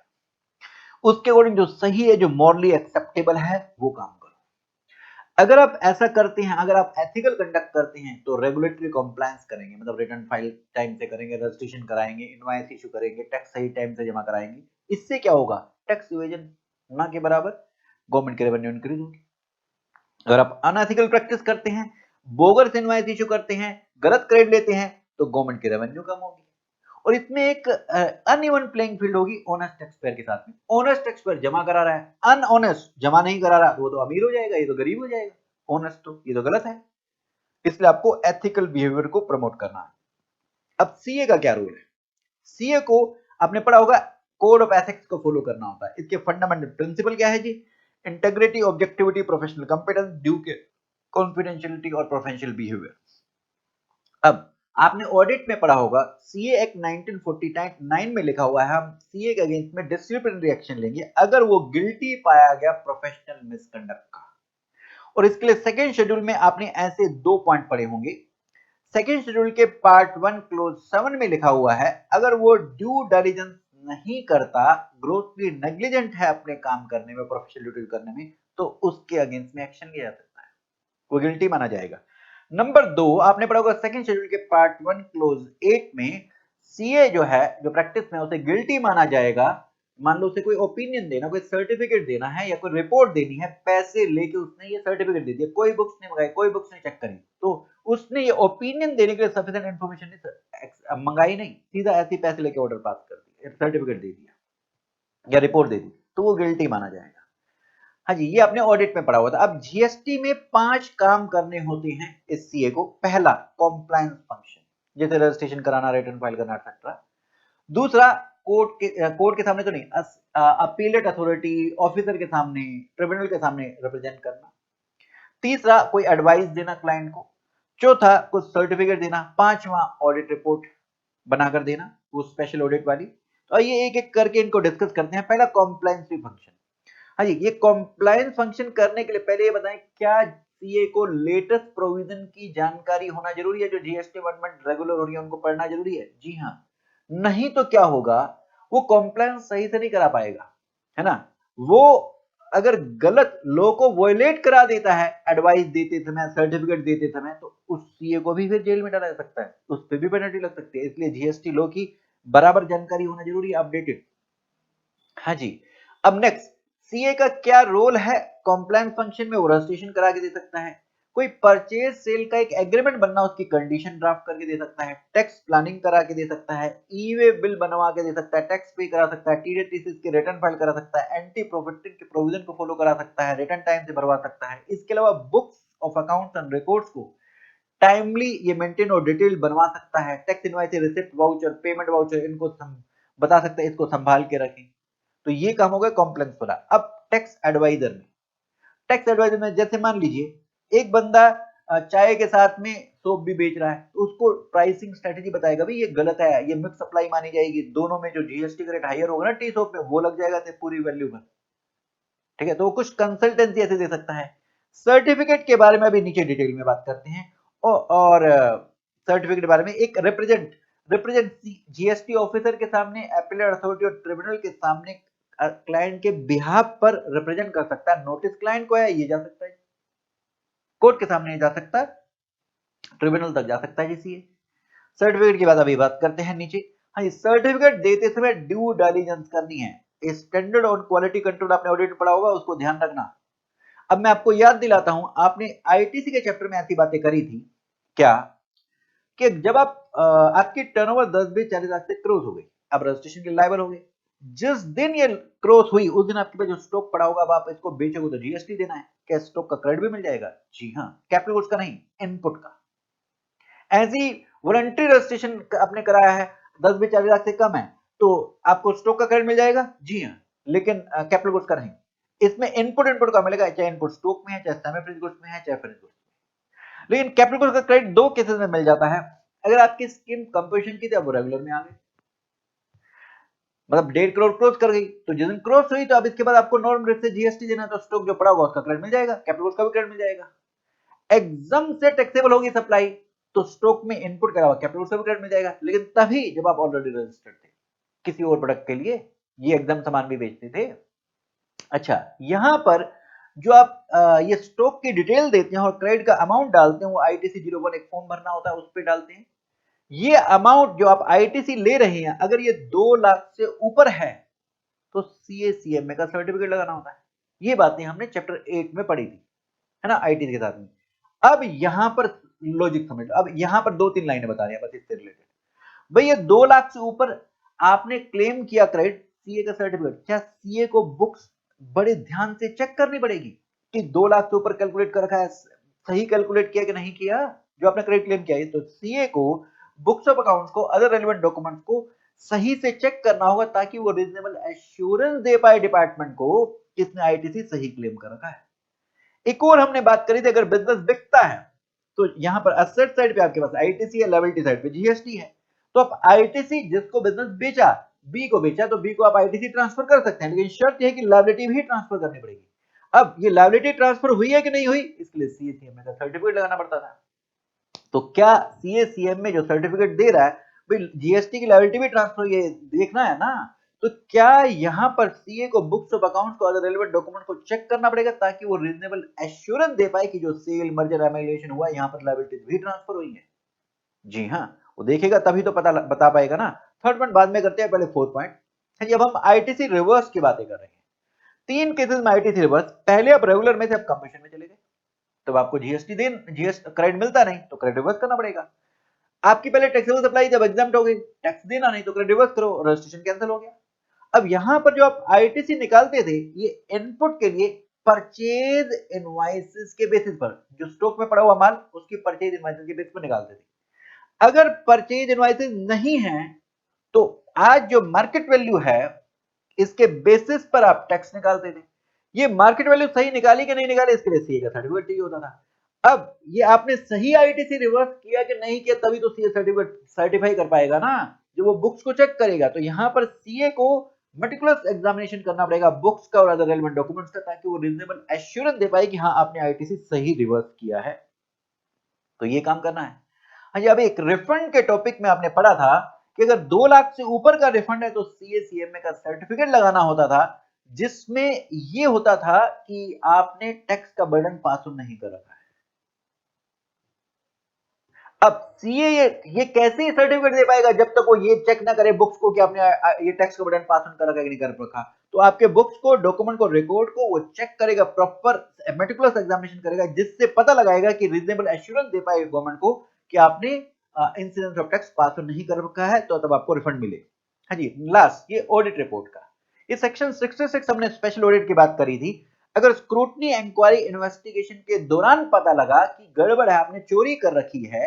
[SPEAKER 1] उसके अकॉर्डिंग जो सही है, जो मॉरली एक्सेप्टेबल है, वो काम करो। अगर आप ऐसा करते हैं, अगर आप एथिकल कंडक्ट करते हैं, तो रेगुलेटरी कॉम्प्लायंस करेंगे, मतलब रिटर्न फाइल टाइम से करेंगे, रजिस्ट्रेशन कराएंगे, इनवॉइस इशू करेंगे, टैक्स सही टाइम से जमा कराएंगे। इससे क्या होगा? टैक्स इवेजन ना के बराबर गवर्नमेंट की रेवेन्यू इंक्रीज होगी। अगर आप अनएथिकल प्रैक्टिस करते हैं, बोगस इनवॉइस इशू करते हैं, गलत क्रेडिट लेते हैं, तो गवर्नमेंट की रेवेन्यू कम होगी। और इसमें एक अनइवन प्लेइंग फील्ड होगी ऑनेस्ट टैक्स पेयर के साथ में। ऑनेस्ट टैक्स पेयर जमा करा रहा है, अनऑनेस्ट जमा नहीं करा रहा, वो तो अमीर हो जाएगा, ये तो गरीब हो जाएगा। ऑनेस्ट तो ये तो गलत है। इसलिए आपको एथिकल बिहेवियर को प्रमोट करना है। अब सीए का क्या रोल है? सीए को आपने पढ़ा होगा कोड ऑफ एथिक्स को फॉलो करना होता है। इसके फंडामेंटल प्रिंसिपल क्या है जी? Integrity, objectivity, professional competence, due care confidentiality और प्रोफेशनल बिहेवियर। अब आपने ऑडिट में पढ़ा होगा सीए एक्ट 1949 में लिखा हुआ है, हम सीए के अगेंस्ट में डिसिप्लिनरी एक्शन लेंगे अगर वो गिल्टी पाया गया प्रोफेशनल मिसकंडक्ट का। और इसके लिए सेकेंड शेड्यूल में आपने ऐसे 2 पॉइंट पढ़े होंगे। सेकेंड शेड्यूल के पार्ट 1 क्लोज 7 में लिखा हुआ है अगर वो ड्यू डिलिजेंस नहीं करता, ग्रोसली नेग्लिजेंट है अपने काम करने में, प्रोफेशनल ड्यूटी करने में, तो उसके अगेंस्ट में एक्शन लिया जा सकता है, वो गिल्टी माना जाएगा। नंबर 2 आपने पढ़ा होगा सेकंड शेड्यूल के पार्ट 1 क्लोज 8 में सीए जो है, जो प्रैक्टिस में उसे गिल्टी माना जाएगा। मान लो उसे कोई ओपिनियन देना, कोई सर्टिफिकेट देना है या कोई रिपोर्ट देनी है, पैसे लेके उसने ये सर्टिफिकेट दे दिया, कोई बुक्स नहीं मंगाई, कोई बुक्स नहीं चेक करी, तो उसने ये ओपिनियन देने के लिए सफिशिएंट इंफॉर्मेशन नहीं मंगाई, नहीं, सीधा ऐसे पैसे लेके ऑर्डर पास कर दिया, सर्टिफिकेट दे दिया या रिपोर्ट दे दी, तो वो गिल्टी माना जाएगा। हाँ जी, ये आपने ऑडिट में पढ़ा हुआ था। अब जीएसटी में 5 काम करने होते हैं इस सीए को। पहला, कॉम्प्लायंस फंक्शन, जैसे रजिस्ट्रेशन कराना, रिटर्न फाइल करना, एक्सेट्रा। दूसरा, कोर्ट के सामने तो नहीं, अपीलेट अथॉरिटी ऑफिसर के सामने, ट्रिब्यूनल के सामने रिप्रेजेंट करना। तीसरा, कोई एडवाइस देना क्लाइंट को। चौथा, कुछ सर्टिफिकेट देना। पांचवा, ऑडिट रिपोर्ट बनाकर देना, वो स्पेशल ऑडिट वाली। तो ये एक एक करके इनको डिस्कस करते हैं। पहला, कॉम्प्लायंस फंक्शन। हाँ जी, ये कॉम्प्लायंस फंक्शन करने के लिए पहले ये बताएं क्या सीए को लेटेस्ट प्रोविजन की जानकारी होना जरूरी है? जो जीएसटी अमेंडमेंट रेगुलर हो रही है उनको पढ़ना जरूरी है? जी हाँ, नहीं तो क्या होगा, वो कॉम्प्लायंस सही से नहीं करा पाएगा, है ना। वो अगर गलत लॉ को वॉयलेट करा देता है एडवाइस देते समय, सर्टिफिकेट देते समय, तो उस सीए को भी फिर जेल में डाला जा सकता है, उस पर भी पेनल्टी लग सकती है। इसलिए जीएसटी लॉ की बराबर जानकारी होना जरूरी है, अपडेटेड। हाँ जी, अब नेक्स्ट, सीए का क्या रोल है कॉम्प्लायंस फंक्शन में? वो रजिस्ट्रेशन करा के दे सकता है, कोई परचेज सेल का एक एग्रीमेंट बनना, उसकी कंडीशन ड्राफ्ट करके दे सकता है, टैक्स प्लानिंग करा के दे सकता है, ई वे बिल बनवा के दे सकता है, टैक्स पे करा सकता है, टीडीएस के रिटर्न फाइल करा सकता है, एंटी प्रॉफिटिंग के प्रोविजन को फॉलो करा सकता है, रिटर्न टाइम से भरवा सकता है। इसके अलावा books of accounts and records को टाइमली ये मेंटेन और डिटेल बनवा सकता है, tax invoice, receipt, voucher, payment voucher, इनको बता सकता है, इसको संभाल के रखें। तो ये काम हो गया कॉम्प्लेक्स वाला। अब टैक्स एडवाइजर में, जैसे मान लीजिए एक बंदा चाय के साथ में सोप भी बेच रहा है, तो उसको प्राइसिंग स्ट्रेटेजी बताएगा, भाई ये गलत है, ये मिक्स सप्लाई मानी जाएगी, दोनों में जो जीएसटी का रेट हायर होगा ना टी सोप में, वो लग जाएगा पूरी वैल्यू में। ठीक है, तो वो कुछ कंसल्टेंसी ऐसे दे सकता है। सर्टिफिकेट के बारे में अभी नीचे डिटेल में बात करते हैं। और सर्टिफिकेट के बारे में, एक रिप्रेजेंट जीएसटी ऑफिसर के सामने, अपीलेट अथॉरिटी और ट्रिब्यूनल के सामने क्लाइंट के बिहाफ पर रिप्रेजेंट कर सकता है। नोटिस क्लाइंट को है, ये जा सकता है कोर्ट के सामने, जा सकता है ट्रिब्यूनल तक जा सकता है जिससे। सर्टिफिकेट की बात अभी बात करते हैं नीचे। हाँ, सर्टिफिकेट देते समय ड्यू डिलिजेंस करनी है, स्टैंडर्ड और क्वालिटी कंट्रोल आपने ऑडिट में पढ़ा होगा, उसको ध्यान रखना। अब मैं आपको याद दिलाता हूं, आपने आईटीसी के चैप्टर में ऐसी बातें करी थी क्या, कि जब आपकी टर्नओवर 10-20-40 लाख से क्रॉस हो गई, अब रजिस्ट्रेशन के लायबल हो गए। जिस दिन ये क्रॉस हुई उस दिन आपके पास जो स्टॉक पड़ा होगा, अब आप इसको बेचोगे तो जीएसटी देना है। क्या स्टॉक का क्रेडिट भी मिल जाएगा? जी हाँ, कैपिटल गुड्स का नहीं, इनपुट का। ऐसी वॉलंटरी रजिस्ट्रेशन आपने कराया है, 10-40 लाख से कम है, तो आपको स्टॉक का क्रेडिट मिल जाएगा? जी हाँ, लेकिन कैपिटल गुड्स का नहीं। इसमें इनपुट का मिलेगा, चाहे इनपुट स्टॉक में है, चाहे सेमी फिनिश्ड गुड्स में है, चाहे फिनिश्ड गुड्स में। लेकिन कैपिटल गुड्स का क्रेडिट 2 केसेस में मिल जाता है। अगर आपकी स्कीम कंपोजिशन की थी, अब वो रेगुलर में आ गई, मतलब 1.5 करोड़ क्रॉस कर गई, तो जिस दिन क्रॉस हुई तो अब इसके बाद आपको नॉर्मल रेट से जीएसटी देना है, तो स्टॉक जो पड़ा होगा उसका क्रेडिट मिल जाएगा, कैपिटल गुड्स का भी क्रेडिट मिल जाएगा। एग्जाम से टैक्सेबल होगी सप्लाई, तो स्टॉक में इनपुट करा हुआ कैपिटल गुड्स का भी क्रेडिट मिल जाएगा, लेकिन तभी जब आप ऑलरेडी रजिस्टर्ड थे किसी और प्रोडक्ट के लिए, ये एग्जाम सामान भी बेचते थे। अच्छा, यहां पर जो आप ये स्टॉक की डिटेल देते हैं और क्रेडिट का अमाउंट डालते हैं, वो आईटीसी 01 एक फॉर्म भरना होता है, उस पर डालते हैं। ये अमाउंट जो आप आईटीसी ले रहे हैं, अगर ये 2 लाख से ऊपर है तो सीएसीएमए का सर्टिफिकेट लगाना होता है। ये बातें हमने चैप्टर 8 में पढ़ी थी, है ना, आईटीसी के साथ में। अब यहां पर लॉजिक समझ लो, अब यहां पर 2-3 लाइनें बता रही हैं बस इससे रिलेटेड। भाई ये 2 लाख से ऊपर आपने क्लेम किया क्रेडिट, सीए का सर्टिफिकेट, क्या सीए को बुक्स बड़े ध्यान से चेक करनी पड़ेगी कि 2 लाख से ऊपर कैलकुलेट कर रखा है, सही कैलकुलेट किया कि नहीं किया? जो आपने क्रेडिट क्लेम किया है, तो सीए को बुक्स ऑफ अकाउंट्स को, अदर रेलेवेंट डॉक्यूमेंट्स को सही से चेक करना होगा ताकि वो रीजनेबल एश्योरेंस दे पाए डिपार्टमेंट को कि इसने आईटीसी सही क्लेम कर रखा है। एक और हमने बात करी थी, अगर बिजनेस बिकता है तो यहां पर असेट साइड पे आपके पास आईटीसी है, लायबिलिटी साइड पे जीएसटी है। तो आप आईटीसी, जिसको बिजनेस बेचा, बी को बेचा, तो बी को आप आईटीसी ट्रांसफर कर सकते हैं, लेकिन शर्त यह है कि लायबिलिटी भी ट्रांसफर करनी पड़ेगी। अब ये लायबिलिटी ट्रांसफर हुई है कि नहीं हुई, इसके लिए सीएसीएम का सर्टिफिकेट लगाना पड़ता था। तो क्या सीएसीएम में जो सर्टिफिकेट दे रहा है, भाई जीएसटी की लायबिलिटी भी ट्रांसफर, ये देखना है ना। तो क्या यहां पर सीए को बुक्स ऑफ अकाउंट्स को, अदर रेलेवेंट डॉक्यूमेंट को चेक करना पड़ेगा ताकि वो रीजनेबल एश्योरेंस दे पाए कि जो सेल, मर्जर, एमेलिएशन हुआ, यहां पर लायबिलिटीज भी ट्रांसफर हुई है। जी हाँ, वो देखेगा तभी तो पता बता पाएगा ना। थर्ड पॉइंट बाद में करते हैं, पहले फोर्थ पॉइंट। जब हम आईटीसी रिवर्स की बातें कर रहे हैं, 3 केसेस में आईटीसी रिवर्स। पहले आप रेगुलर में से आप कमीशन में चले गए, तब आपको जीएसटी क्रेडिट मिलता नहीं, तो क्रेडिट रिवर्स करना पड़ेगा। आपकी पहले टैक्सेबल सप्लाई जब एग्जाम्प्ट हो गई, टैक्स देना नहीं, तो क्रेडिट रिवर्स करो, रजिस्ट्रेशन कैंसिल हो गया। अब यहां पर जो आप आईटीसी निकालते थे, ये इनपुट के लिए परचेज इनवॉइसेस के बेसिस पर, जो स्टॉक में पड़ा हुआ माल, उसकी परचेज इनवॉइसेस के बेसिस पर निकालते थे। अगर परचेज इनवॉइसेस नहीं है, तो आज जो मार्केट वैल्यू है, इसके बेसिस पर आप टैक्स निकालते थे। ये मार्केट वैल्यू सही निकाली कि नहीं निकाली, इसके लिए सीए का सर्टिफिकेट चाहिए होता था। अब ये आपने सही आईटीसी रिवर्स किया कि नहीं किया, तभी तो सीए सर्टिफिकेट सर्टिफाई कर पाएगा ना, जो वो बुक्स को चेक करेगा। तो यहां पर सीए को मेटिकुलस एग्जामिनेशन करना पड़ेगा बुक्स का और अदर रेलेवेंट डॉक्यूमेंट्स का, ताकि वो रीजनेबल एश्योरेंस दे पाए कि हाँ आपने आईटीसी सही रिवर्स किया है। तो ये काम करना है। हाँ जी, अब एक रिफंड के टॉपिक में आपने पढ़ा था कि अगर 2 लाख से ऊपर का रिफंड है तो सीएसीएमए का सर्टिफिकेट लगाना होता था, जिसमें ये होता था कि आपने टैक्स का बर्डन पास ऑन नहीं कर रखा है। अब सीए ये कैसे सर्टिफिकेट दे पाएगा जब तक वो ये चेक ना करे बुक्स को कि आपने ये टैक्स का बर्डन पास ऑन कर रखा है कि नहीं कर रखा। तो आपके बुक्स को, डॉक्यूमेंट को, रिकॉर्ड को वो चेक करेगा, प्रॉपर मेटिकुलस एग्जामिनेशन करेगा, जिससे पता लगाएगा कि रीजनेबल एश्योरेंस दे पाए गवर्नमेंट को कि आपने incidence of tax pass on नहीं कर रखा है, तो तब आपको रिफंड मिले। हाँ जी, लास्ट ये ऑडिट रिपोर्ट का, ये सेक्शन 66 हमने स्पेशल ऑडिट की बात करी थी। अगर स्क्रूटनी, इंक्वायरी, इन्वेस्टिगेशन के दौरान पता लगा कि गड़बड़ है, आपने चोरी कर रखी है,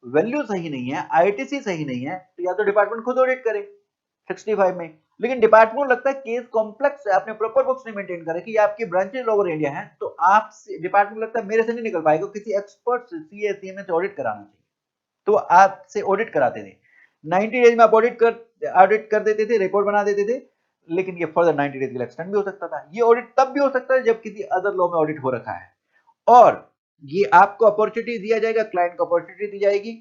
[SPEAKER 1] वैल्यू सही नहीं है, आईटीसी सही नहीं है, तो या तो डिपार्टमेंट खुद ऑडिट करे 65 में। लेकिन डिपार्टमेंट लगता है केस कॉम्प्लेक्स है, आपने प्रॉपर बुक्स नहीं मेंटेन करे कि आपकी ब्रांचेस ओवर इंडिया हैं, तो आप डिपार्टमेंट लगता है मेरे से नहीं निकल पाएगा, किसी एक्सपर्ट से, सीएसीएमए से ऑडिट कराना चाहिए, तो आपसे ऑडिट कराते थे। 90 डेज में आप ऑडिट कर देते थे, रिपोर्ट बना देते थे, लेकिन ये फर्दर 90 डेज के लिए एक्सटेंड भी हो सकता था। ये ऑडिट तब भी हो सकता है जब किसी अदर लॉ में ऑडिट हो रखा है, और ये आपको अपॉर्चुनिटी दिया जाएगा, क्लाइंट को अपॉर्चुनिटी दी जाएगी,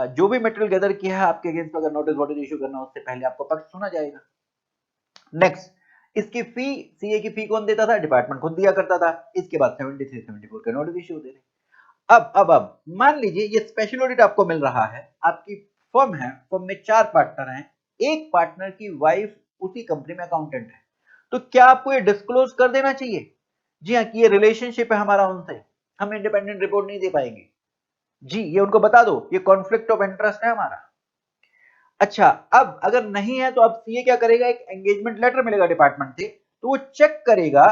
[SPEAKER 1] जो भी मटेरियल गैदर किया है आपके अगेंस्ट अगर नोटिस वोटिस इशू करना, उससे पहले आपको पक्ष सुना जाएगा। नेक्स्ट, इसकी फी, सीए की फी कौन देता था, डिपार्टमेंट खुद दिया करता था। इसके बाद 73 74 के नोटिस इशू होते थे। अब मान लीजिए ये स्पेशल ऑडिट आपको मिल रहा है, आपकी फर्म है, फर्म में 4 पार्टनर हैं, एक पार्टनर की वाइफ उसी कंपनी में अकाउंटेंट है, तो क्या आपको ये डिस्क्लोज कर देना चाहिए? जी हाँ, कि ये रिलेशनशिप है हमारा उनसे, हम इंडिपेंडेंट रिपोर्ट नहीं दे पाएंगे। जी, ये उनको बता दो, ये कॉन्फ्लिक्ट ऑफ इंटरेस्ट है हमारा। अच्छा, अब अगर नहीं है तो अब सीए क्या करेगा, एक एंगेजमेंट लेटर मिलेगा डिपार्टमेंट से, तो वो चेक करेगा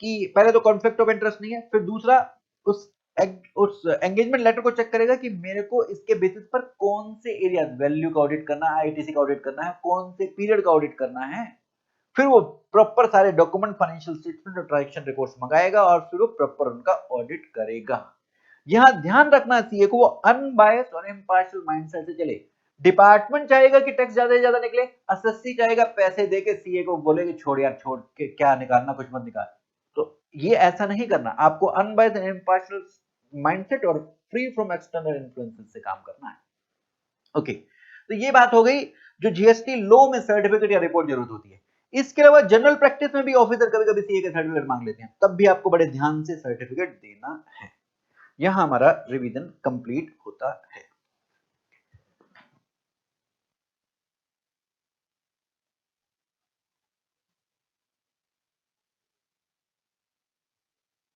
[SPEAKER 1] कि पहले तो कॉन्फ्लिक्ट ऑफ इंटरेस्ट नहीं है, फिर दूसरा उस एंगेजमेंट लेटर को चेक करेगा कि मेरे को इसके बेसिस पर कौन से एरिया, वैल्यू का ऑडिट करना है, आईटीसी का ऑडिट करना है, कौन से पीरियड का ऑडिट करना है। फिर वो प्रॉपर सारे डॉक्यूमेंट, फाइनेंशियल स्टेटमेंट और ट्रांजैक्शन रिपोर्ट्स मंगाएगा और फिर वो प्रॉपर उनका ऑडिट करेगा। यहां ध्यान रखना सीए को वो अनबायस्ड और इम्पार्शियल माइंडसेट से चले। डिपार्टमेंट चाहेगा कि टैक्स ज्यादा से ज्यादा निकले, एसएससी चाहेगा पैसे देके सीए को बोले कि छोड़ यार, छोड़ के क्या निकालना, कुछ मत निकाल। तो ये ऐसा नहीं करना, आपको अनबायस्ड एंड इम्पार्शियल माइंडसेट और फ्री फ्रॉम एक्सटर्नल इन्फ्लुएंसेस से काम करना है। ओके, तो ये बात हो गई जो जीएसटी लॉ में सर्टिफिकेट या रिपोर्ट जरूरत होती है। इसके अलावा जनरल प्रैक्टिस में भी ऑफिसर कभी कभी सीए का सर्टिफिकेट मांग लेते हैं, तब भी आपको बड़े ध्यान से सर्टिफिकेट देना है। यहां हमारा रिवीजन कंप्लीट होता है।